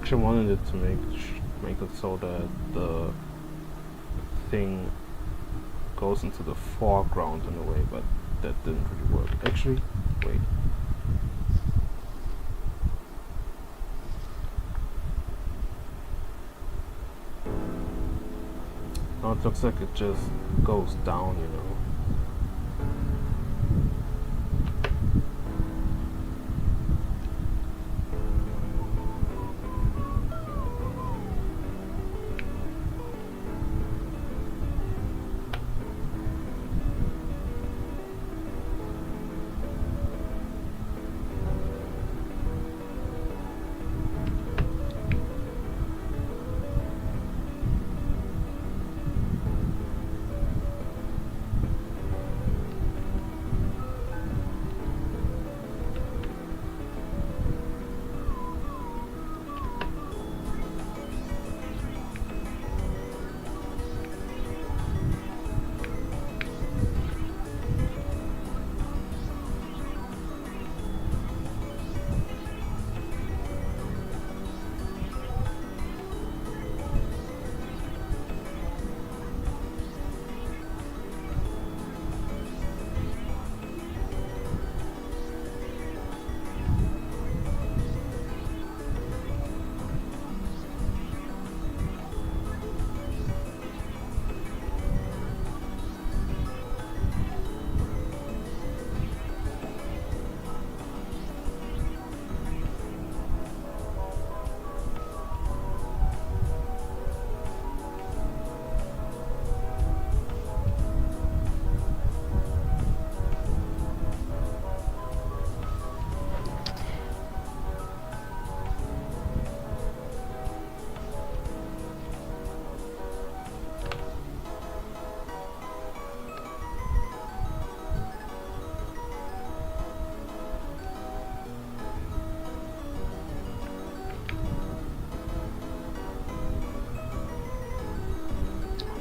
actually wanted it to make it so that the thing goes into the foreground in a way, but that didn't really work. Actually, wait. Now it looks like it just goes down, you know.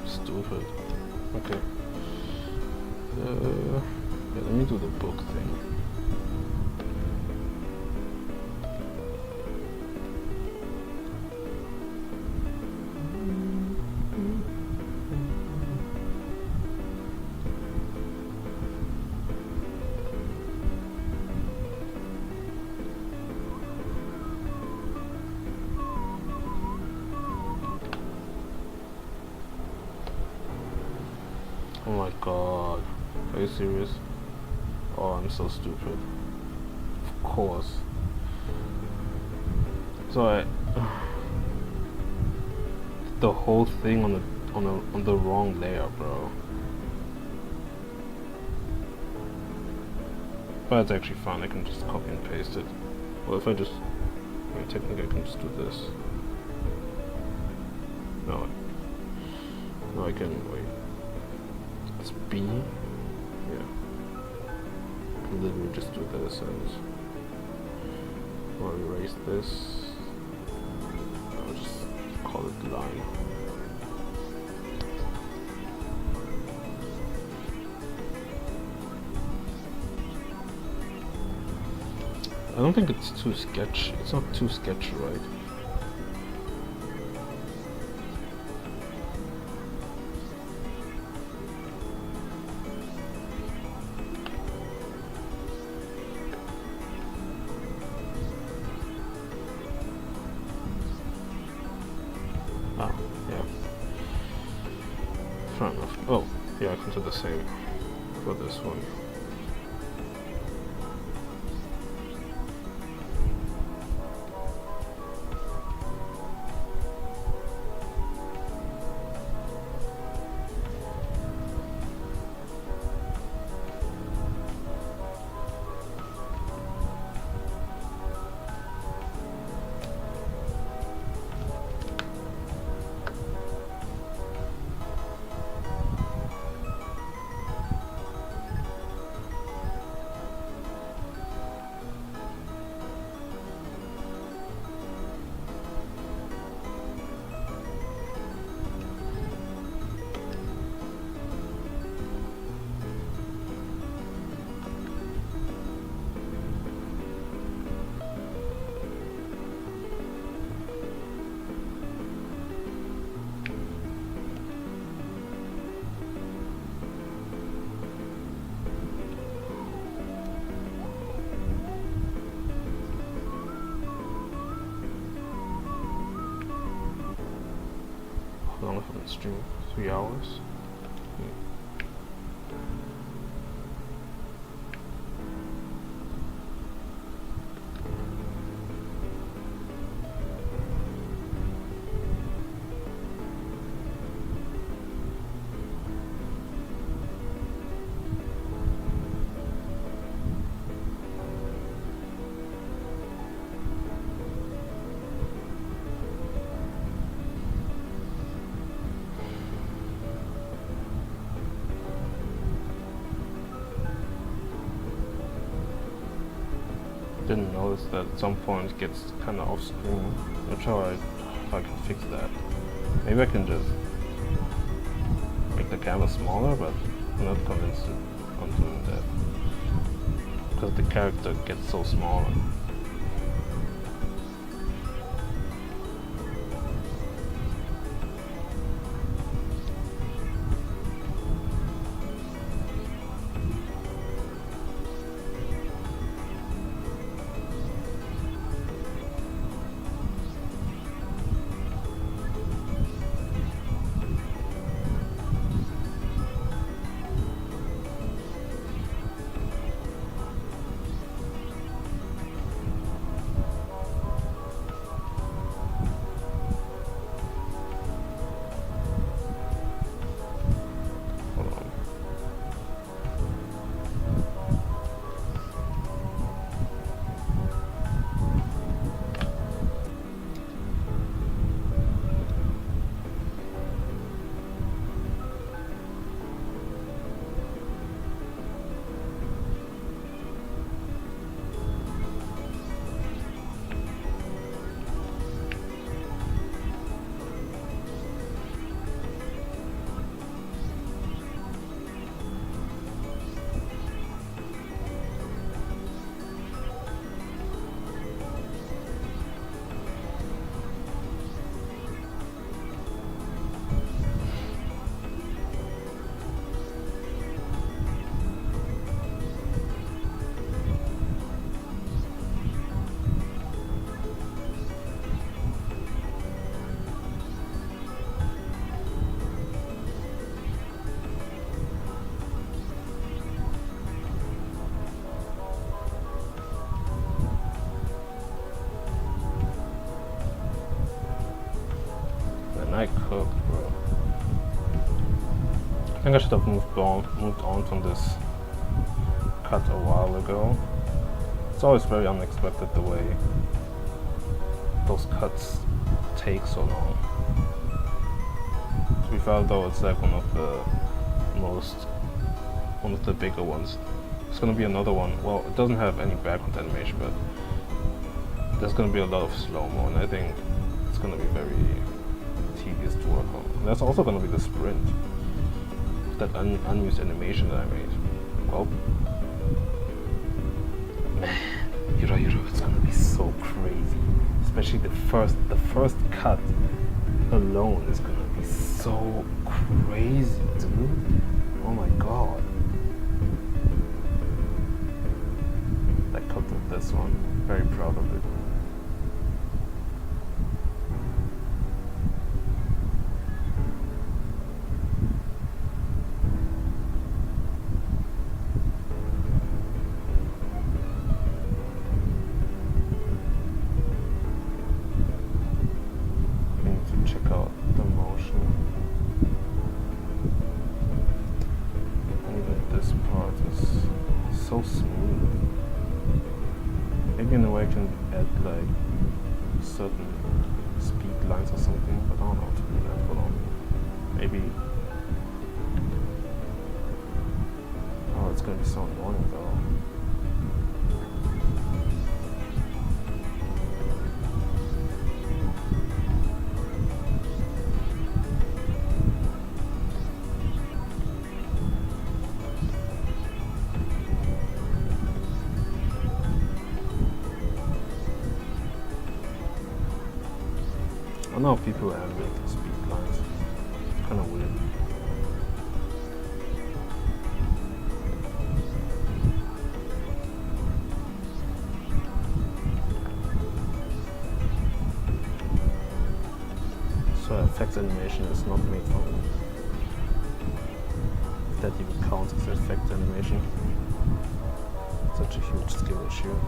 Stupid. Okay. Yeah, let me do the book thing. Oh my god. Are you serious? Oh, I'm so stupid. Of course. So I the whole thing on the wrong layer, bro. But it's actually fine. I can just copy and paste it. Well, if I just technically I can just do this. No, I can wait. It's B. Yeah. I can literally just do this and or erase this. I'll just call it line. I don't think it's too sketchy. It's not too sketchy, right? Ah, yeah. Fair enough. Oh, yeah, I can do the same for this one. How long have I been streaming? 3 hours? Didn't notice that at some point it gets kind of off screen. Not sure if I can fix that. Maybe I can just make the camera smaller, but I'm not convinced on doing that because the character gets so small. I cook, bro. I think I should have moved on from this cut a while ago. It's always very unexpected the way those cuts take so long. To be fair though, it's like one of the bigger ones. There's gonna be another one. Well, it doesn't have any background animation, but there's gonna be a lot of slow-mo, and I think it's gonna be very tedious to work on. And that's also gonna be the sprint. That unused animation that I made. Well, man, Yura, it's gonna be so crazy. Especially the first cut alone is gonna be so crazy, dude. Oh my god. I cut of this one. Very proud of it. So smooth. Maybe in a way I can add like certain speed lines or something, but I don't know how to do that. Hold on. Maybe. Oh, it's gonna be so annoying though. I don't know if people animate the speed lines. It's kind of weird. So I effects animation is not made for me. If that even counts as effects animation. Such a huge skill issue.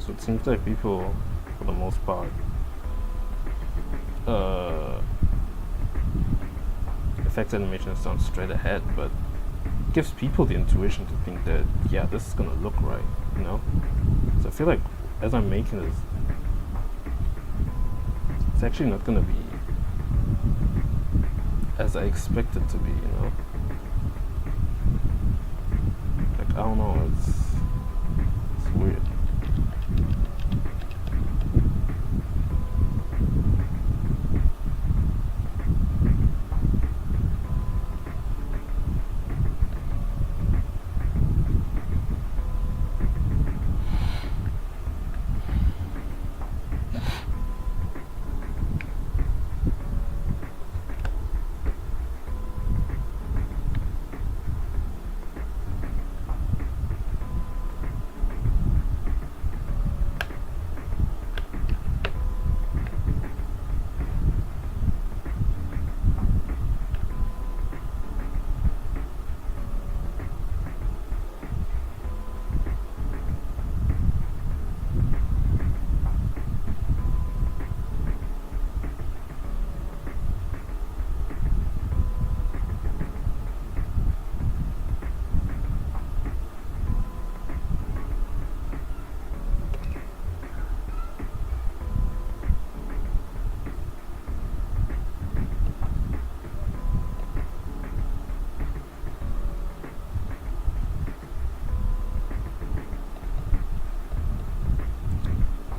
So it seems like people, for the most part, effects animation sounds straight ahead, but it gives people the intuition to think that, yeah, this is gonna look right, you know? So I feel like as I'm making this, it's actually not gonna be as I expect it to be, you know? Like, I don't know, it's weird.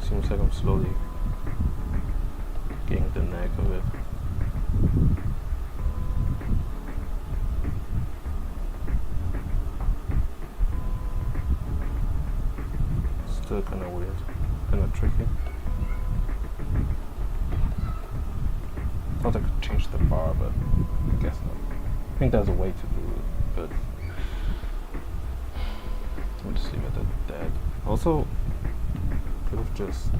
Seems like I'm slowly getting the knack of it. also kind of weird, kind of tricky. Thought I could change the bar, but I guess not. I think there's a way to do it, but we'll just leave it at that. Also, could have just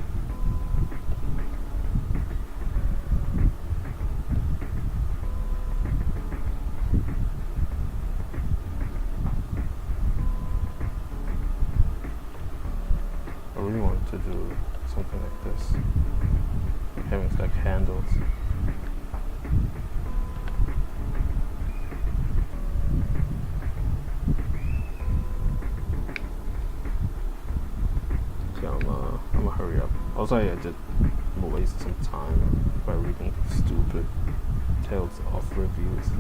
I really wanted to do something like this, like having like handles. I'm gonna hurry up. Also, I did waste some time by reading stupid Tales of reviews.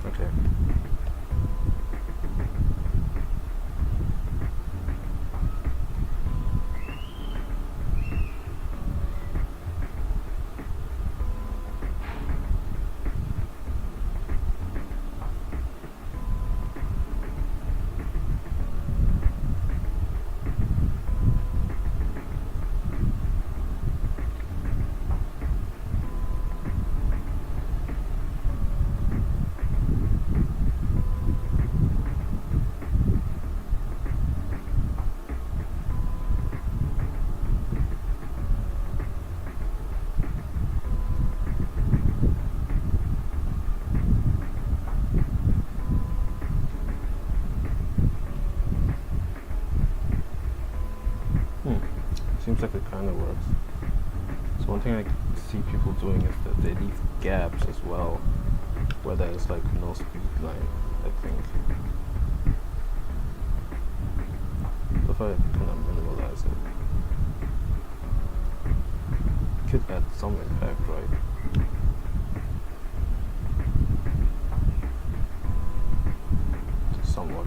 Okay. Seems like it kind of works. So one thing I see people doing is that they leave gaps as well, where there's like no speed line, I think. So if I kind of minimalize it, could add some impact, right? Somewhat.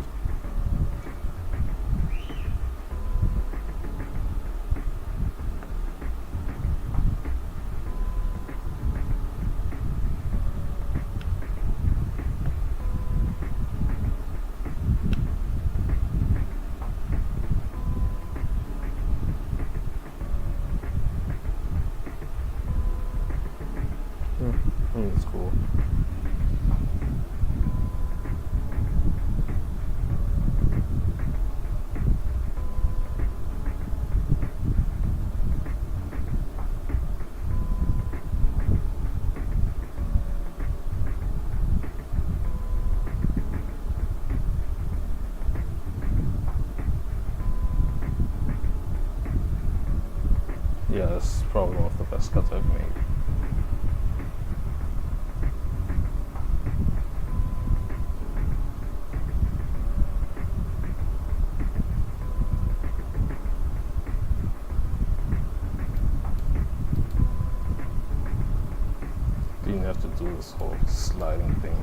I mean, it's cool. Yeah, this is probably one of the best cuts I've made. Didn't have to do this whole sliding thing.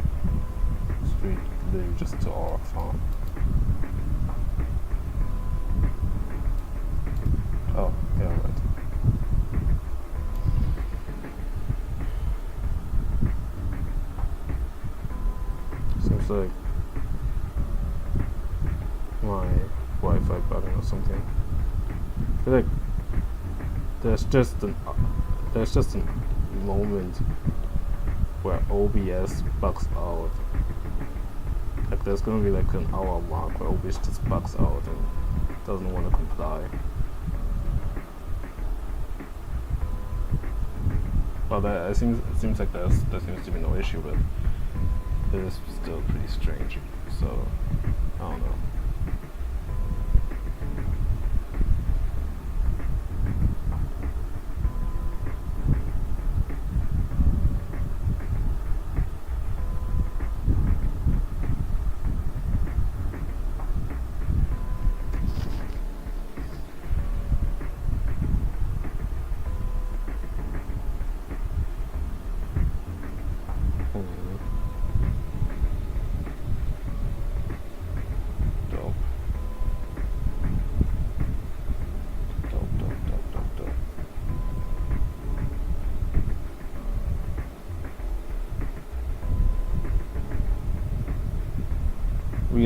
It's really just to our font. Oh, yeah, right. Seems like my Wi-Fi button or something. I feel like there's just a moment where OBS bugs out. Like there's gonna be like an hour mark where OBS just bugs out and doesn't want to comply. Well, it seems like there seems to be no issue, but it is still pretty strange. So I don't know.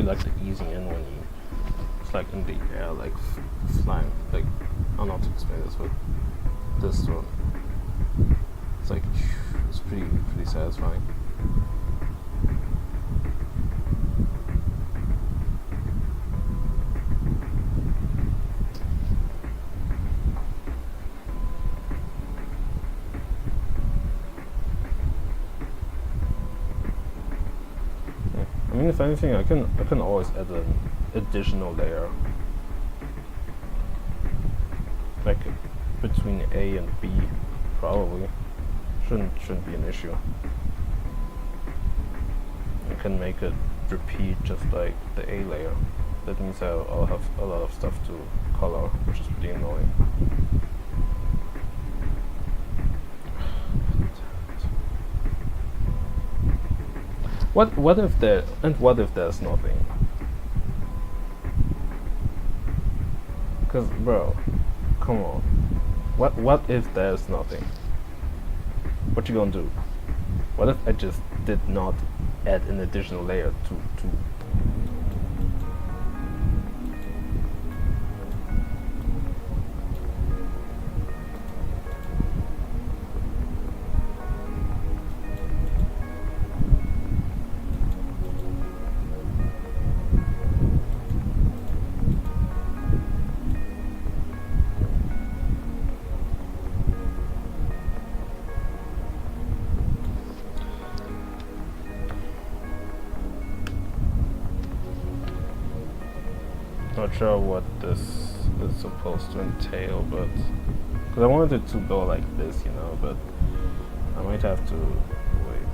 really like the easing in when you, it's like in the air, like flying. Like, I don't know how to explain this, but this one, it's like, it's pretty satisfying. I mean, if anything, I can always add an additional layer, like between A and B, probably shouldn't be an issue. I can make it repeat just like the A layer. That means I'll have a lot of stuff to color, which is pretty annoying. What if there's nothing? Cause bro, come on. What if there's nothing? What you gonna do? What if I just did not add an additional layer to Not sure what this is supposed to entail, but because I wanted it to go like this, you know, but I might have to wait.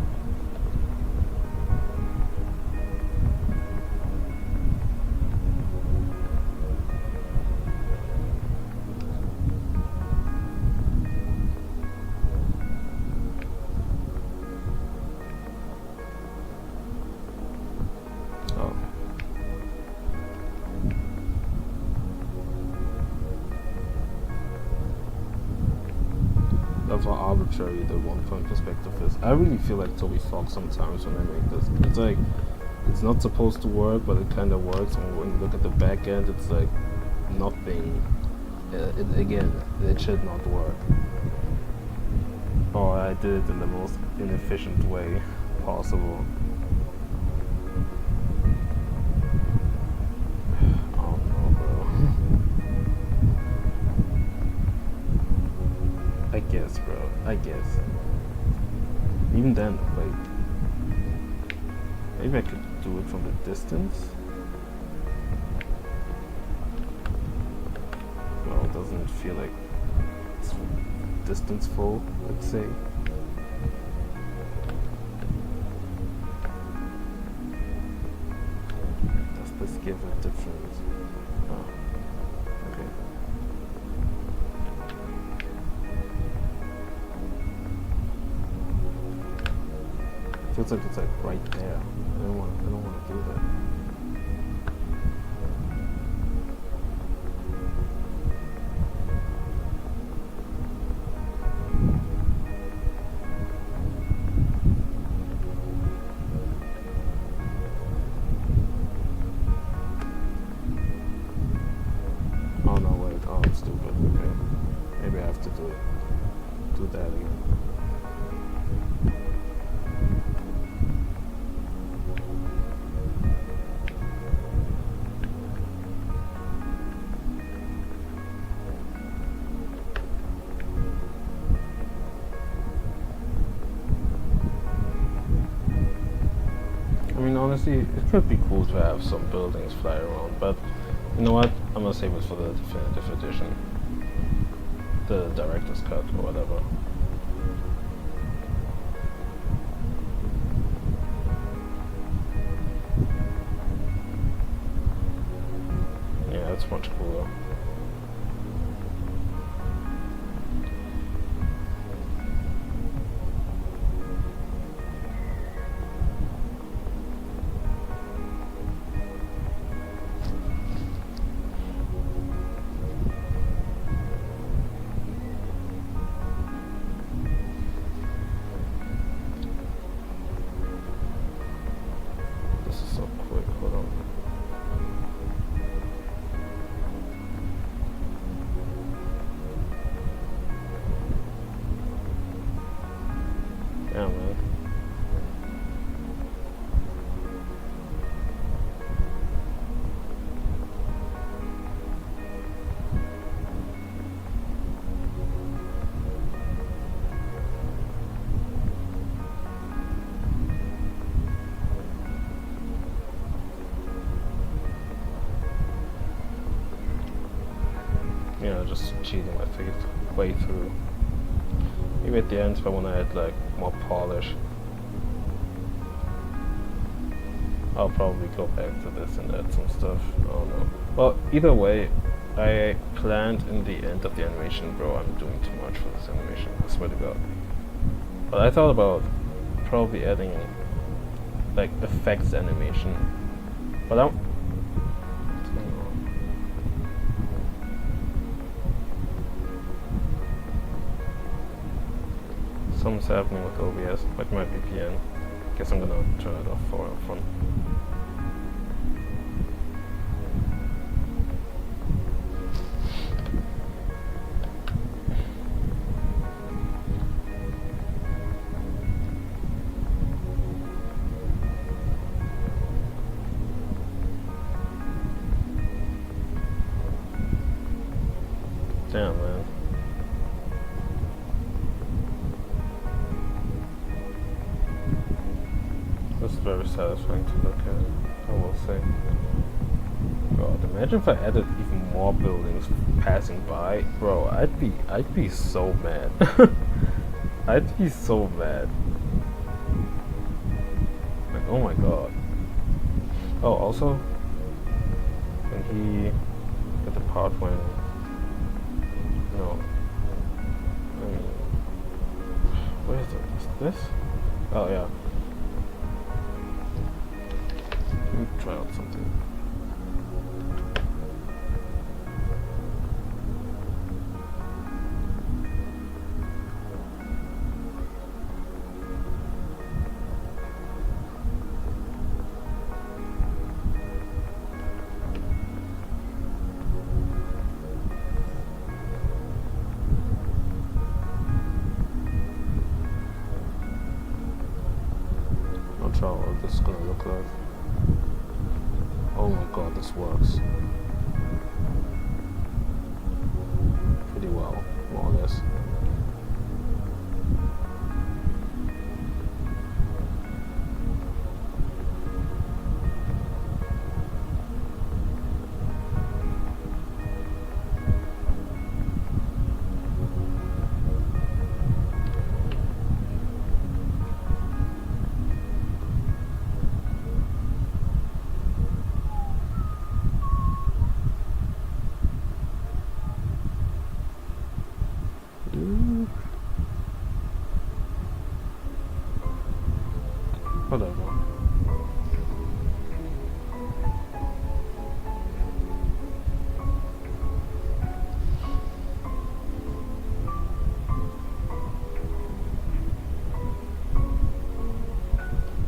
That's how arbitrary the one-point perspective is. I really feel like Toby Fox sometimes when I make this. It's like, it's not supposed to work, but it kind of works. And when you look at the back end, it's like nothing. It should not work. Or I did it in the most inefficient way possible. I guess. Even then, like, maybe I could do it from the distance. Well, it doesn't feel like it's distance-full, let's say. Does this give a different? Oh, okay. Feels like it's like right there. I don't want to do that. Oh no, wait. Oh, I'm stupid. Okay. Maybe I have to do that again. I mean, honestly, it could be cool to have some buildings fly around, but you know what? I'm gonna save it for the definitive edition, the director's cut or whatever. Yeah, that's much cooler. This is so quick, hold on. you know, just cheating my way through. Maybe at the end if I want to add like more polish, I'll probably go back to this and add some stuff. I don't know. Well, either way, I planned in the end of the animation, bro, I'm doing too much for this animation, I swear to God. But I thought about probably adding like effects animation. But I'm something's happening with OBS, like my VPN. Guess I'm gonna turn it off for fun. Damn, man. It's very satisfying to look at, I will say. God, imagine if I added even more buildings passing by. Bro, I'd be so mad. I'd be so mad. Like, oh my god. Oh, also, when he at the part when where is it? Is this? Oh yeah. Let me try out something. Not sure what this is gonna look like. Oh my god, this works pretty well, more or less. Whatever.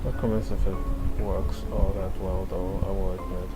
Not convinced if it works all that well though, I will admit.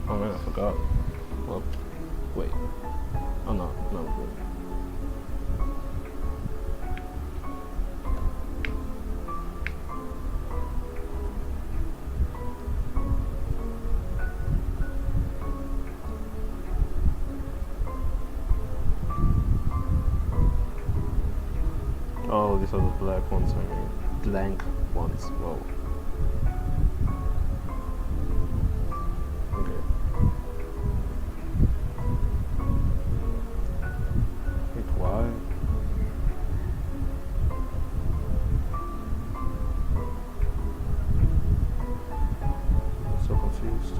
Oh man, I forgot. Well, wait. Oh no, no, good. Oh, these are the black ones, I mean. Blank ones, whoa. So confused.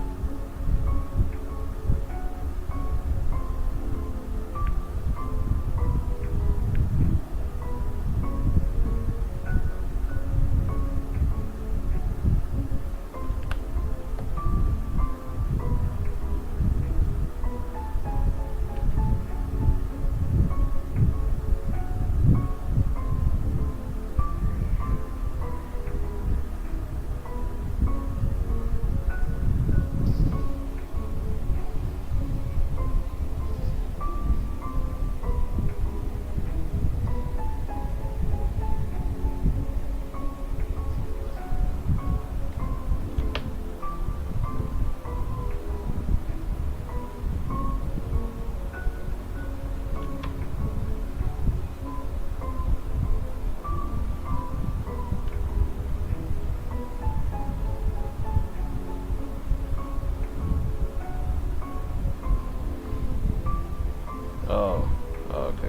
Oh, okay.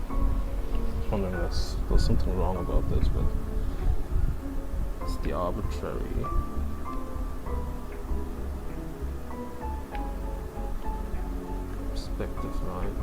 I was wondering if there's something wrong about this, but it's the arbitrary perspective line.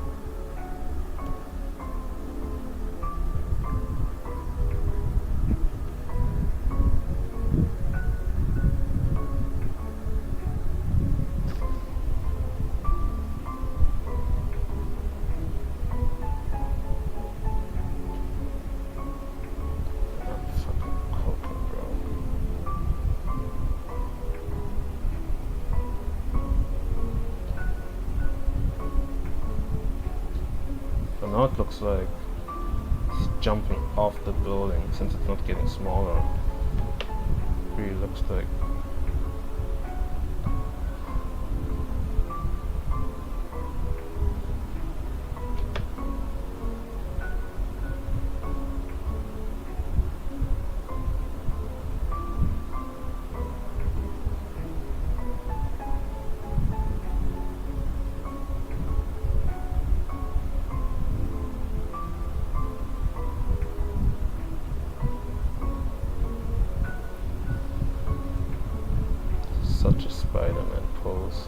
Now it looks like it's jumping off the building since it's not getting smaller. It really looks like. Such a Spider-Man pose.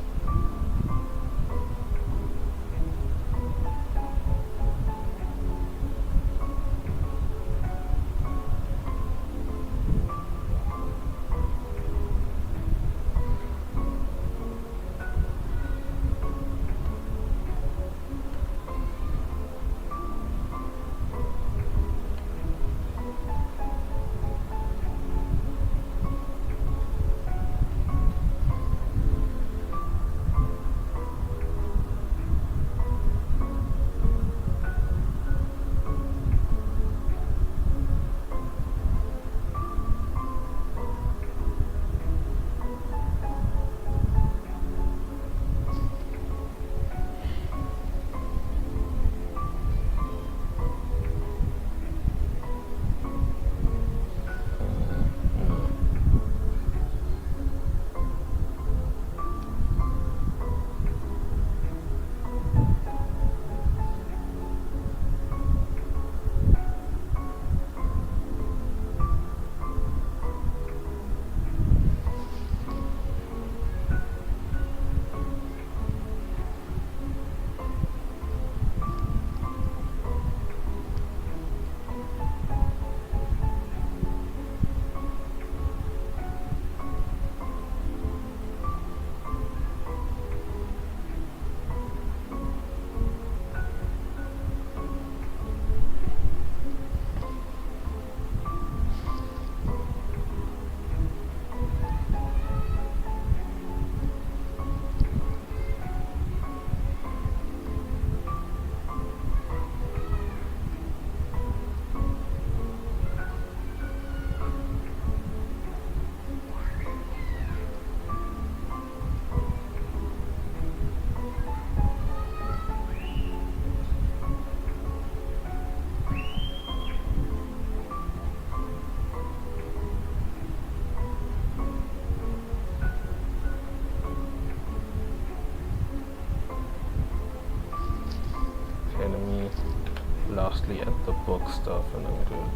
Lastly at the book stuff and I'm good.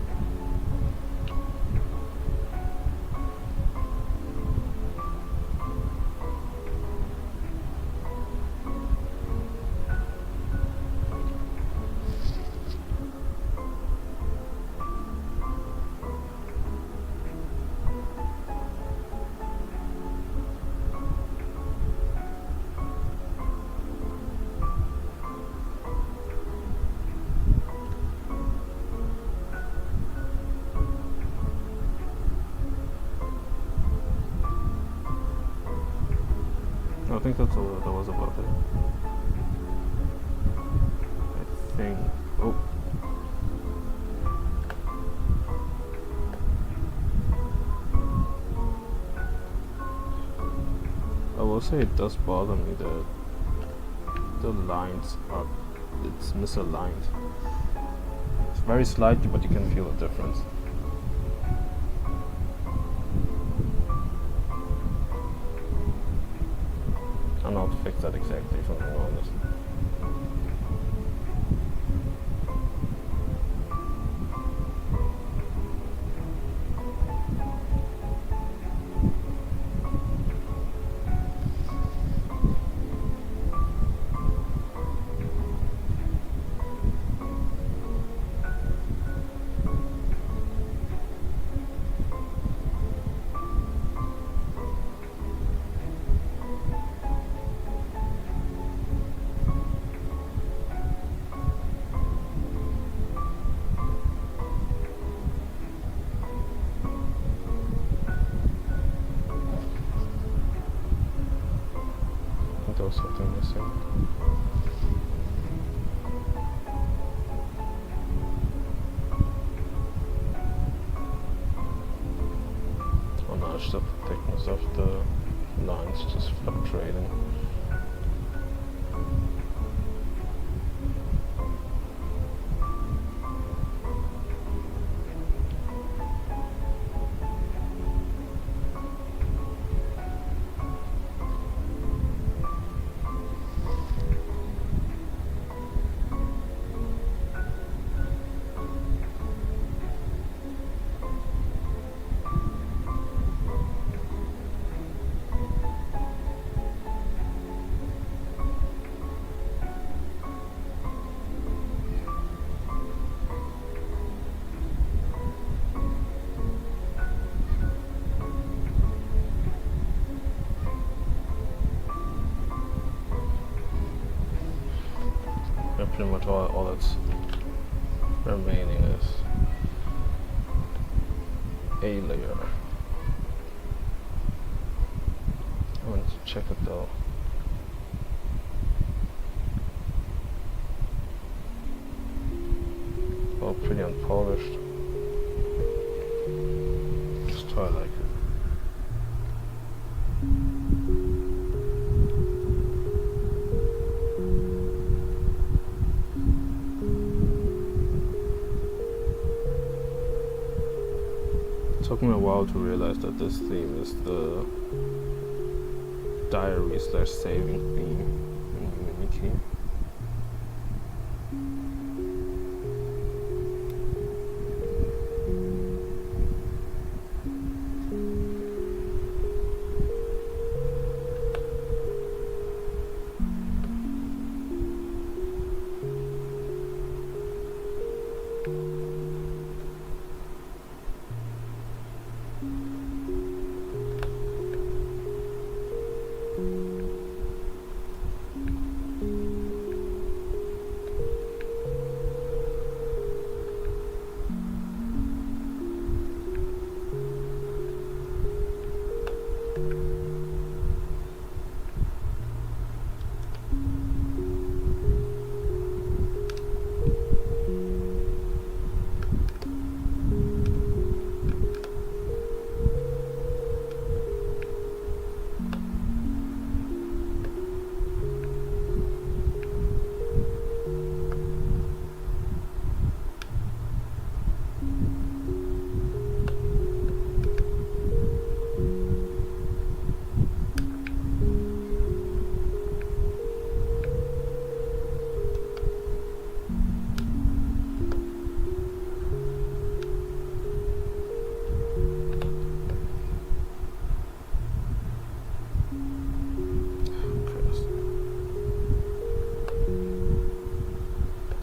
I think that's all that was about it. I think. Oh. I will say it does bother me that the lines are. It's misaligned. It's very slightly, but you can feel the difference. I'll not fix that exactly if I'm being honest. There was something missing. Oh no, it's the thickness of the lines just fluctuating. Pretty much all that's remaining is a layer. I want to check it though. All pretty unpolished. Just how I like it. It took me a while to realize that this theme is the diary/saving theme in Unity.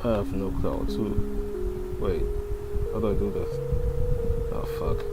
I have no cloud too. Wait, how do I do this? Oh fuck.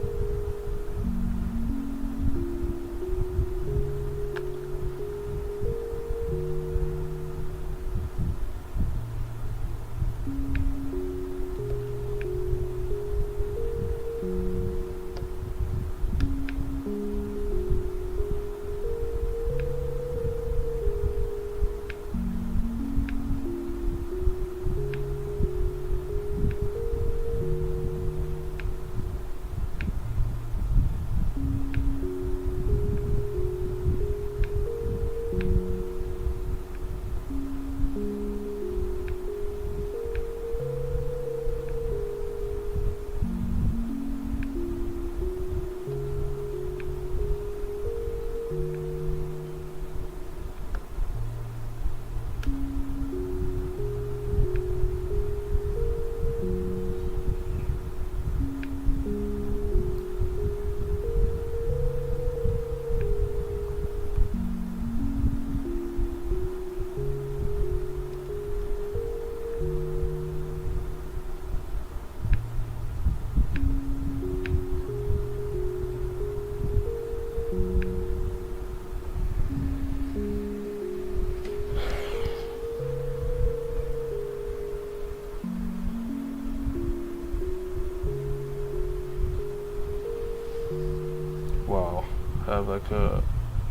like a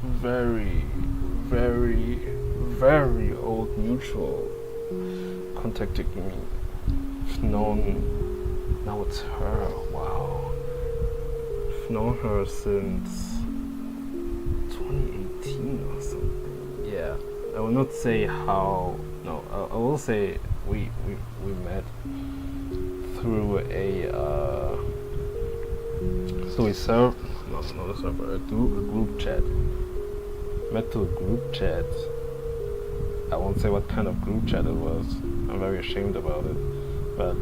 very, very, very old mutual contacted me. I've known, now it's her, wow. I've known her since 2018 or something. Yeah, I will not say how, no, I will say we met through a group chat. Met through a group chat. I won't say what kind of group chat it was. I'm very ashamed about it. But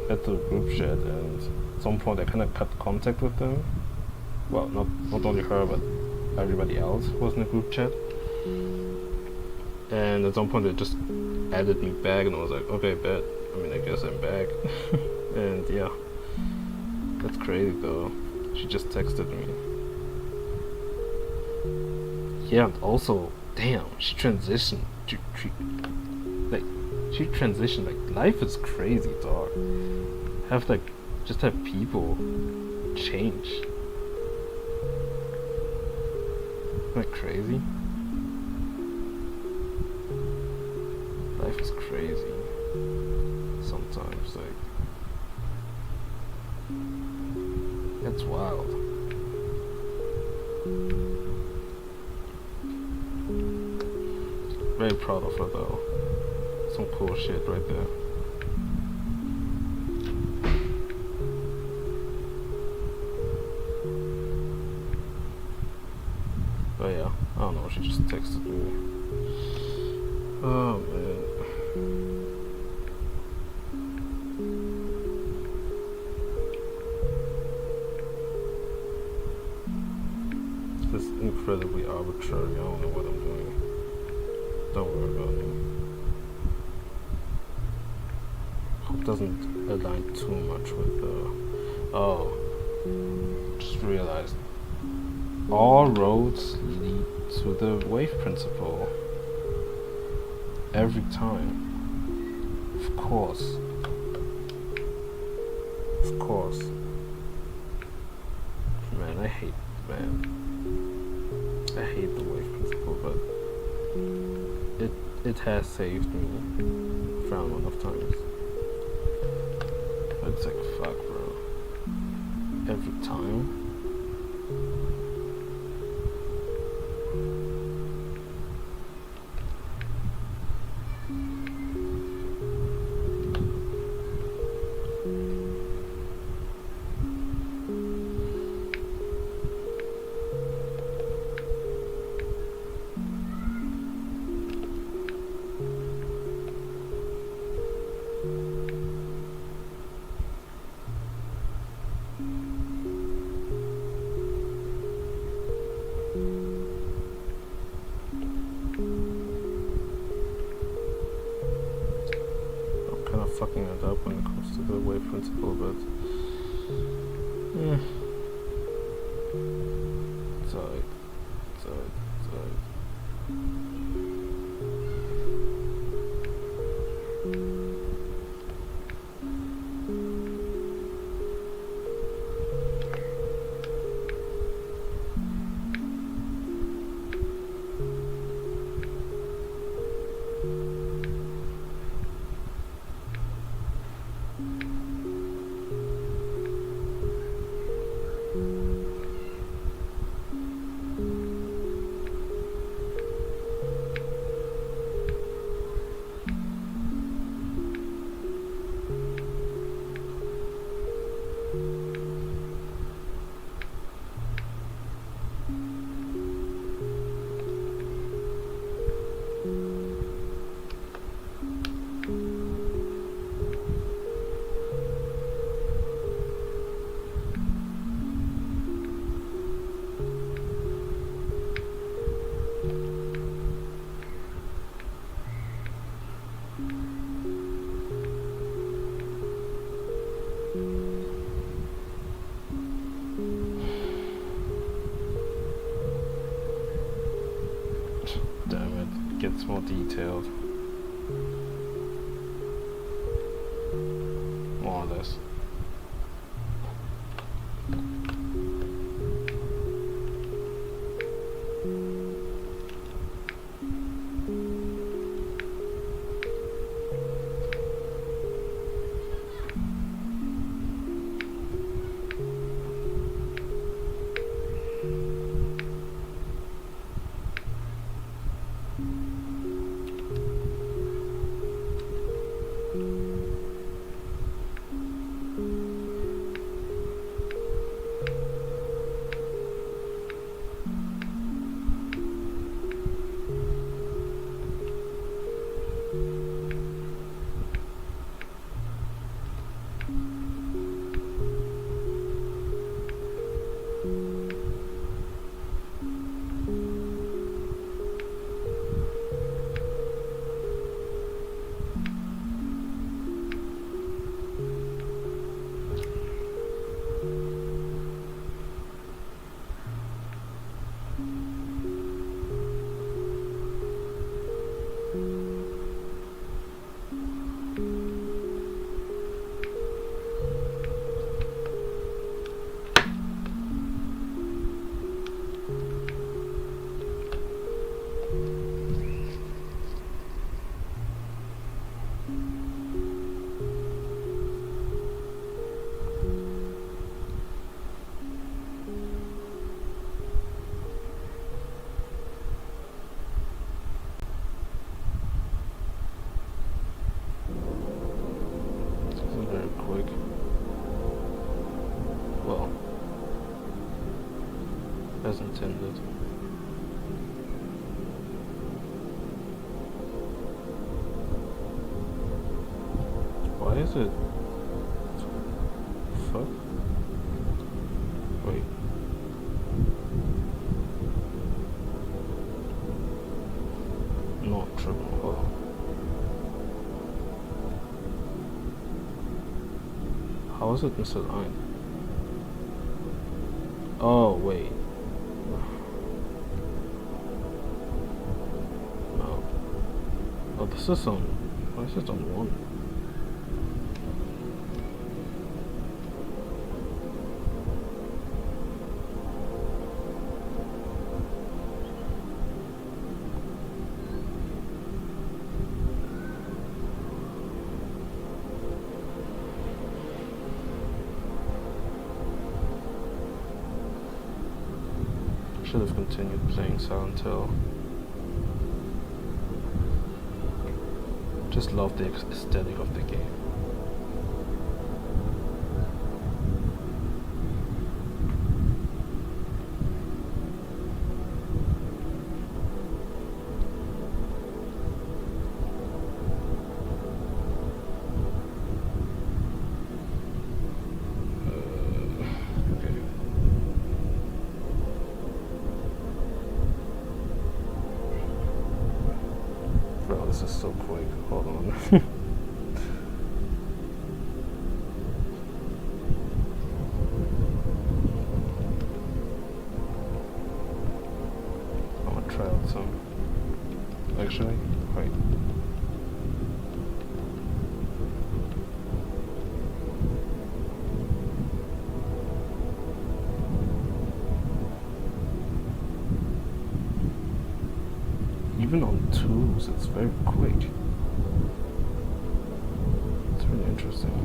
met through a group chat, and at some point I kind of cut contact with them. Well, not only her, but everybody else was in the group chat. And at some point they just added me back, and I was like, okay, bet. I mean, I guess I'm back. And yeah, that's crazy though. She just texted me. Yeah, and also, damn, she transitioned. She transitioned. Like, life is crazy, dog. Just have people change. Isn't that crazy? Life is crazy. Sometimes, like, it's wild. Very proud of her though. Some cool shit right there. But yeah, I don't know, she just texted me. Oh man. This is incredibly arbitrary. I don't know what I'm doing. Don't worry about me. Hope it doesn't align too much with the... Oh. Just realized. All roads lead to the wave principle. Every time. Of course. Of course. Man, I hate the wave principle, but it has saved me a fair amount of times. But it's like, fuck, bro. Every time. Fucking it up when it comes to the wave principle, but yeah, it's alright. Gets more detailed. More or less. as intended. Why is it? Fuck. Wait. Not triple. Oh. How is it misaligned? Oh wait. No. Oh, this is on. Why is it on one? Should have continued playing Silent Hill. Just love the aesthetic of the game. This is so quick. Hold on. I'm gonna try out some. Actually, wait. Even on tools, it's very quick. It's really interesting.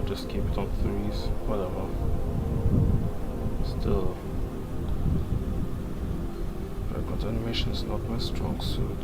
Just keep it on threes, whatever. Still, background animation is not my strong suit.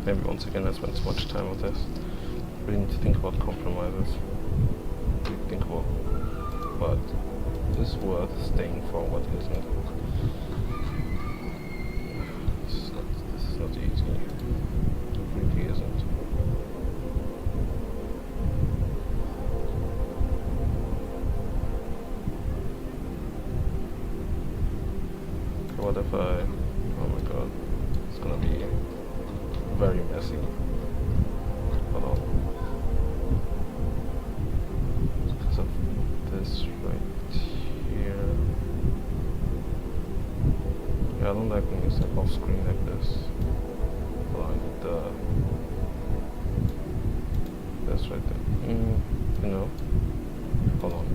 Maybe once again I spent too much time with this. We need to think about compromises. We think about what is worth staying for, what isn't. This is not easy. It really isn't. What if I... oh my god, it's gonna be very messy. Hold on. don't like when it's like off screen like this. Hold on, that's right there. You know, hold on.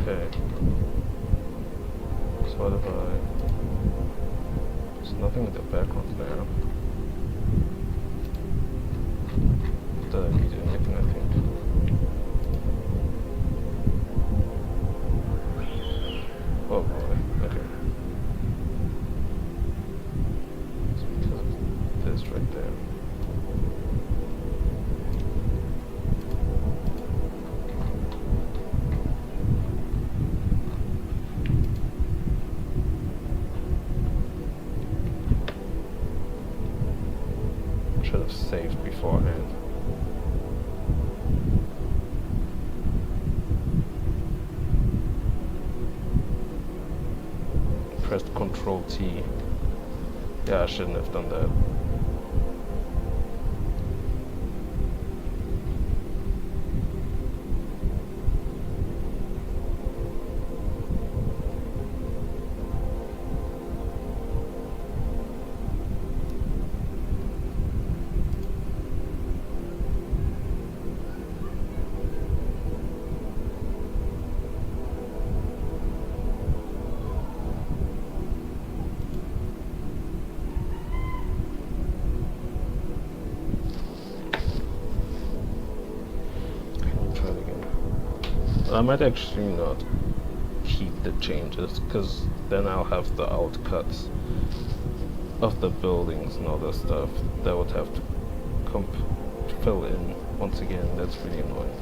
Okay. So what if there's nothing in the background there. That I need anything, I think. Oh boy, okay. It's because of this right there. Should have saved beforehand. Pressed Control T. Yeah, I shouldn't have done that. I might actually not keep the changes, because then I'll have the outcuts of the buildings and all that stuff that would have to fill in once again. That's really annoying.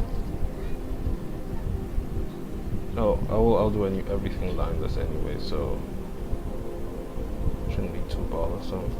Oh, I'll do everything lineless anyway, so shouldn't be too bothersome.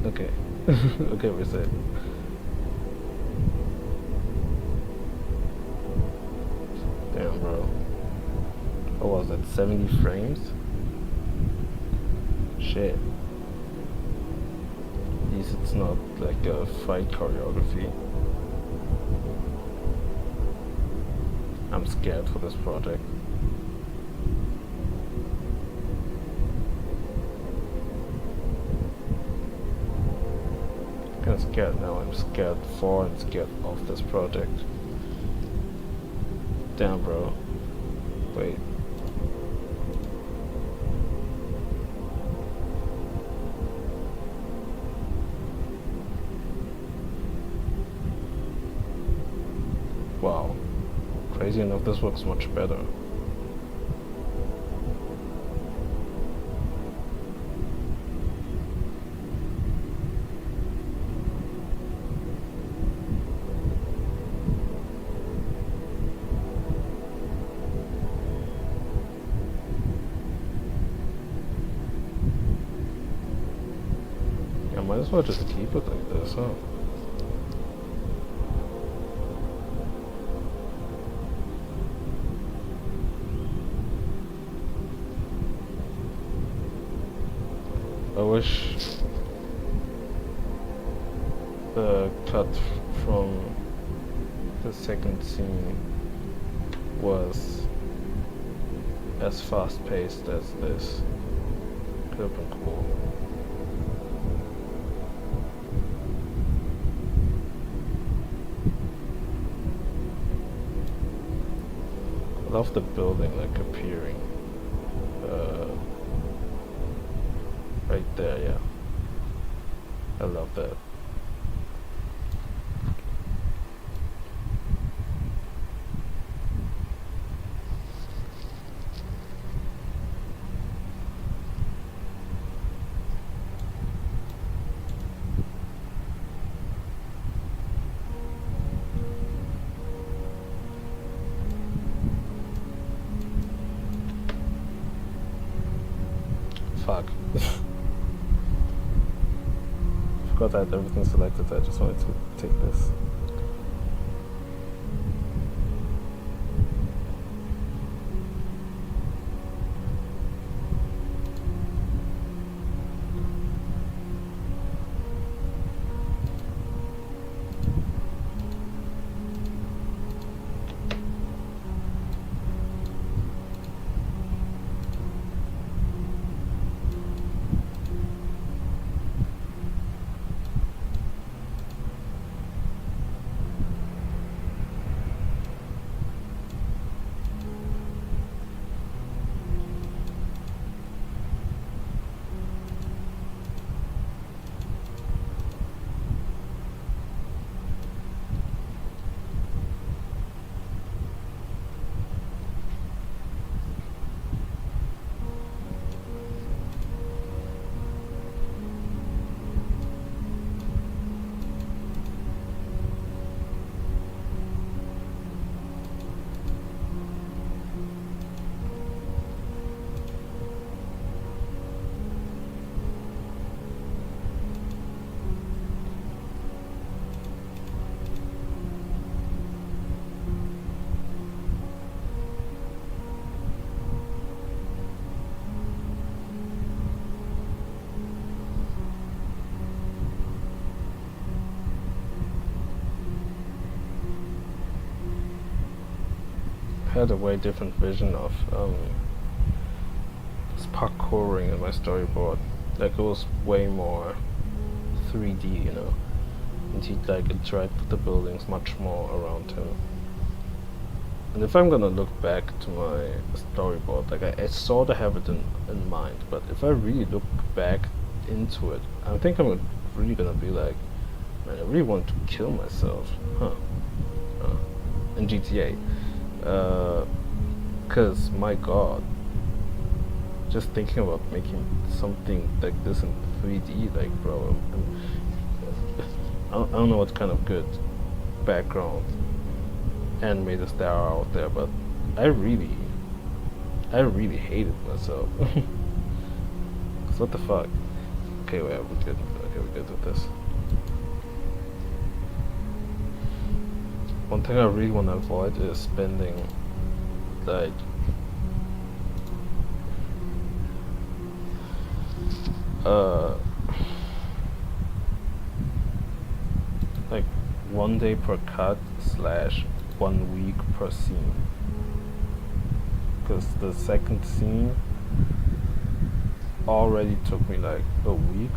Okay. Okay, we're set. Damn, bro. What was that, 70 frames? Shit. At least it's not like a fight choreography. I'm scared for this project. I'm scared now. I'm scared for and scared of this project. Damn, bro. Wait. Wow. Crazy enough, this works much better. Might as well just keep it like this, huh? I wish the cut from the second scene was as fast-paced as this. Could have been cool. I love the building like appearing right there. Yeah, I love that. Fuck. Forgot I had everything selected. I just wanted to take this. Had a way different vision of parkouring in my storyboard. Like it was way more 3D, you know, and he'd like interact with the buildings much more around him. And if I'm gonna look back to my storyboard, like I sort of have it in mind, but if I really look back into it, I think I'm really gonna be like, man, I really want to kill myself, in GTA. Cause my god, just thinking about making something like this in 3D, like bro, I don't know what kind of good background animators there are out there, but I really hated myself. Cause what the fuck? Okay, wait, we're good. Okay, we're good with this. One thing I really want to avoid is spending like like 1 day per cut / 1 week per scene, because the second scene already took me like a week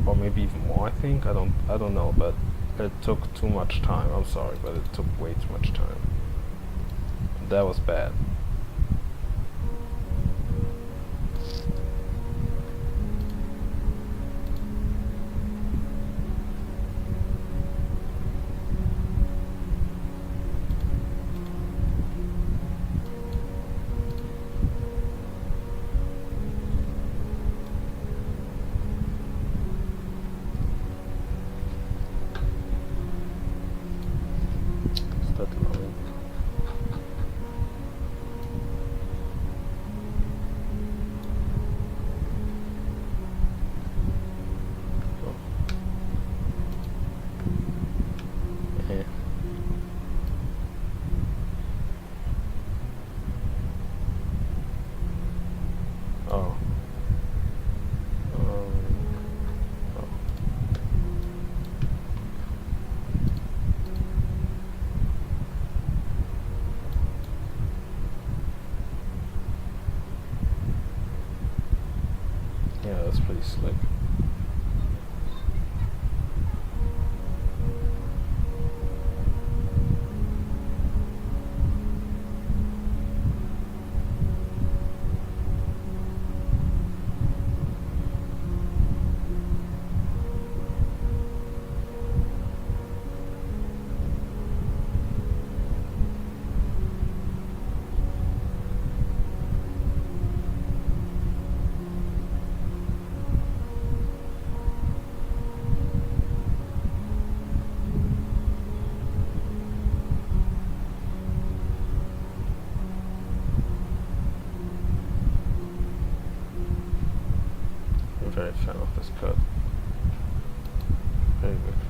or maybe even more. I think I don't know, but it took too much time. I'm sorry, but it took way too much time. That was bad.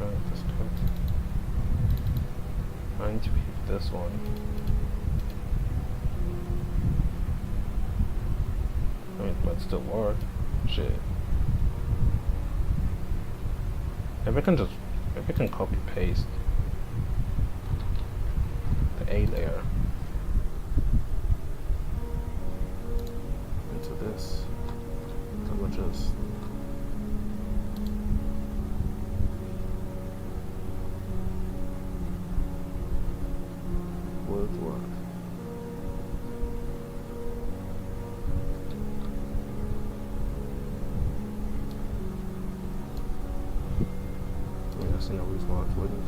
trying this cut. I need to keep this one. I mean, it might still work. Shit. If I can copy paste the A layer into this, then we'll just would work. I see no reason why it wouldn't.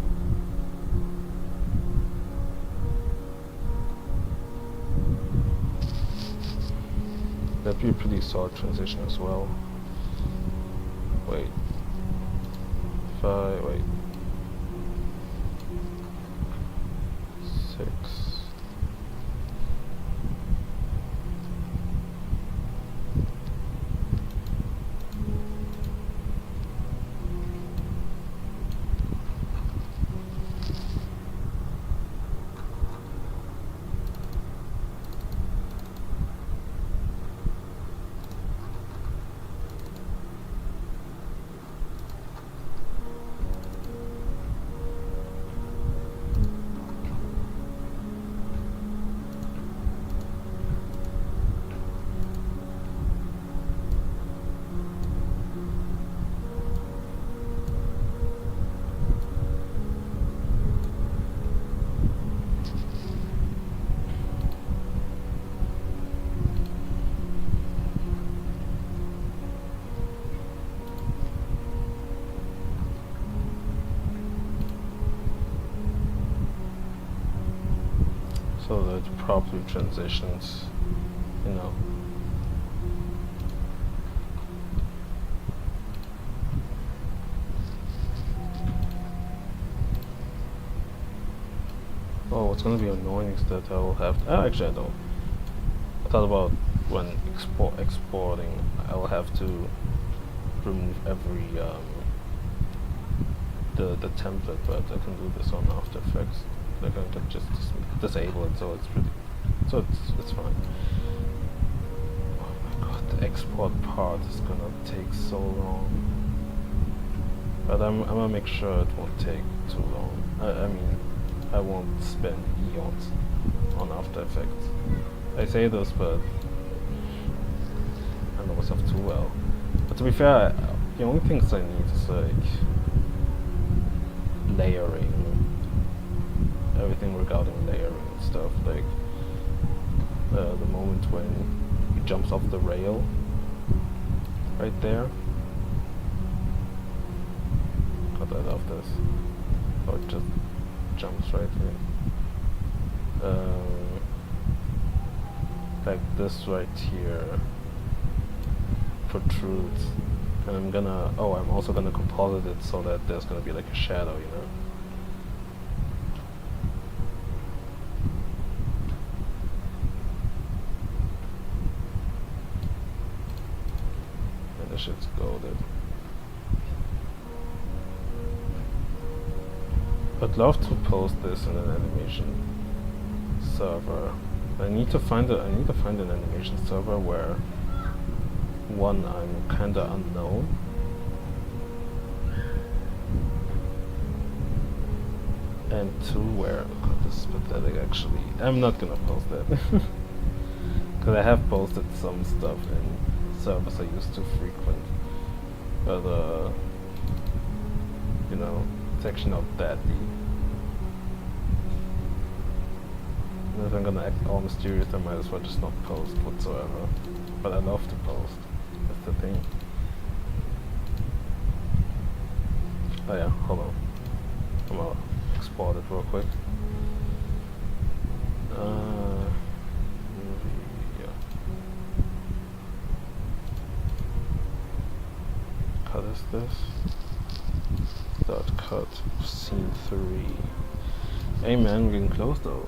That'd be a pretty solid transition as well. Wait. Wait. 6. So that it properly transitions, you know. Oh, what's gonna be annoying is that I will have to, actually I don't. I thought about when exporting, I will have to remove every the template, but I can do this on After Effects. I can just disable it, so it's fine. Oh my god, the export part is gonna take so long. But I'm gonna make sure it won't take too long. I mean, I won't spend eons on After Effects. I say this, but I know myself too well. But to be fair, the only things I need is like layering. Everything regarding layering and stuff, like the moment when he jumps off the rail, right there. God, I love this. Oh, it just jumps right in. Like this right here protrudes, and I'm also gonna composite it so that there's gonna be like a shadow, you know. This shit's golden. I'd love to post this in an animation server. I need to find an animation server where one, I'm kinda unknown, and two, where this is pathetic actually. I'm not gonna post that because I have posted some stuff in service I used to frequent, but you know, it's actually not that deep. And if I'm gonna act all mysterious, I might as well just not post whatsoever. But I love to post. That's the thing. Oh yeah, hold on. I'm gonna export it real quick. Cut is this? Dot cut scene 3. Hey man, we're getting close though.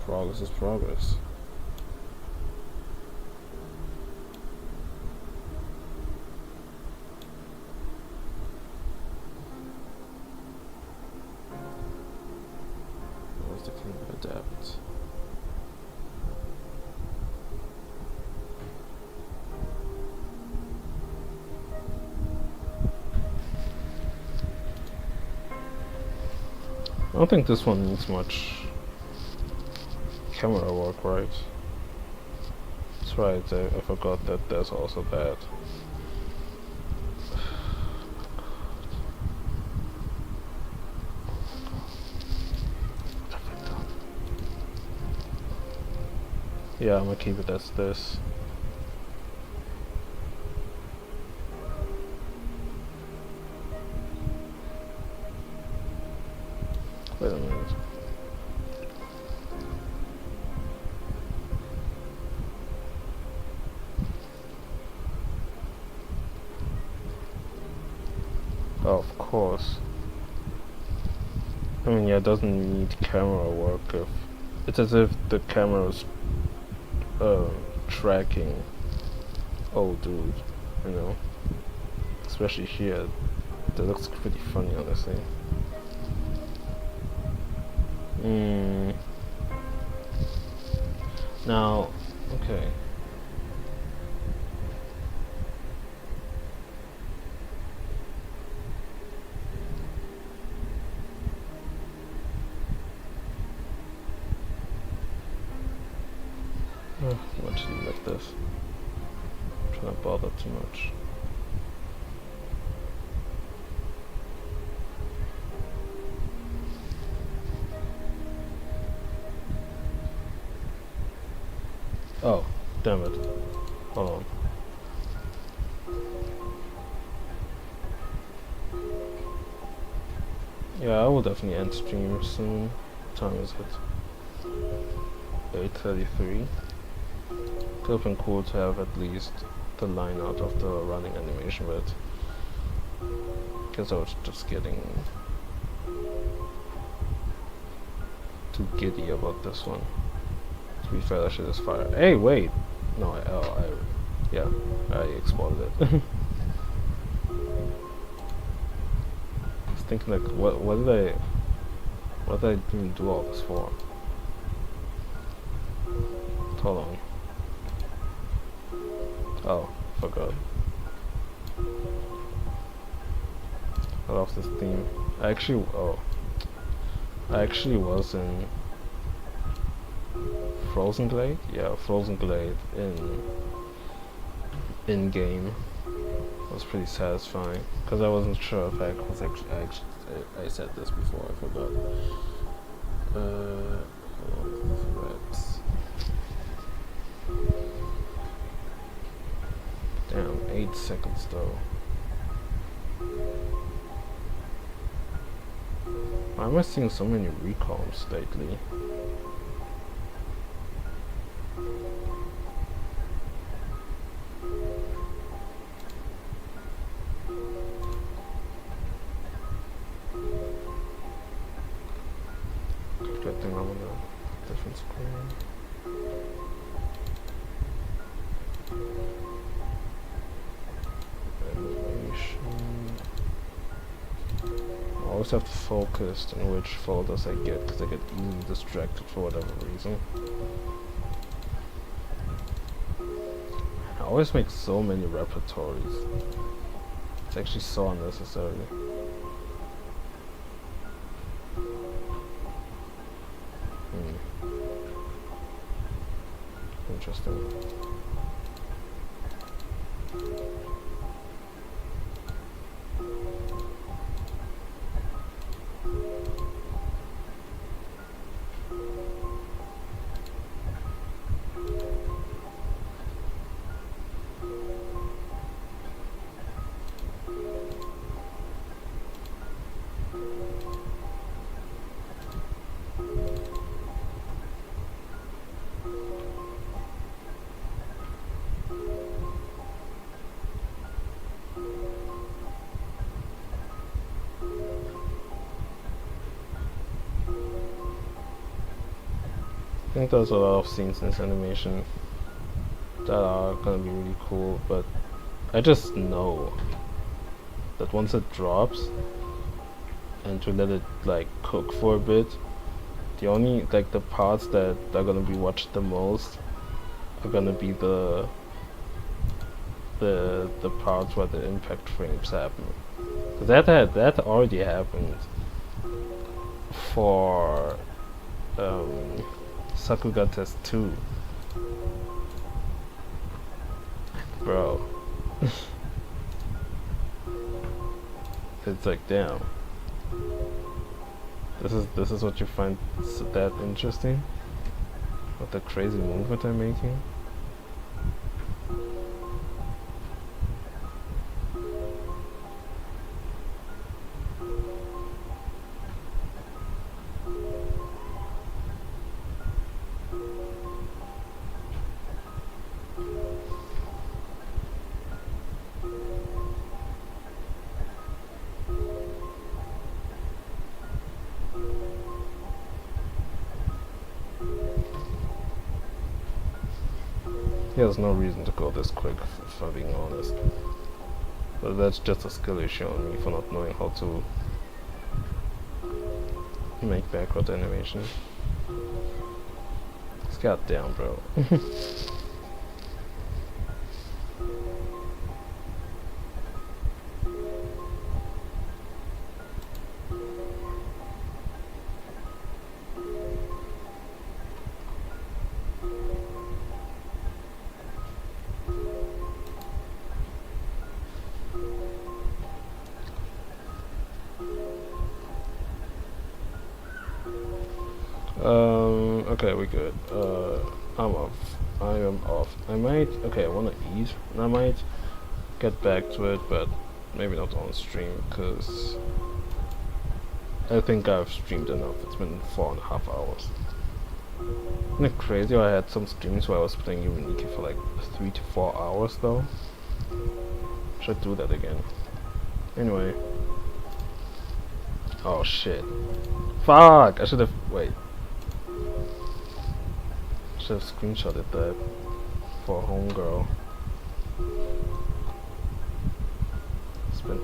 Progress is progress. I don't think this one needs much camera work, right? That's right, I forgot that there's also that. Yeah, I'm gonna keep it as this. Wait a minute. Oh, of course. I mean, yeah, it doesn't need camera work. If it's as if the camera's tracking. Oh, dude, you know. Especially here, that looks pretty funny, honestly. Now, okay. What should you like this? I'm trying to bother too much. Oh, damn it. Hold on. Yeah, I will definitely end stream soon. What time is it? 8:33. It would have been cool to have at least the line out of the running animation, but guess I was just getting too giddy about this one. To be fair, that shit is fire. Hey, wait! No, yeah, I exported it. I was thinking like, what did I even do all this for? Hold on. Oh, forgot. I love this theme. I actually was in Frozen Glade? Yeah, Frozen Glade in game. It was pretty satisfying because I wasn't sure if I was I said this before, I forgot. Threads. Damn, 8 seconds though. Why am I seeing so many recalls lately? Good thing I'm on a different screen. I always have to focus on which folders I get because I get easily distracted for whatever reason. I always make so many repertories. It's actually so unnecessary. Interesting. I think there's a lot of scenes in this animation that are gonna be really cool, but I just know that once it drops and to let it like cook for a bit, the only like the parts that are gonna be watched the most are gonna be the parts where the impact frames happen. That already happened for sakuga test 2, bro. It's like, damn. This is what you find that interesting? What the crazy movement I'm making? There's no reason to go this quick, if I'm being honest. But that's just a skill issue on me for not knowing how to make backward animation. Goddamn, bro. Okay, we good. I'm off. I am off. I wanna eat, and I might get back to it, but maybe not on stream, because I think I've streamed enough. It's been 4.5 hours. Isn't it crazy how I had some streams where I was playing Unique for like 3 to 4 hours though? Should do that again. Anyway. Oh shit. Fuck! I should have... wait. Should have screenshotted that for homegirl. It's been...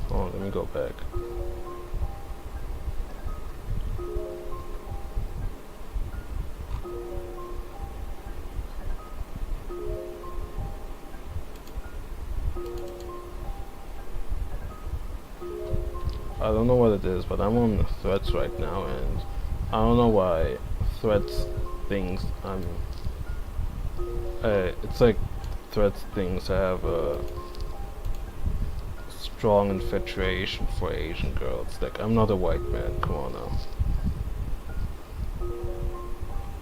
oh, let me go back. I don't know what it is, but I'm on Threads right now, and I don't know why Threads thinks I'm... it's like Threads thinks I have a strong infatuation for Asian girls. Like, I'm not a white man, come on now.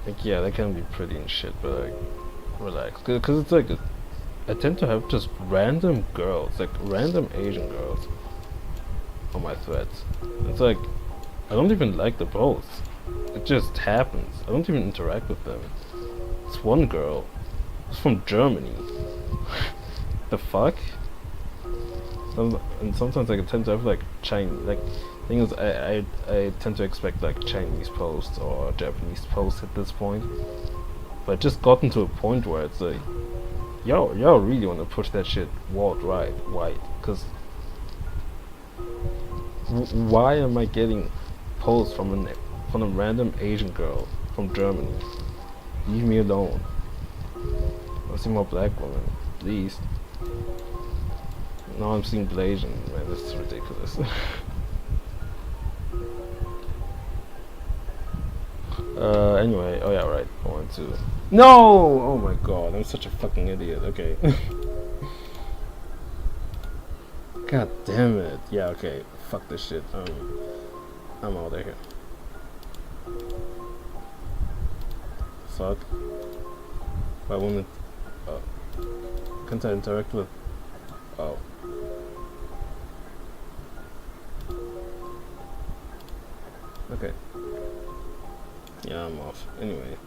Like, yeah, that can be pretty and shit, but like, relax. Cause it's like, I tend to have just random girls, like random Asian girls on my threads. It's like, I don't even like the posts. It just happens. I don't even interact with them. It's one girl. It's from Germany. The fuck? And sometimes I tend to have like Chinese, like, thing is, I tend to expect like Chinese posts or Japanese posts at this point. But it just gotten to a point where it's like, y'all really want to push that shit worldwide, white, cause why am I getting posts from a random Asian girl from Germany? Leave me alone. I see more black women, please. Now I'm seeing Blasian, man, this is ridiculous. Anyway, oh yeah, right, I want to... No! Oh my god, I'm such a fucking idiot, okay. God damn it. Yeah, okay, fuck this shit, I'm out of here. Fuck. I wanna... can't I interact with... Oh. Okay. Yeah, I'm off. Anyway.